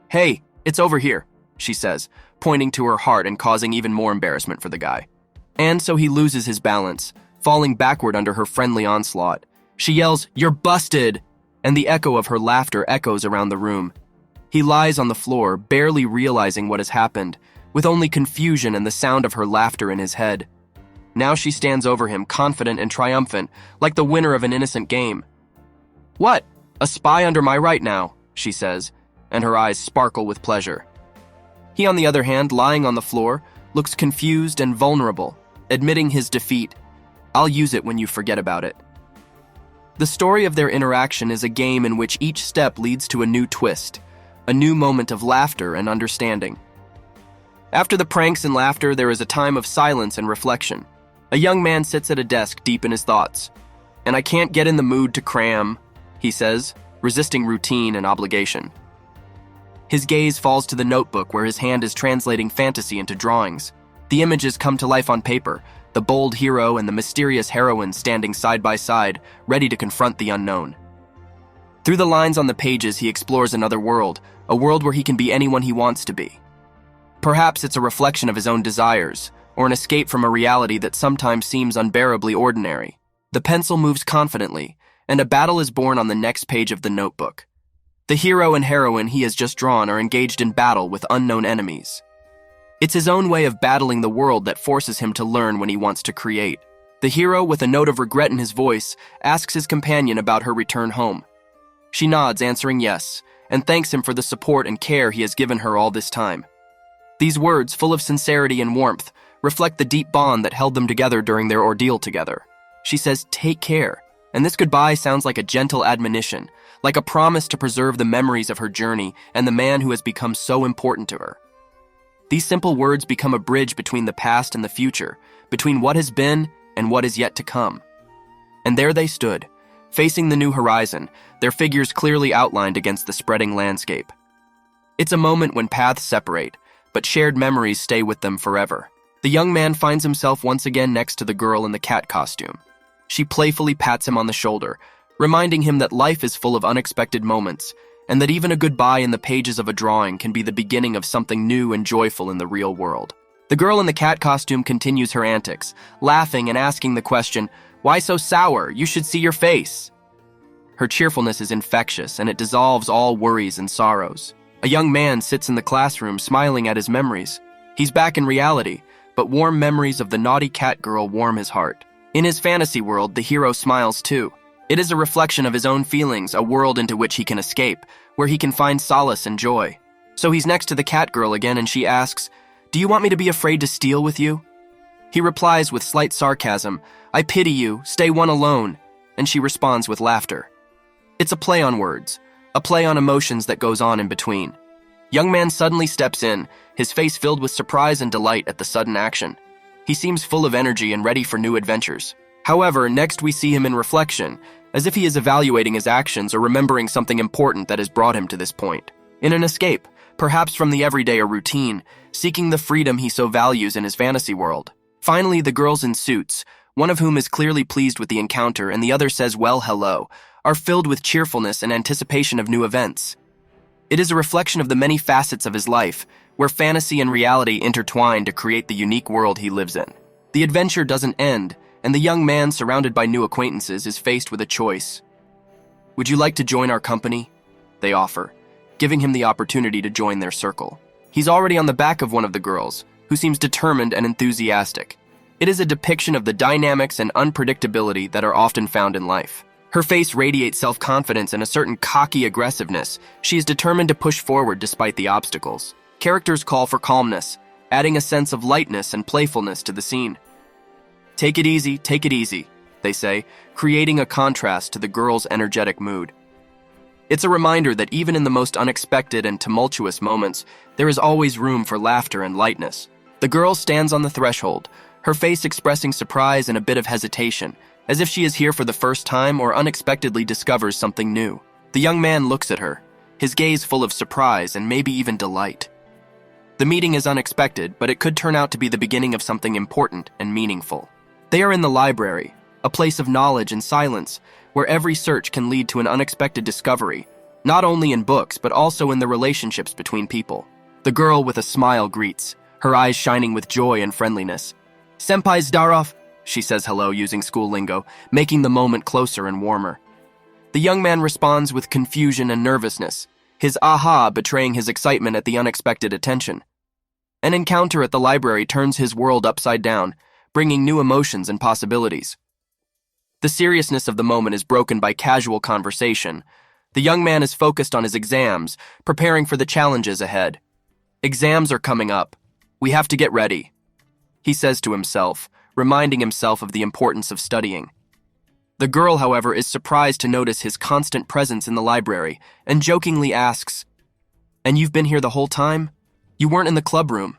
"Hey, it's over here," she says, pointing to her heart and causing even more embarrassment for the guy. And so he loses his balance, falling backward under her friendly onslaught. She yells, "You're busted!" and the echo of her laughter echoes around the room. He lies on the floor, barely realizing what has happened, with only confusion and the sound of her laughter in his head. Now she stands over him, confident and triumphant, like the winner of an innocent game. "What? A spy under my right now," she says, and her eyes sparkle with pleasure. He, on the other hand, lying on the floor, looks confused and vulnerable, admitting his defeat. "I'll use it when you forget about it." The story of their interaction is a game in which each step leads to a new twist, a new moment of laughter and understanding. After the pranks and laughter, there is a time of silence and reflection. A young man sits at a desk deep in his thoughts. "And I can't get in the mood to cram," he says, resisting routine and obligation. His gaze falls to the notebook where his hand is translating fantasy into drawings. The images come to life on paper, the bold hero and the mysterious heroine standing side by side, ready to confront the unknown. Through the lines on the pages, he explores another world, a world where he can be anyone he wants to be. Perhaps it's a reflection of his own desires, or an escape from a reality that sometimes seems unbearably ordinary. The pencil moves confidently, and a battle is born on the next page of the notebook. The hero and heroine he has just drawn are engaged in battle with unknown enemies. It's his own way of battling the world that forces him to learn when he wants to create. The hero, with a note of regret in his voice, asks his companion about her return home. She nods, answering yes, and thanks him for the support and care he has given her all this time. These words, full of sincerity and warmth, reflect the deep bond that held them together during their ordeal together. She says, "Take care," and this goodbye sounds like a gentle admonition, like a promise to preserve the memories of her journey and the man who has become so important to her. These simple words become a bridge between the past and the future, between what has been and what is yet to come. And there they stood, facing the new horizon, their figures clearly outlined against the spreading landscape. It's a moment when paths separate, but shared memories stay with them forever. The young man finds himself once again next to the girl in the cat costume. She playfully pats him on the shoulder, reminding him that life is full of unexpected moments, and that even a goodbye in the pages of a drawing can be the beginning of something new and joyful in the real world. The girl in the cat costume continues her antics, laughing and asking the question, "Why so sour? You should see your face." Her cheerfulness is infectious, and it dissolves all worries and sorrows. A young man sits in the classroom smiling at his memories. He's back in reality, but warm memories of the naughty cat girl warm his heart. In his fantasy world, the hero smiles too. It is a reflection of his own feelings, a world into which he can escape, where he can find solace and joy. So he's next to the cat girl again, and she asks, "Do you want me to be afraid to steal with you?" He replies with slight sarcasm, "I pity you, stay one alone," and she responds with laughter. It's a play on words, a play on emotions that goes on in between. Young man suddenly steps in, his face filled with surprise and delight at the sudden action. He seems full of energy and ready for new adventures. However, next we see him in reflection, as if he is evaluating his actions or remembering something important that has brought him to this point. In an escape, perhaps from the everyday or routine, seeking the freedom he so values in his fantasy world. Finally, the girls in suits, one of whom is clearly pleased with the encounter and the other says, "Well, hello," are filled with cheerfulness and anticipation of new events. It is a reflection of the many facets of his life, where fantasy and reality intertwine to create the unique world he lives in. The adventure doesn't end, and the young man, surrounded by new acquaintances, is faced with a choice. "Would you like to join our company?" they offer, giving him the opportunity to join their circle. He's already on the back of one of the girls, who seems determined and enthusiastic. It is a depiction of the dynamics and unpredictability that are often found in life. Her face radiates self-confidence and a certain cocky aggressiveness. She is determined to push forward despite the obstacles. Characters call for calmness, adding a sense of lightness and playfulness to the scene. Take it easy," they say, creating a contrast to the girl's energetic mood. It's a reminder that even in the most unexpected and tumultuous moments, there is always room for laughter and lightness. The girl stands on the threshold, her face expressing surprise and a bit of hesitation, as if she is here for the first time or unexpectedly discovers something new. The young man looks at her, his gaze full of surprise and maybe even delight. The meeting is unexpected, but it could turn out to be the beginning of something important and meaningful. They are in the library, a place of knowledge and silence, where every search can lead to an unexpected discovery, not only in books but also in the relationships between people. The girl with a smile greets, her eyes shining with joy and friendliness. "Senpai Zdarov," she says hello using school lingo, making the moment closer and warmer. The young man responds with confusion and nervousness, his aha betraying his excitement at the unexpected attention. An encounter at the library turns his world upside down, bringing new emotions and possibilities. The seriousness of the moment is broken by casual conversation. The young man is focused on his exams, preparing for the challenges ahead. "Exams are coming up. We have to get ready," he says to himself, reminding himself of the importance of studying. The girl, however, is surprised to notice his constant presence in the library and jokingly asks, "And you've been here the whole time? You weren't in the club room?"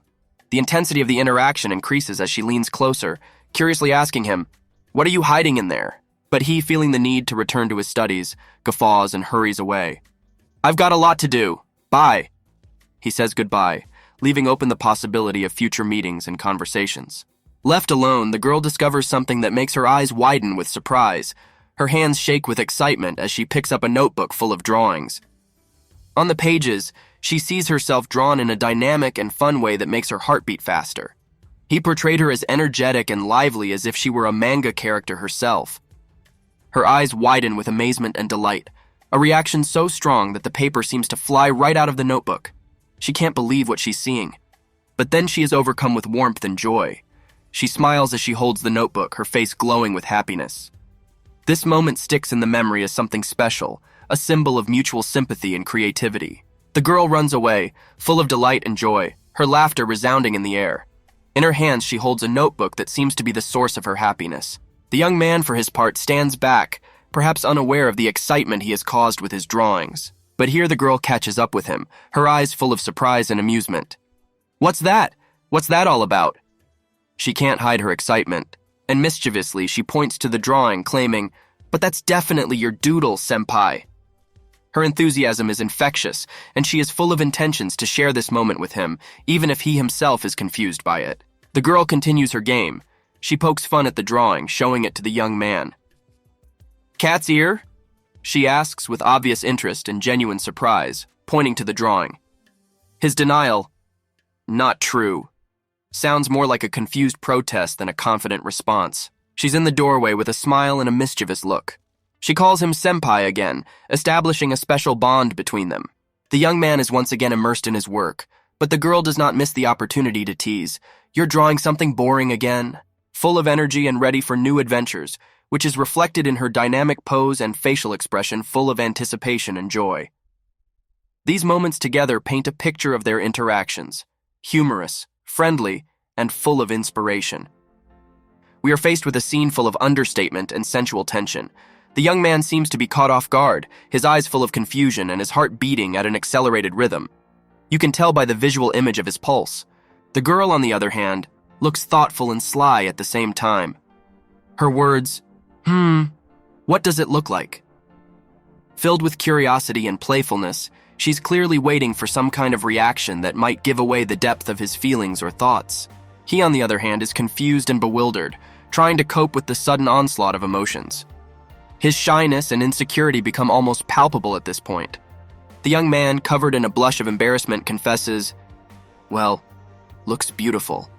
The intensity of the interaction increases as she leans closer, curiously asking him, "What are you hiding in there?" But he, feeling the need to return to his studies, guffaws and hurries away. "I've got a lot to do. Bye." He says goodbye, leaving open the possibility of future meetings and conversations. Left alone, the girl discovers something that makes her eyes widen with surprise. Her hands shake with excitement as she picks up a notebook full of drawings. On the pages, she sees herself drawn in a dynamic and fun way that makes her heart beat faster. He portrayed her as energetic and lively as if she were a manga character herself. Her eyes widen with amazement and delight, a reaction so strong that the paper seems to fly right out of the notebook. She can't believe what she's seeing. But then she is overcome with warmth and joy. She smiles as she holds the notebook, her face glowing with happiness. This moment sticks in the memory as something special, a symbol of mutual sympathy and creativity. The girl runs away, full of delight and joy, her laughter resounding in the air. In her hands, she holds a notebook that seems to be the source of her happiness. The young man, for his part, stands back, perhaps unaware of the excitement he has caused with his drawings. But here the girl catches up with him, her eyes full of surprise and amusement. "What's that? What's that all about?" She can't hide her excitement, and mischievously she points to the drawing, claiming, "But that's definitely your doodle, senpai." Her enthusiasm is infectious, and she is full of intentions to share this moment with him, even if he himself is confused by it. The girl continues her game. She pokes fun at the drawing, showing it to the young man. "Cat's ear?" she asks with obvious interest and genuine surprise, pointing to the drawing. His denial, "Not true," sounds more like a confused protest than a confident response. She's in the doorway with a smile and a mischievous look. She calls him senpai again, establishing a special bond between them. The young man is once again immersed in his work, but the girl does not miss the opportunity to tease. "You're drawing something boring again?" Full of energy and ready for new adventures, which is reflected in her dynamic pose and facial expression full of anticipation and joy. These moments together paint a picture of their interactions, humorous, friendly, and full of inspiration. We are faced with a scene full of understatement and sensual tension. The young man seems to be caught off guard, his eyes full of confusion and his heart beating at an accelerated rhythm. You can tell by the visual image of his pulse. The girl, on the other hand, looks thoughtful and sly at the same time. Her words, what does it look like?" Filled with curiosity and playfulness, she's clearly waiting for some kind of reaction that might give away the depth of his feelings or thoughts. He, on the other hand, is confused and bewildered, trying to cope with the sudden onslaught of emotions. His shyness and insecurity become almost palpable at this point. The young man, covered in a blush of embarrassment, confesses, "Well, looks beautiful."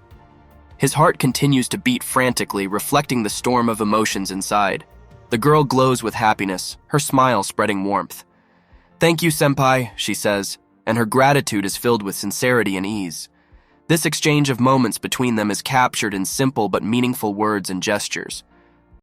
His heart continues to beat frantically, reflecting the storm of emotions inside. The girl glows with happiness, her smile spreading warmth. "Thank you, senpai," she says, and her gratitude is filled with sincerity and ease. This exchange of moments between them is captured in simple but meaningful words and gestures.